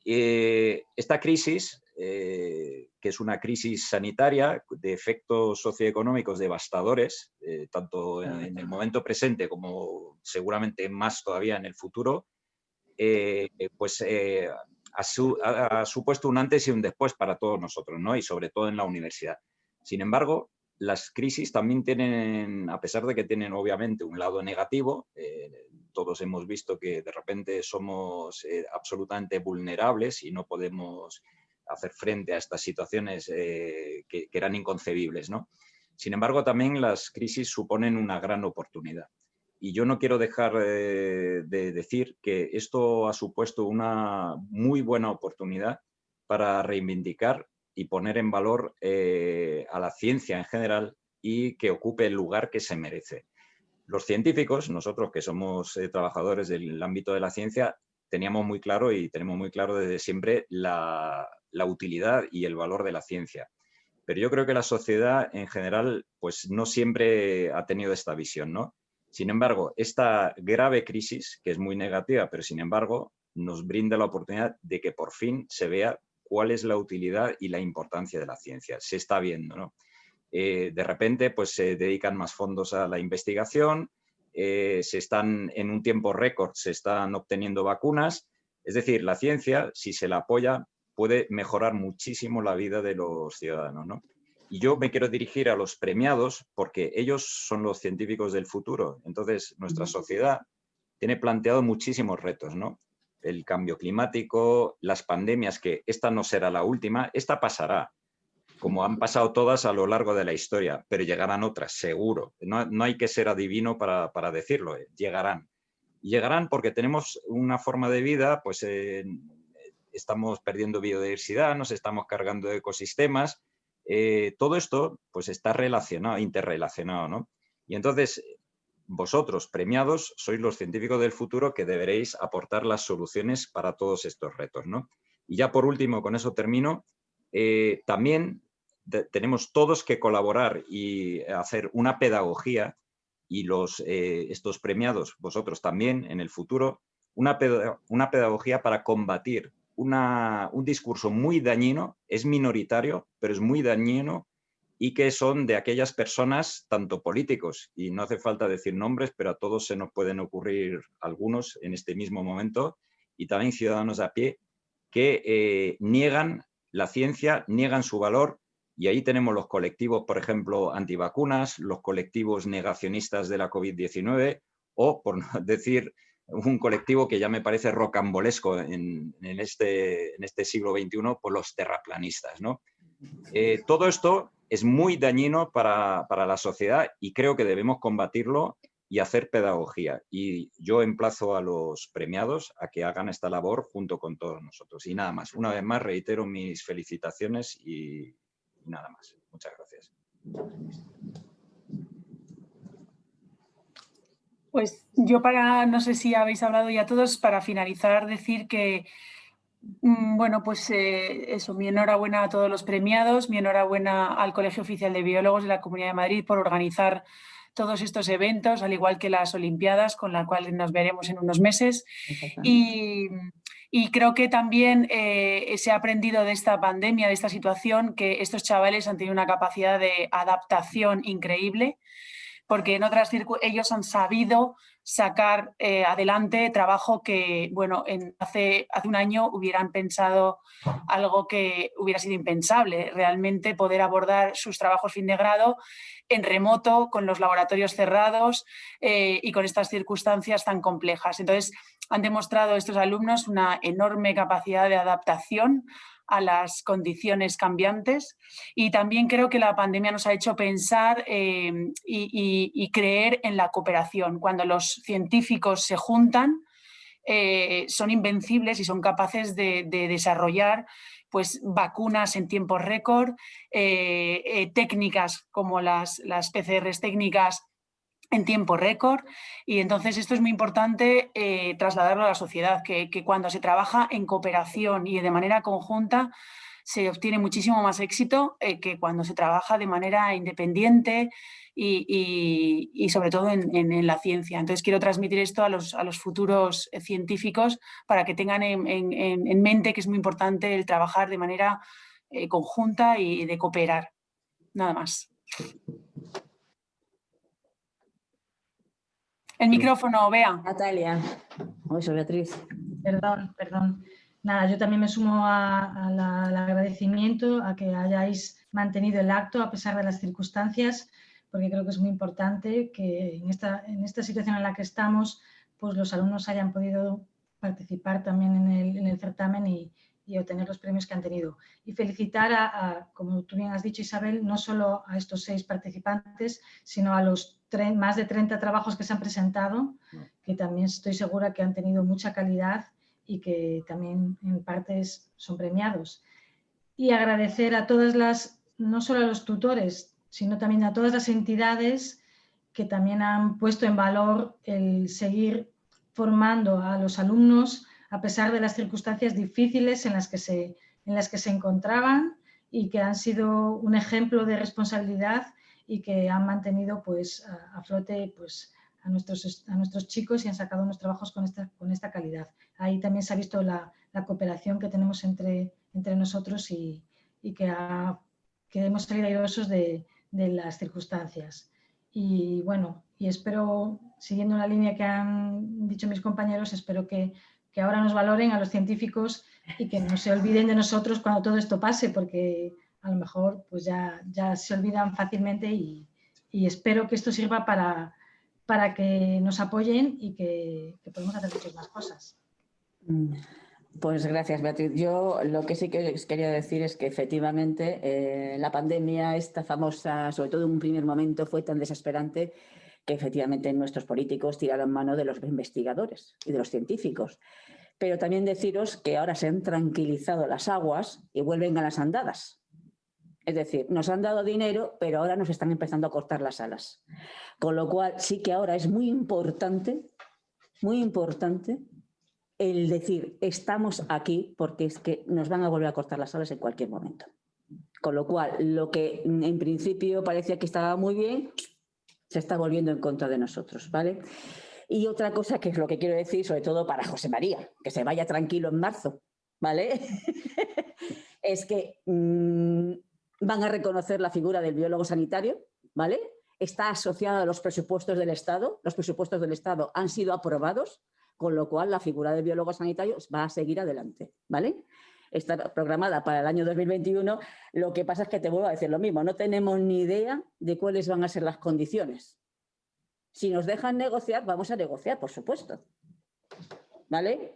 Esta crisis, que es una crisis sanitaria de efectos socioeconómicos devastadores, tanto en el momento presente como seguramente más todavía en el futuro, pues ha supuesto un antes y un después para todos nosotros, ¿no? Y sobre todo en la universidad. Sin embargo, las crisis también tienen, a pesar de que tienen obviamente un lado negativo, todos hemos visto que de repente somos absolutamente vulnerables y no podemos hacer frente a estas situaciones que eran inconcebibles, ¿no? Sin embargo, también las crisis suponen una gran oportunidad. Y yo no quiero dejar de decir que esto ha supuesto una muy buena oportunidad para reivindicar y poner en valor a la ciencia en general y que ocupe el lugar que se merece. Los científicos, nosotros que somos trabajadores del ámbito de la ciencia, teníamos muy claro y tenemos muy claro desde siempre la utilidad y el valor de la ciencia. Pero yo creo que la sociedad en general pues no siempre ha tenido esta visión, ¿no? Sin embargo, esta grave crisis, que es muy negativa, pero sin embargo nos brinda la oportunidad de que por fin se vea cuál es la utilidad y la importancia de la ciencia. Se está viendo, ¿no? De repente pues se dedican más fondos a la investigación, en un tiempo récord se están obteniendo vacunas. Es decir, la ciencia, si se la apoya, puede mejorar muchísimo la vida de los ciudadanos, ¿no? Y yo me quiero dirigir a los premiados porque ellos son los científicos del futuro. Entonces, nuestra sociedad tiene planteado muchísimos retos, ¿no? El cambio climático, las pandemias, que esta no será la última, esta pasará, como han pasado todas a lo largo de la historia, pero llegarán otras, seguro. No hay que ser adivino para decirlo, llegarán. Y llegarán porque tenemos una forma de vida, pues estamos perdiendo biodiversidad, nos estamos cargando de ecosistemas. Todo esto pues está relacionado, interrelacionado, ¿no? Y entonces vosotros, premiados, sois los científicos del futuro que deberéis aportar las soluciones para todos estos retos, ¿no? Y ya por último, con eso termino, también tenemos todos que colaborar y hacer una pedagogía, y estos premiados, vosotros también en el futuro, una pedagogía para combatir un discurso muy dañino, es minoritario, pero es muy dañino, y que son de aquellas personas, tanto políticos, y no hace falta decir nombres, pero a todos se nos pueden ocurrir algunos en este mismo momento, y también ciudadanos a pie, que niegan la ciencia, niegan su valor, y ahí tenemos los colectivos, por ejemplo, antivacunas, los colectivos negacionistas de la COVID-19, o, por no decir, un colectivo que ya me parece rocambolesco en este siglo XXI, por los terraplanistas, ¿no? Todo esto es muy dañino para la sociedad y creo que debemos combatirlo y hacer pedagogía. Y yo emplazo a los premiados a que hagan esta labor junto con todos nosotros. Y nada más. Una vez más reitero mis felicitaciones y nada más. Muchas gracias. Pues yo no sé si habéis hablado ya todos, para finalizar decir que, bueno, pues eso, mi enhorabuena a todos los premiados, mi enhorabuena al Colegio Oficial de Biólogos de la Comunidad de Madrid por organizar todos estos eventos, al igual que las Olimpiadas, con las cuales nos veremos en unos meses. Y creo que también se ha aprendido de esta pandemia, de esta situación, que estos chavales han tenido una capacidad de adaptación increíble, porque en otras ellos han sabido sacar adelante trabajo que, bueno, hace un año hubieran pensado algo que hubiera sido impensable, realmente poder abordar sus trabajos fin de grado en remoto, con los laboratorios cerrados y con estas circunstancias tan complejas. Entonces, han demostrado estos alumnos una enorme capacidad de adaptación a las condiciones cambiantes, y también creo que la pandemia nos ha hecho pensar y creer en la cooperación. Cuando los científicos se juntan, son invencibles y son capaces de desarrollar pues, vacunas en tiempo récord, técnicas como las PCRs técnicas en tiempo récord, y entonces esto es muy importante trasladarlo a la sociedad, que cuando se trabaja en cooperación y de manera conjunta se obtiene muchísimo más éxito que cuando se trabaja de manera independiente y sobre todo en la ciencia. Entonces quiero transmitir esto a los futuros científicos para que tengan en mente que es muy importante el trabajar de manera conjunta y de cooperar. Nada más. El micrófono, Bea. Natalia. O eso, Beatriz. Perdón. Nada, yo también me sumo al agradecimiento a que hayáis mantenido el acto a pesar de las circunstancias, porque creo que es muy importante que en esta situación en la que estamos, pues los alumnos hayan podido participar también en el certamen y obtener los premios que han tenido. Y felicitar como tú bien has dicho, Isabel, no solo a estos 6 participantes, sino a los más de 30 trabajos que se han presentado, que también estoy segura que han tenido mucha calidad y que también en partes son premiados. Y agradecer a todas no solo a los tutores, sino también a todas las entidades que también han puesto en valor el seguir formando a los alumnos a pesar de las circunstancias difíciles en las que se encontraban, y que han sido un ejemplo de responsabilidad y que han mantenido pues, a flote pues, a nuestros chicos y han sacado unos trabajos con esta calidad. Ahí también se ha visto la cooperación que tenemos entre nosotros y que hemos salido airosos de las circunstancias. Y bueno, y espero, siguiendo la línea que han dicho mis compañeros, espero que ahora nos valoren a los científicos y que no se olviden de nosotros cuando todo esto pase, porque a lo mejor pues ya se olvidan fácilmente, y espero que esto sirva para que nos apoyen y que podamos hacer muchas más cosas. Pues gracias, Beatriz. Yo lo que sí que os quería decir es que efectivamente la pandemia, esta famosa, sobre todo en un primer momento, fue tan desesperante que efectivamente nuestros políticos tiraron mano de los investigadores y de los científicos. Pero también deciros que ahora se han tranquilizado las aguas y vuelven a las andadas. Es decir, nos han dado dinero, pero ahora nos están empezando a cortar las alas. Con lo cual sí que ahora es muy importante el decir, estamos aquí, porque es que nos van a volver a cortar las alas en cualquier momento. Con lo cual, lo que en principio parecía que estaba muy bien, se está volviendo en contra de nosotros, ¿vale? Y otra cosa que es lo que quiero decir, sobre todo para José María, que se vaya tranquilo en marzo, ¿vale? Es que van a reconocer la figura del biólogo sanitario, ¿vale? Está asociada a los presupuestos del Estado. Los presupuestos del Estado han sido aprobados, con lo cual la figura del biólogo sanitario va a seguir adelante, ¿vale? Está programada para el año 2021. Lo que pasa es que te vuelvo a decir lo mismo, no tenemos ni idea de cuáles van a ser las condiciones. Si nos dejan negociar, vamos a negociar, por supuesto, ¿vale?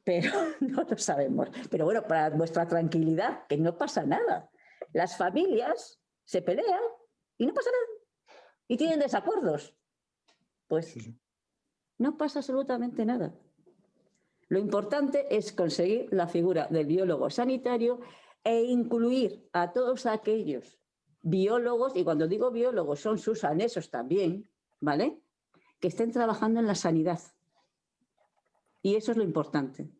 Pero no lo sabemos. Pero bueno, para vuestra tranquilidad, que no pasa nada. Las familias se pelean y no pasa nada. Y tienen desacuerdos. Pues no pasa absolutamente nada. Lo importante es conseguir la figura del biólogo sanitario e incluir a todos aquellos biólogos, y cuando digo biólogos son sus anexos también, ¿vale?, que estén trabajando en la sanidad. Y eso es lo importante,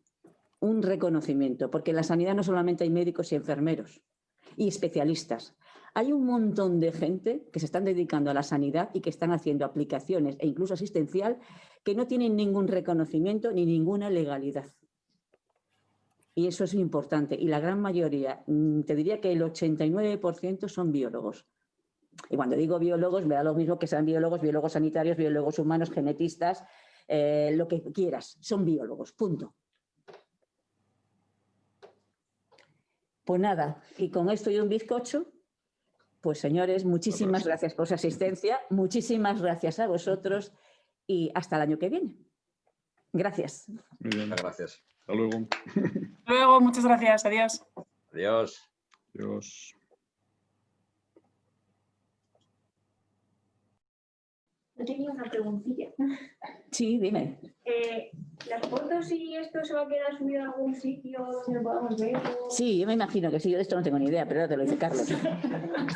un reconocimiento, porque en la sanidad no solamente hay médicos y enfermeros y especialistas. Hay un montón de gente que se están dedicando a la sanidad y que están haciendo aplicaciones e incluso asistencial que no tienen ningún reconocimiento ni ninguna legalidad. Y eso es importante. Y la gran mayoría, te diría que el 89% son biólogos. Y cuando digo biólogos, me da lo mismo que sean biólogos, biólogos sanitarios, biólogos humanos, genetistas, lo que quieras, son biólogos, punto. Pues nada, y con esto y un bizcocho, pues señores, muchísimas gracias por su asistencia, muchísimas gracias a vosotros y hasta el año que viene. Gracias. Muy bien. Gracias. Hasta luego. Luego, muchas gracias. Adiós. Adiós. Adiós. Yo tenía una preguntilla. Sí, dime. ¿Las fotos y esto se va a quedar subido en algún sitio donde lo podamos ver? Sí, yo me imagino que sí, yo de esto no tengo ni idea, pero ahora te lo dice Carlos.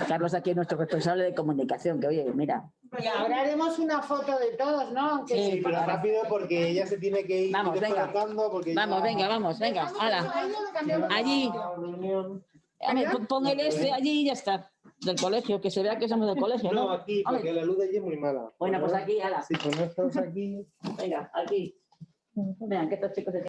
Carlos aquí es nuestro responsable de comunicación, que oye, mira. Y ahora haremos una foto de todos, ¿no? Aunque Sí, pero rápido porque ella se tiene que ir. Vamos, venga. Porque Vamos, venga, hala. Allí. Pon el este allí y ya está. Del colegio, que se vea que somos del colegio, ¿no? No, aquí, porque la luz de allí es muy mala. Bueno, pues aquí, hala. Si ponemos todos aquí. Venga, aquí. Vean que estos chicos se